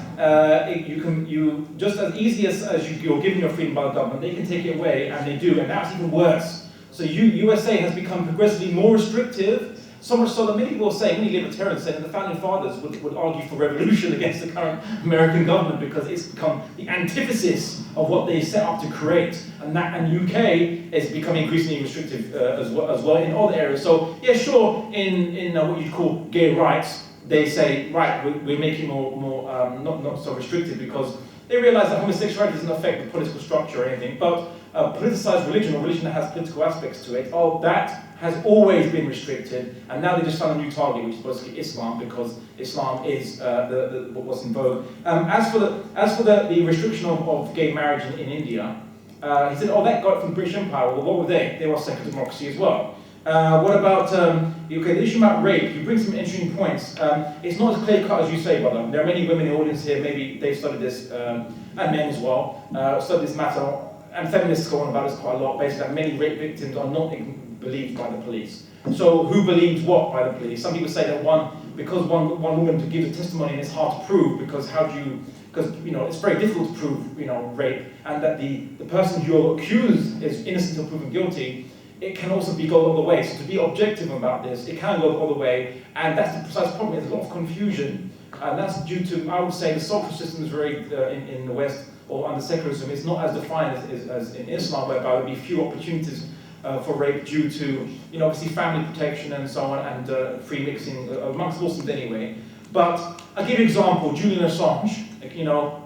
You just as easy as you're giving your freedom by the government, they can take it away, and they do, and that's even worse. So USA has become progressively more restrictive, so much so that many people say, many libertarians say that the founding fathers would argue for revolution against the current American government because it's become the antithesis of what they set up to create. And UK is becoming increasingly restrictive as well in other areas. So yeah, sure, in what you call gay rights, they say, right, we're making more not so restrictive because they realize that homosexuality doesn't affect the political structure or anything, but politicized religion, or religion that has political aspects to it, that has always been restricted, and now they just found a new target, which is basically Islam, because Islam is what's in vogue. As for the restriction of gay marriage in India, he said, that got it from the British Empire. Well, what were they? They were secular democracy as well. What about the issue about rape? You bring some interesting points. It's not as clear cut as you say, brother. There are many women in the audience here, maybe they've studied this, and men as well, studied this matter, and feminists go on about this quite a lot, basically that many rape victims are not believed by the police. So who believes what by the police? Some people say that because one woman to give a testimony and it's hard to prove, because it's very difficult to prove rape, and that the person you're accused is innocent until proven guilty, it can also go the other way. So to be objective about this, it can go the other way, and that's the precise problem. There's a lot of confusion, and that's due to, I would say, the social system is very, in the West, or under secularism, it's not as defined as in Islam, whereby there would be few opportunities for rape due to, obviously family protection and so on, and free mixing amongst Muslims anyway. But I'll give you an example, Julian Assange,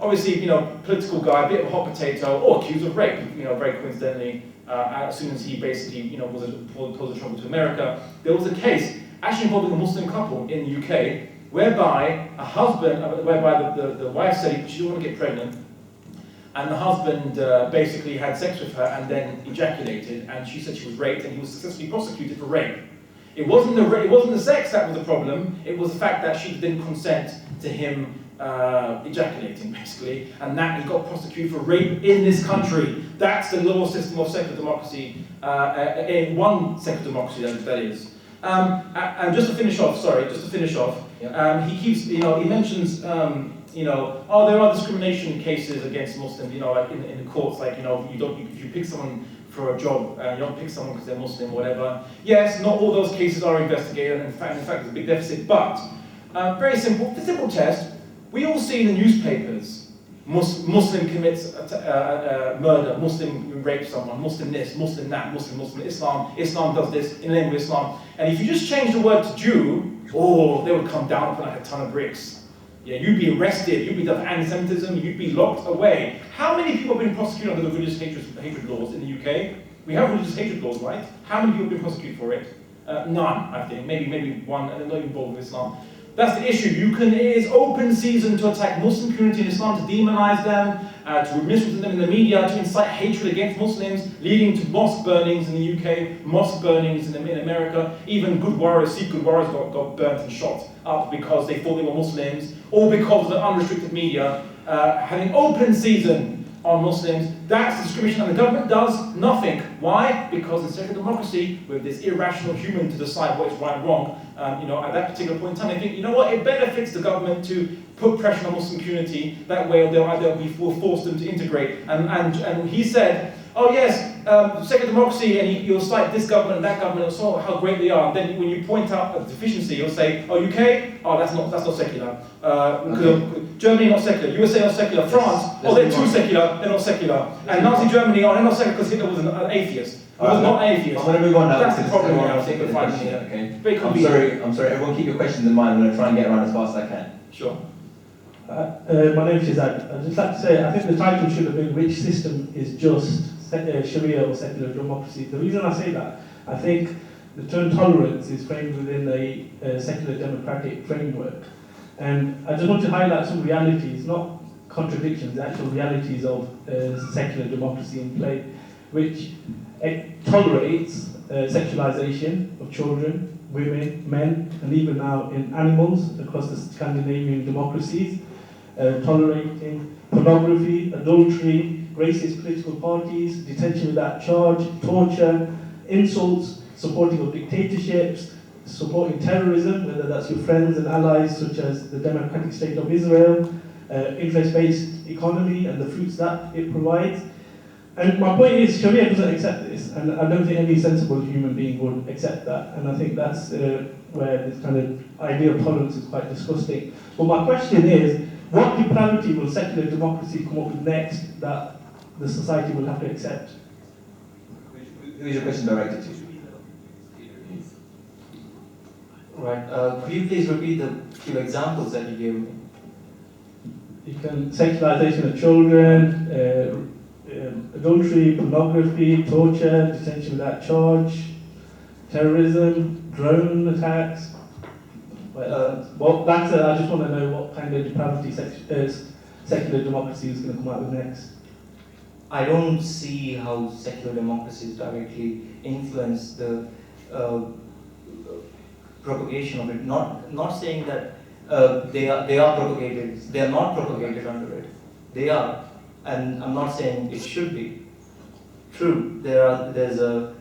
obviously, political guy, a bit of a hot potato, or accused of rape, very coincidentally, as soon as he basically, posed a trouble to America. There was a case actually involving a Muslim couple in the UK, whereby the wife said she didn't want to get pregnant, and the husband basically had sex with her and then ejaculated, and she said she was raped, and he was successfully prosecuted for rape. It wasn't the sex that was the problem, it was the fact that she didn't consent to him ejaculating, basically, and that he got prosecuted for rape in this country. That's the law system of secular democracy, in one secular democracy, that is. And just to finish off, yeah. He keeps, he mentions, there are discrimination cases against Muslims, like in the courts, like, if you pick someone for a job, you don't pick someone because they're Muslim or whatever. Yes, not all those cases are investigated, and in fact there's a big deficit, but very simple test. We all see in the newspapers, Muslim commits murder, Muslim rapes someone, Muslim this, Muslim that, Muslim, Islam does this in the name of Islam. And if you just change the word to Jew, they would come down for like a ton of bricks. Yeah, you'd be arrested, you'd be done for anti-Semitism, you'd be locked away. How many people have been prosecuted under the religious hatred laws in the UK? We have religious hatred laws, right? How many people have been prosecuted for it? None, I think. Maybe one, and they're not involved with Islam. That's the issue. It is open season to attack Muslim community in Islam, to demonize them, to misrepresent them in the media, to incite hatred against Muslims, leading to mosque burnings in the UK, mosque burnings in America. Even good warriors, Sikh good warriors got burnt and shot up because they thought they were Muslims, or because of the unrestricted media having open season on Muslims. That's discrimination, and the government does nothing. Why? Because in secular democracy, with this irrational human to decide what is right and wrong, at that particular point in time, they think, it benefits the government to put pressure on the Muslim community. That way, we'll force them to integrate. And he said, secular democracy, and you'll cite this government and that government, and so how great they are. And then when you point out a deficiency, you'll say, UK? That's not secular. Germany not secular, USA not secular, France, they're too secular, they're not secular. And Nazi Germany, they're not secular because Hitler was an atheist. He was not an atheist. I'm going to move on now. That's the problem here, I think, with finding it. Okay. I'm sorry, everyone keep your questions in mind. I'm going to try and get around as fast as I can. Sure. My name is Shazad. I'd just like to say, I think the title should have been "Which System is Just, Sharia or Secular Democracy?" The reason I say that, I think the term tolerance is framed within a secular democratic framework. And I just want to highlight some realities, not contradictions, actual realities of secular democracy in play. which tolerates sexualization of children, women, men, and even now in animals across the Scandinavian democracies, tolerating pornography, adultery, racist political parties, detention without charge, torture, insults, supporting of dictatorships, supporting terrorism, whether that's your friends and allies such as the Democratic State of Israel, interest-based economy and the fruits that it provides. And my point is, Sharia doesn't accept this, and I don't think any sensible human being would accept that, and I think that's where this kind of idea of tolerance is quite disgusting. But my question is, what depravity will secular democracy come up with next that the society will have to accept? Who is your question directed to? Right. Could you please repeat the few examples that you gave me? You can sexualization of children, adultery, pornography, torture, detention without charge, terrorism, drone attacks. Well, that's I just want to know what kind of depravity secular democracy is going to come out with next. I don't see how secular democracies directly influence the propagation of it. Not saying that they are propagated. They are not propagated under it. They are, and I'm not saying it should be. True, there's a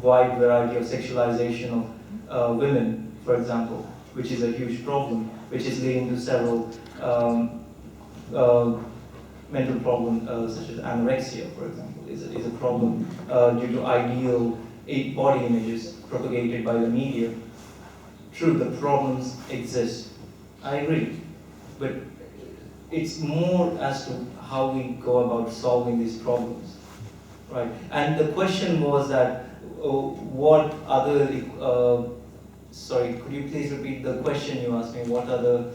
wide variety of sexualization of women, for example, which is a huge problem, which is leading to several mental problems such as anorexia, for example, is a problem due to ideal body images propagated by the media. True, the problems exist. I agree. But it's more as to how we go about solving these problems. Right. And the question was that what other sorry, could you please repeat the question you asked me? What other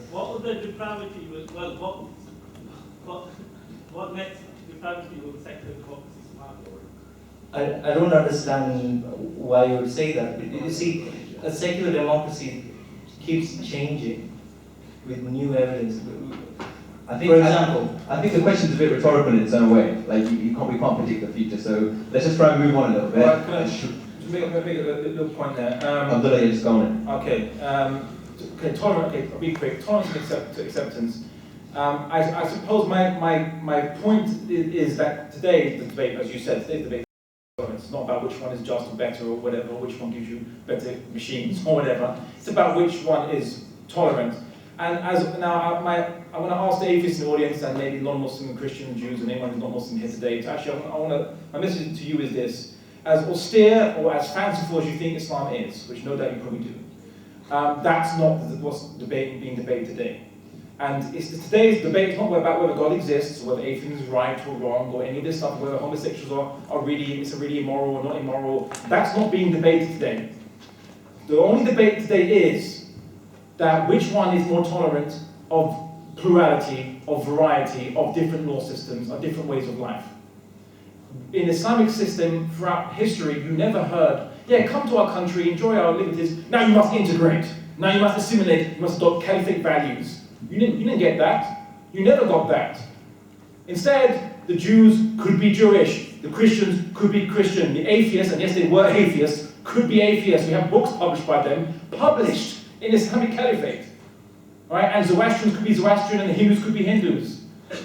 depravity well what next depravity will secular democracy smart? I don't understand why you would say that. You see, a secular democracy keeps changing with new evidence. I think, for example, I think the question's a bit rhetorical in its own way. Like we can't predict the future. So let's just try and move on a little bit. Right, can I just make a little point there? Abdullah, you're just going. Okay. Tolerance. Okay, I'll be quick. Tolerance to acceptance. I suppose my point is that today's debate, as you said, today's debate. It's not about which one is just or better or whatever, or which one gives you better machines or whatever. It's about which one is tolerant. And as now, I want to ask the atheists in the audience and maybe non-Muslim and Christian and Jews and anyone who's not Muslim here today. Actually, my message to you is this: as austere or as fanciful as you think Islam is, which no doubt you probably do, that's not what's being debated today. And today's debate is not about whether God exists, or whether atheism is right or wrong, or any of this stuff, whether homosexuals are really immoral or not immoral. That's not being debated today. The only debate today is that which one is more tolerant of plurality, of variety, of different law systems, of different ways of life. In the Islamic system, throughout history, you never heard, yeah, come to our country, enjoy our liberties, now you must integrate, now you must assimilate, you must adopt caliphate values. You didn't get that. You never got that. Instead, the Jews could be Jewish, the Christians could be Christian, the atheists, and yes, they were atheists, could be atheists. We have books published by them, published in Islamic Caliphate. Right? And Zoroastrians could be Zoroastrian, and the Hindus could be Hindus.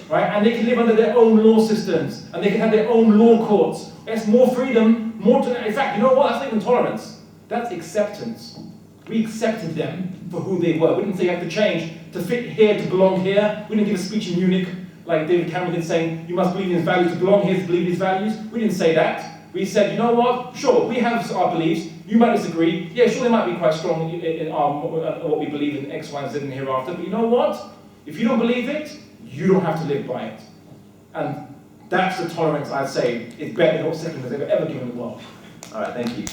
Right? And they can live under their own law systems, and they can have their own law courts. That's more freedom, in fact, you know what? That's not even tolerance. That's acceptance. We accepted them for who they were. We didn't say you have to change to fit here, to belong here. We didn't give a speech in Munich like David Cameron did saying, you must believe in his values to belong here, to believe in his values. We didn't say that. We said, you know what? Sure, we have our beliefs. You might disagree. Yeah, sure, they might be quite strong in what we believe in X, Y, and Z and hereafter. But you know what? If you don't believe it, you don't have to live by it. And that's the tolerance, I'd say, is better than what secularists have ever given the world. All right, thank you.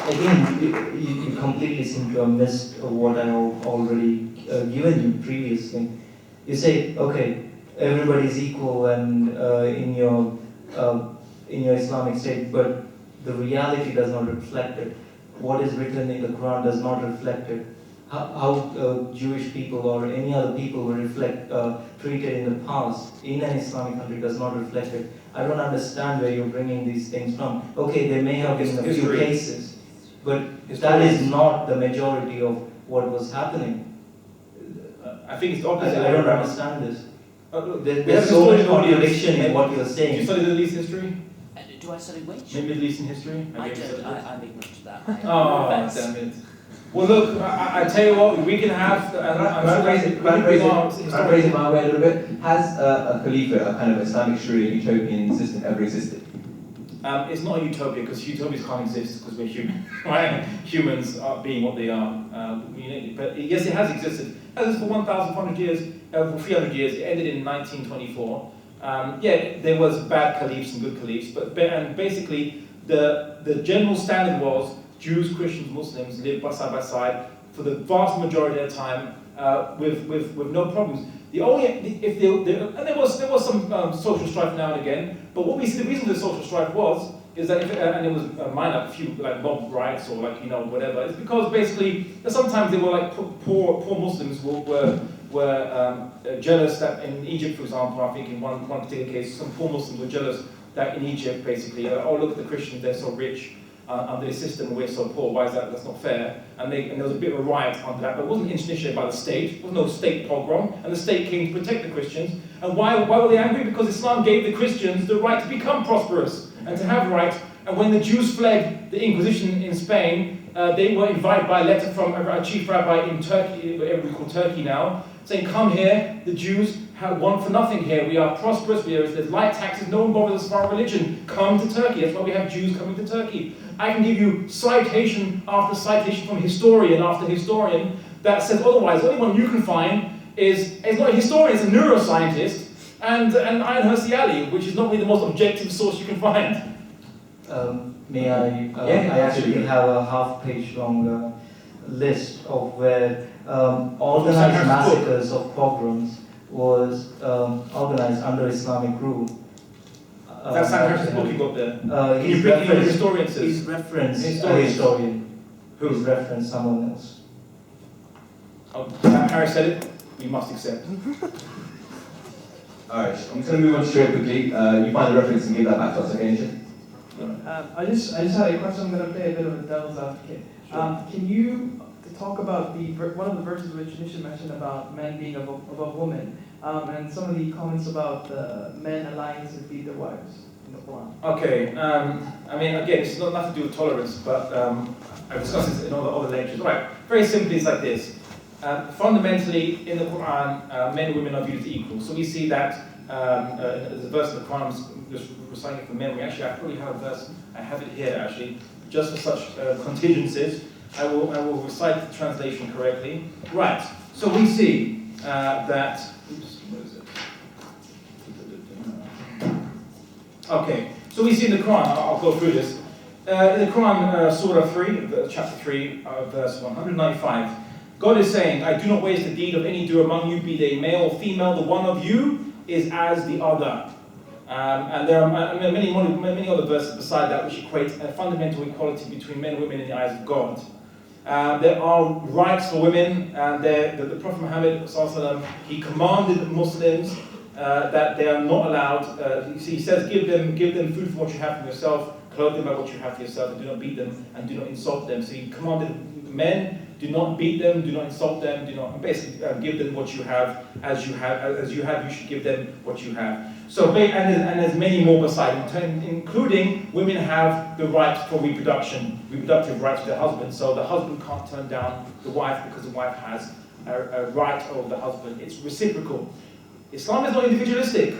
Again, you completely seem to have missed what I have already given you previously. You say, okay, everybody is equal and in your Islamic state, but the reality does not reflect it. What is written in the Quran does not reflect it. how Jewish people or any other people were treated in the past in an Islamic country does not reflect it. I don't understand where you're bringing these things from. Okay, there may have been a few cases, but that is not the majority of what was happening. I think it's the opposite. I don't understand this. There's so much contradiction in what you're saying. Do you study Middle East history? Do I study which? Middle Eastern history? I don't. I'm ignorant to that. Oh, damn it. Well, look, I tell you what, we can have. Raising my way a little bit. Has a caliphate, a kind of Islamic Sharia utopian system, ever existed? It's not a utopia because utopias can't exist because we're human, right? Humans are being what they are. But yes, it has existed. It has for 1,400 years, for 300 years. It ended in 1924. Yeah, there was bad caliphs and good caliphs, and basically the general standard was Jews, Christians, Muslims lived side by side for the vast majority of the time with no problems. The only and there was some social strife now and again, but what we see the reason for the social strife is that and it was minor, a few like mob riots or like whatever. It's because basically sometimes they were like poor Muslims were jealous that in Egypt, for example, I think in one particular case, some poor Muslims were jealous that in Egypt, basically, oh look at the Christians, they're so rich under the system, we're so poor. Why is that? That's not fair. And there was a bit of a riot under that, but it wasn't initiated by the state. There was no state pogrom, and the state came to protect the Christians. And why were they angry? Because Islam gave the Christians the right to become prosperous and to have rights. And when the Jews fled the Inquisition in Spain, they were invited by a letter from a chief rabbi in Turkey, whatever we call Turkey now, saying, come here, the Jews want for nothing here. We are prosperous, there's light taxes, no one bothers us about religion. Come to Turkey. That's why we have Jews coming to Turkey. I can give you citation after citation from historian after historian that says otherwise. The only one you can find is not a historian, it's a neuroscientist, and Ayaan Hirsi Ali, which is not really the most objective source you can find. May I? I actually have a half-page long list of where organized massacres of pogroms was organized under Islamic rule. That's Sankar's book you got there. Can you bring in the historian? He's referenced a historian. Who? He's referenced someone else. Oh, Harry said it. We must accept. Alright, I'm just going to move on straight quickly. You find the reference and give that back to us, okay, Nisha? I just had a question. I'm going to play a bit of a devil's advocate. Sure. Can you talk about one of the verses which Nisha mentioned about men being above women, and some of the comments about men allying to beat their wives in the Quran? Okay, I mean, again, it's not nothing to do with tolerance, but I've discussed this in all the other lectures. Right, very simply, it's like this. Fundamentally, in the Quran, men and women are viewed as equal. So we see that there's a verse in the Quran, I'm just reciting it from memory. Actually, I probably have a verse, I have it here actually, just for such contingencies. I will recite the translation correctly. Right, so we see that, oops, what is it? Okay, so we see in the Quran, I'll go through this. In the Quran, Surah 3, chapter 3, verse 195, God is saying, I do not waste the deed of any doer among you, be they male or female, the one of you is as the other. And there are many other verses beside that which equate a fundamental equality between men and women in the eyes of God. There are rights for women, and the Prophet Muhammad, he commanded Muslims that they are not allowed, he says, give them food for what you have for yourself, clothe them by what you have for yourself, and do not beat them, and do not insult them. So he commanded men, do not beat them, do not insult them, do not basically give them what you have, as you have, you should give them what you have. So, and there's many more beside, including women have the right for reproductive rights to their husband. So the husband can't turn down the wife because the wife has a right over the husband. It's reciprocal. Islam is not individualistic.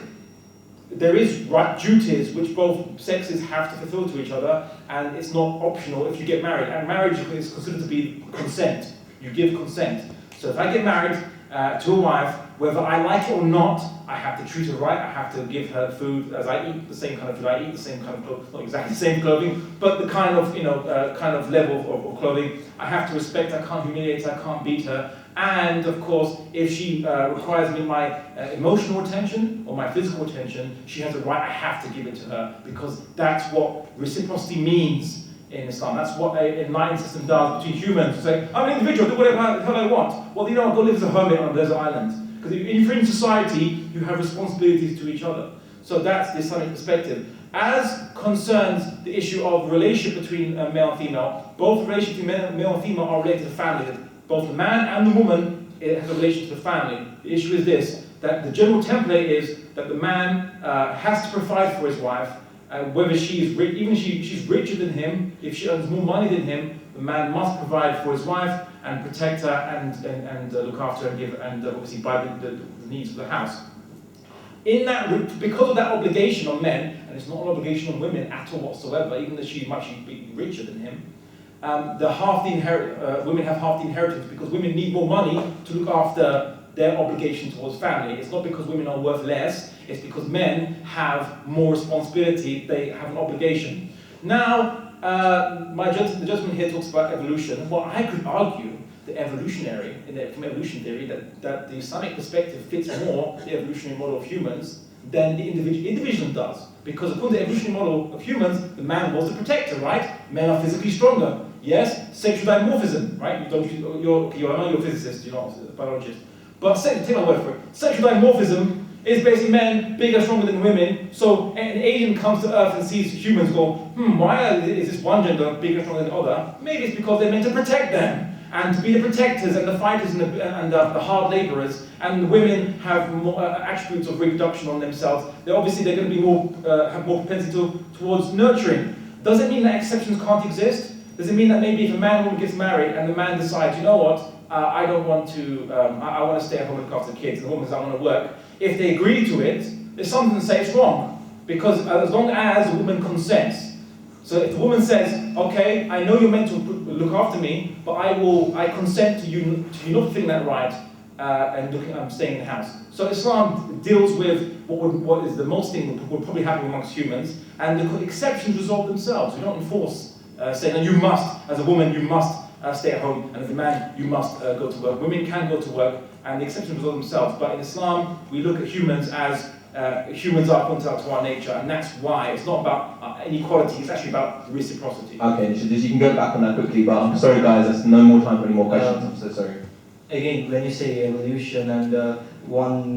There is right duties which both sexes have to fulfill to each other, and it's not optional if you get married. And marriage is considered to be consent. You give consent. So if I get married to a wife, whether I like it or not, I have to treat her right. I have to give her food as I eat the same kind of food. I eat the same kind of clothing, not exactly the same clothing, but the kind of level of clothing. I have to respect. I can't humiliate her. I can't beat her. And of course, if she requires me my emotional attention or my physical attention, she has a right. I have to give it to her because that's what reciprocity means in Islam. That's what an enlightened system does between humans. To say, I'm an individual, do whatever the hell I want. Well, you know, go live as a hermit on a desert island. Because in a free society, you have responsibilities to each other. So that's the Islamic perspective. As concerns the issue of relationship between male and female, both relations between male and female are related to family. Both the man and the woman has a relation to the family. The issue is this, that the general template is that the man has to provide for his wife, whether she is rich, even if she's richer than him, if she earns more money than him, the man must provide for his wife and protect her and look after her and give and obviously buy the needs of the house. In that, because of that obligation on men, and it's not an obligation on women at all whatsoever, even though she might be richer than him, women have half the inheritance because women need more money to look after their obligation towards family. It's not because women are worth less, it's because men have more responsibility, they have an obligation. Now, the judgment here talks about evolution. Well, I could argue the evolutionary, from evolution theory, that the Islamic perspective fits more the evolutionary model of humans than the individualism does. Because according to the evolutionary model of humans, the man was the protector, right? Men are physically stronger. Yes, sexual dimorphism, right? You're not a physicist, you're not a biologist. But take my word for it. Sexual dimorphism is basically men bigger, stronger than women. So an alien comes to Earth and sees humans go, why is this one gender bigger, stronger than the other? Maybe it's because they're meant to protect them. And to be the protectors and the fighters and the hard laborers, and the women have more attributes of reproduction on themselves. They're going to be more have more propensity towards nurturing. Does it mean that exceptions can't exist? Does it mean that maybe if a man and woman gets married and the man decides, you know what, I don't want to, I want to stay at home and look after the kids, and the woman says I want to work. If they agree to it, there's something to say it's wrong, because as long as the woman consents. So if the woman says, okay, I know you're meant to look after me, but I consent to you not feeling that right, and I'm staying in the house. So Islam deals with what is the most thing that would probably happen amongst humans, and the exceptions resolve themselves. We don't enforce saying, no, you must, as a woman, you must stay at home, and as a man, you must go to work. Women can go to work, and the exceptions resolve themselves. But in Islam, we look at humans as humans are contrary to our nature, and that's why it's not about inequality, it's actually about reciprocity. Okay, you can go back on that quickly, but I'm sorry guys, there's no more time for any more questions, I'm so sorry. Again, when you say evolution and one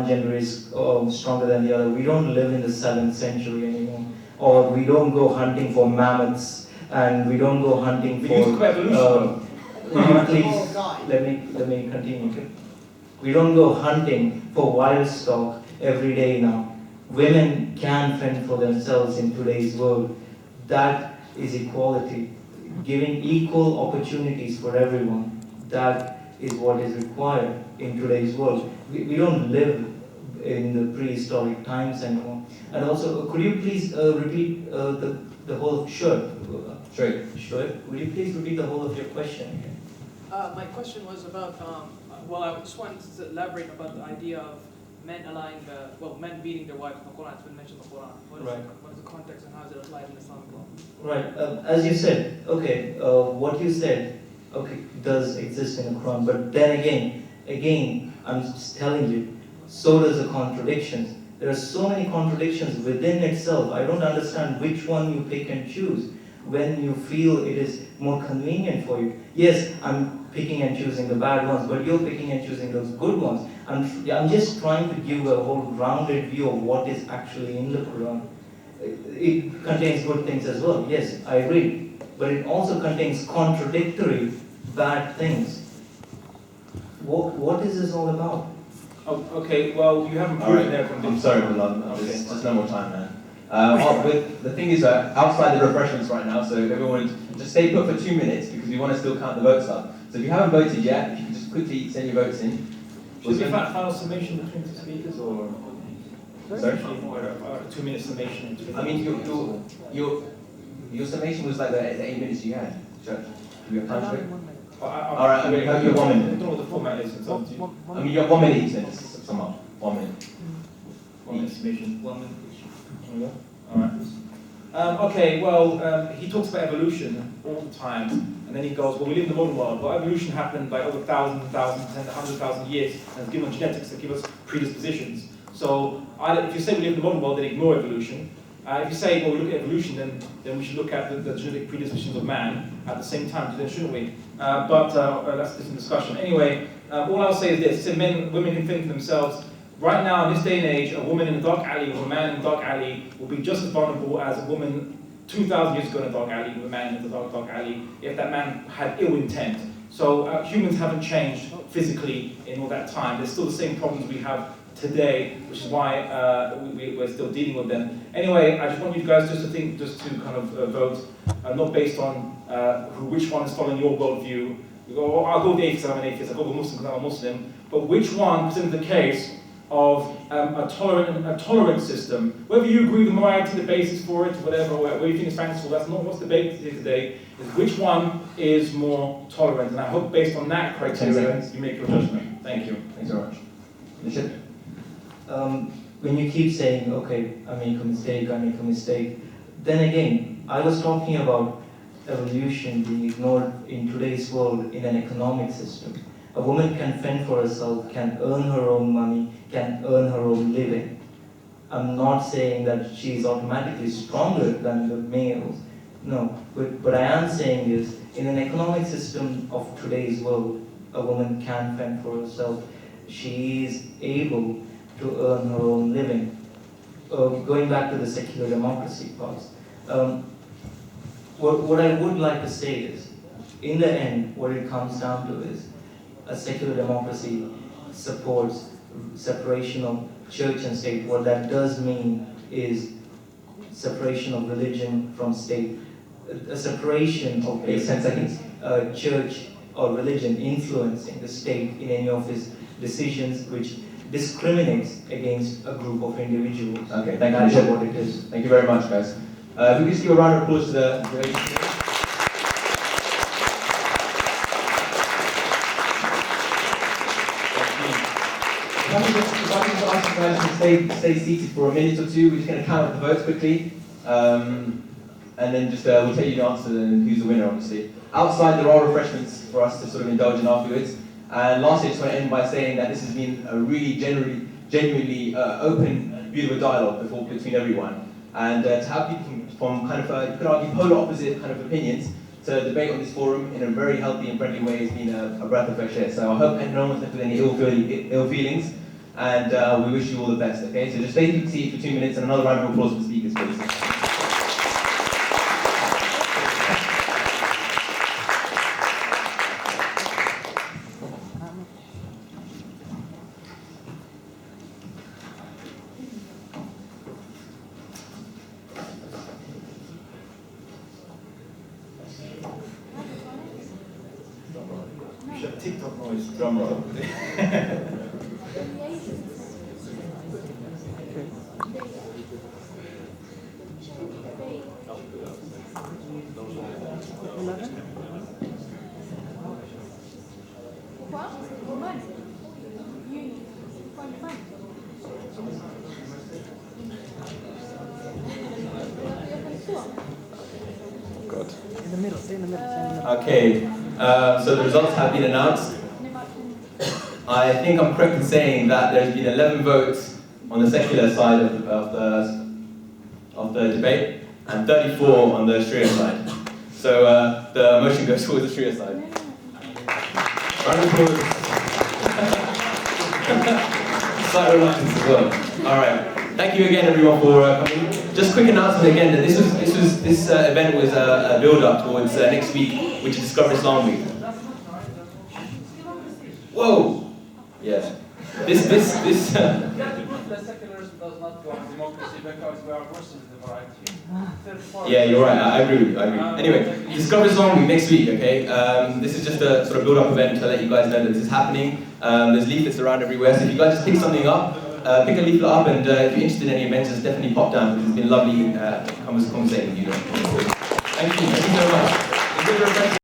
gender is stronger than the other, we don't live in the 7th century anymore, or we don't go hunting for mammoths, and we don't go hunting for... Please, let me continue. We don't go hunting for wild stock every day now. Women can fend for themselves in today's world. That is equality. Giving equal opportunities for everyone. That is what is required in today's world. We don't live in the prehistoric times anymore. And also, could you please repeat the whole Sure. Would you please repeat the whole of your question again? My question was about, I just wanted to elaborate about the idea of men men beating their wives in the Quran. It's been mentioned in the Quran. What is the context and how is it applied in Islamic law? Right. As you said, what you said, does exist in the Quran. But then again, I'm just telling you, so does the contradictions. There are so many contradictions within itself. I don't understand which one you pick and choose when you feel it is more convenient for you. Yes, I'm picking and choosing the bad ones, but you're picking and choosing those good ones. I'm just trying to give a whole rounded view of what is actually in the Quran. It contains good things as well, yes, I agree. But it also contains contradictory bad things. What is this all about? Oh, okay, well, you haven't proven there from I'm sorry, Abdullah, there's no more time, man. The thing is that outside the refreshments right now, so everyone just stay put for 2 minutes because we want to still count the votes up. So if you haven't voted yet, if you can just quickly send your votes in. Should we have a final summation between the speakers, or? Sorry? 2 minute summation. I mean, your summation was like the 8 minutes you had. Do we have time for it? Alright, I mean, you have 1 minute. I don't know what the format is. I mean, you have 1 minute each, then sum up. 1 minute. 1 minute summation. 1 minute. Alright. Okay, well, he talks about evolution all the time, and then he goes, well, we live in the modern world. Well, evolution happened like over thousands, 100,000 years, and it's given genetics that give us predispositions. So if you say we live in the modern world, then ignore evolution. If you say, well, we look at evolution, then we should look at the genetic predispositions of man at the same time, then shouldn't we? But that's a different discussion. Anyway, all I'll say is this: so women can think for themselves. Right now, in this day and age, a woman in a dark alley or a man in a dark alley will be just as vulnerable as a woman 2,000 years ago in a dark alley with a man in a dark alley if that man had ill intent. So humans haven't changed physically in all that time. There's still the same problems we have today, which is why we're still dealing with them. Anyway, I just want you guys just to think, just to kind of vote, not based on which one is following your worldview. You go, oh, I'll go with the atheist, I'm an atheist. I'll go with Muslim because I'm a Muslim. But which one presented the case of a tolerant system? Whether you agree with the morality, the basis for it, whatever, or whether you think it's fanciful, that's not what's debated here today. Is which one is more tolerant? And I hope based on that criteria, you make your judgment. Thank you. Thanks very much. Nishat? When you keep saying, okay, I make a mistake, then again, I was talking about evolution being ignored in today's world in an economic system. A woman can fend for herself, can earn her own money, can earn her own living. I'm not saying that she is automatically stronger than the males. No, but what I am saying is, in an economic system of today's world, a woman can fend for herself. She is able to earn her own living. Going back to the secular democracy part, what I would like to say is, in the end, what it comes down to is, a secular democracy supports separation of church and state. What that does mean is separation of religion from state, a separation of church or religion influencing the state in any of its decisions, which discriminates against a group of individuals. Okay, thank you. That's what it is. Thank you very much, guys. If we could just give a round of applause to the Stay seated for a minute or two. We're just going to count up the votes quickly, and then just we'll tell you the answer and who's the winner, obviously. Outside, there are refreshments for us to sort of indulge in afterwards. And lastly, I just want to end by saying that this has been a really genuinely open, beautiful dialogue between everyone. And to have people from kind of, you could argue, polar opposite kind of opinions to debate on this forum in a very healthy and friendly way has been a breath of fresh air. So I hope no one's left with any ill feelings. And we wish you all the best, okay? So just stay seated for 2 minutes and another round of applause for the speakers, please. TikTok noise. Drum roll. Good. In the middle, stay in the middle, stay in the middle. Okay, so the results have been announced. I think I'm correct in saying that there's been 11 votes on the secular side of the debate and 34 on the Sharia side. So the motion goes towards the Sharia side. Round of applause. Slight reluctance as well. All right. Thank you again, everyone, for coming. Just quick announcement again that this event was a build-up towards next week, which is Discover Islam Week. Whoa. Yeah. This. The secularist does not go on democracy because we are versus the variety. Yeah, you're right. I agree with you. I agree. Anyway, Discover Islam Week next week. Okay. This is just a sort of build-up event to let you guys know that this is happening. There's leaflets around everywhere, so if you guys just pick something up, pick a leaflet up, and if you're interested in any events, just definitely pop down because it's been lovely conversating with you. Thank you. Thank you so much.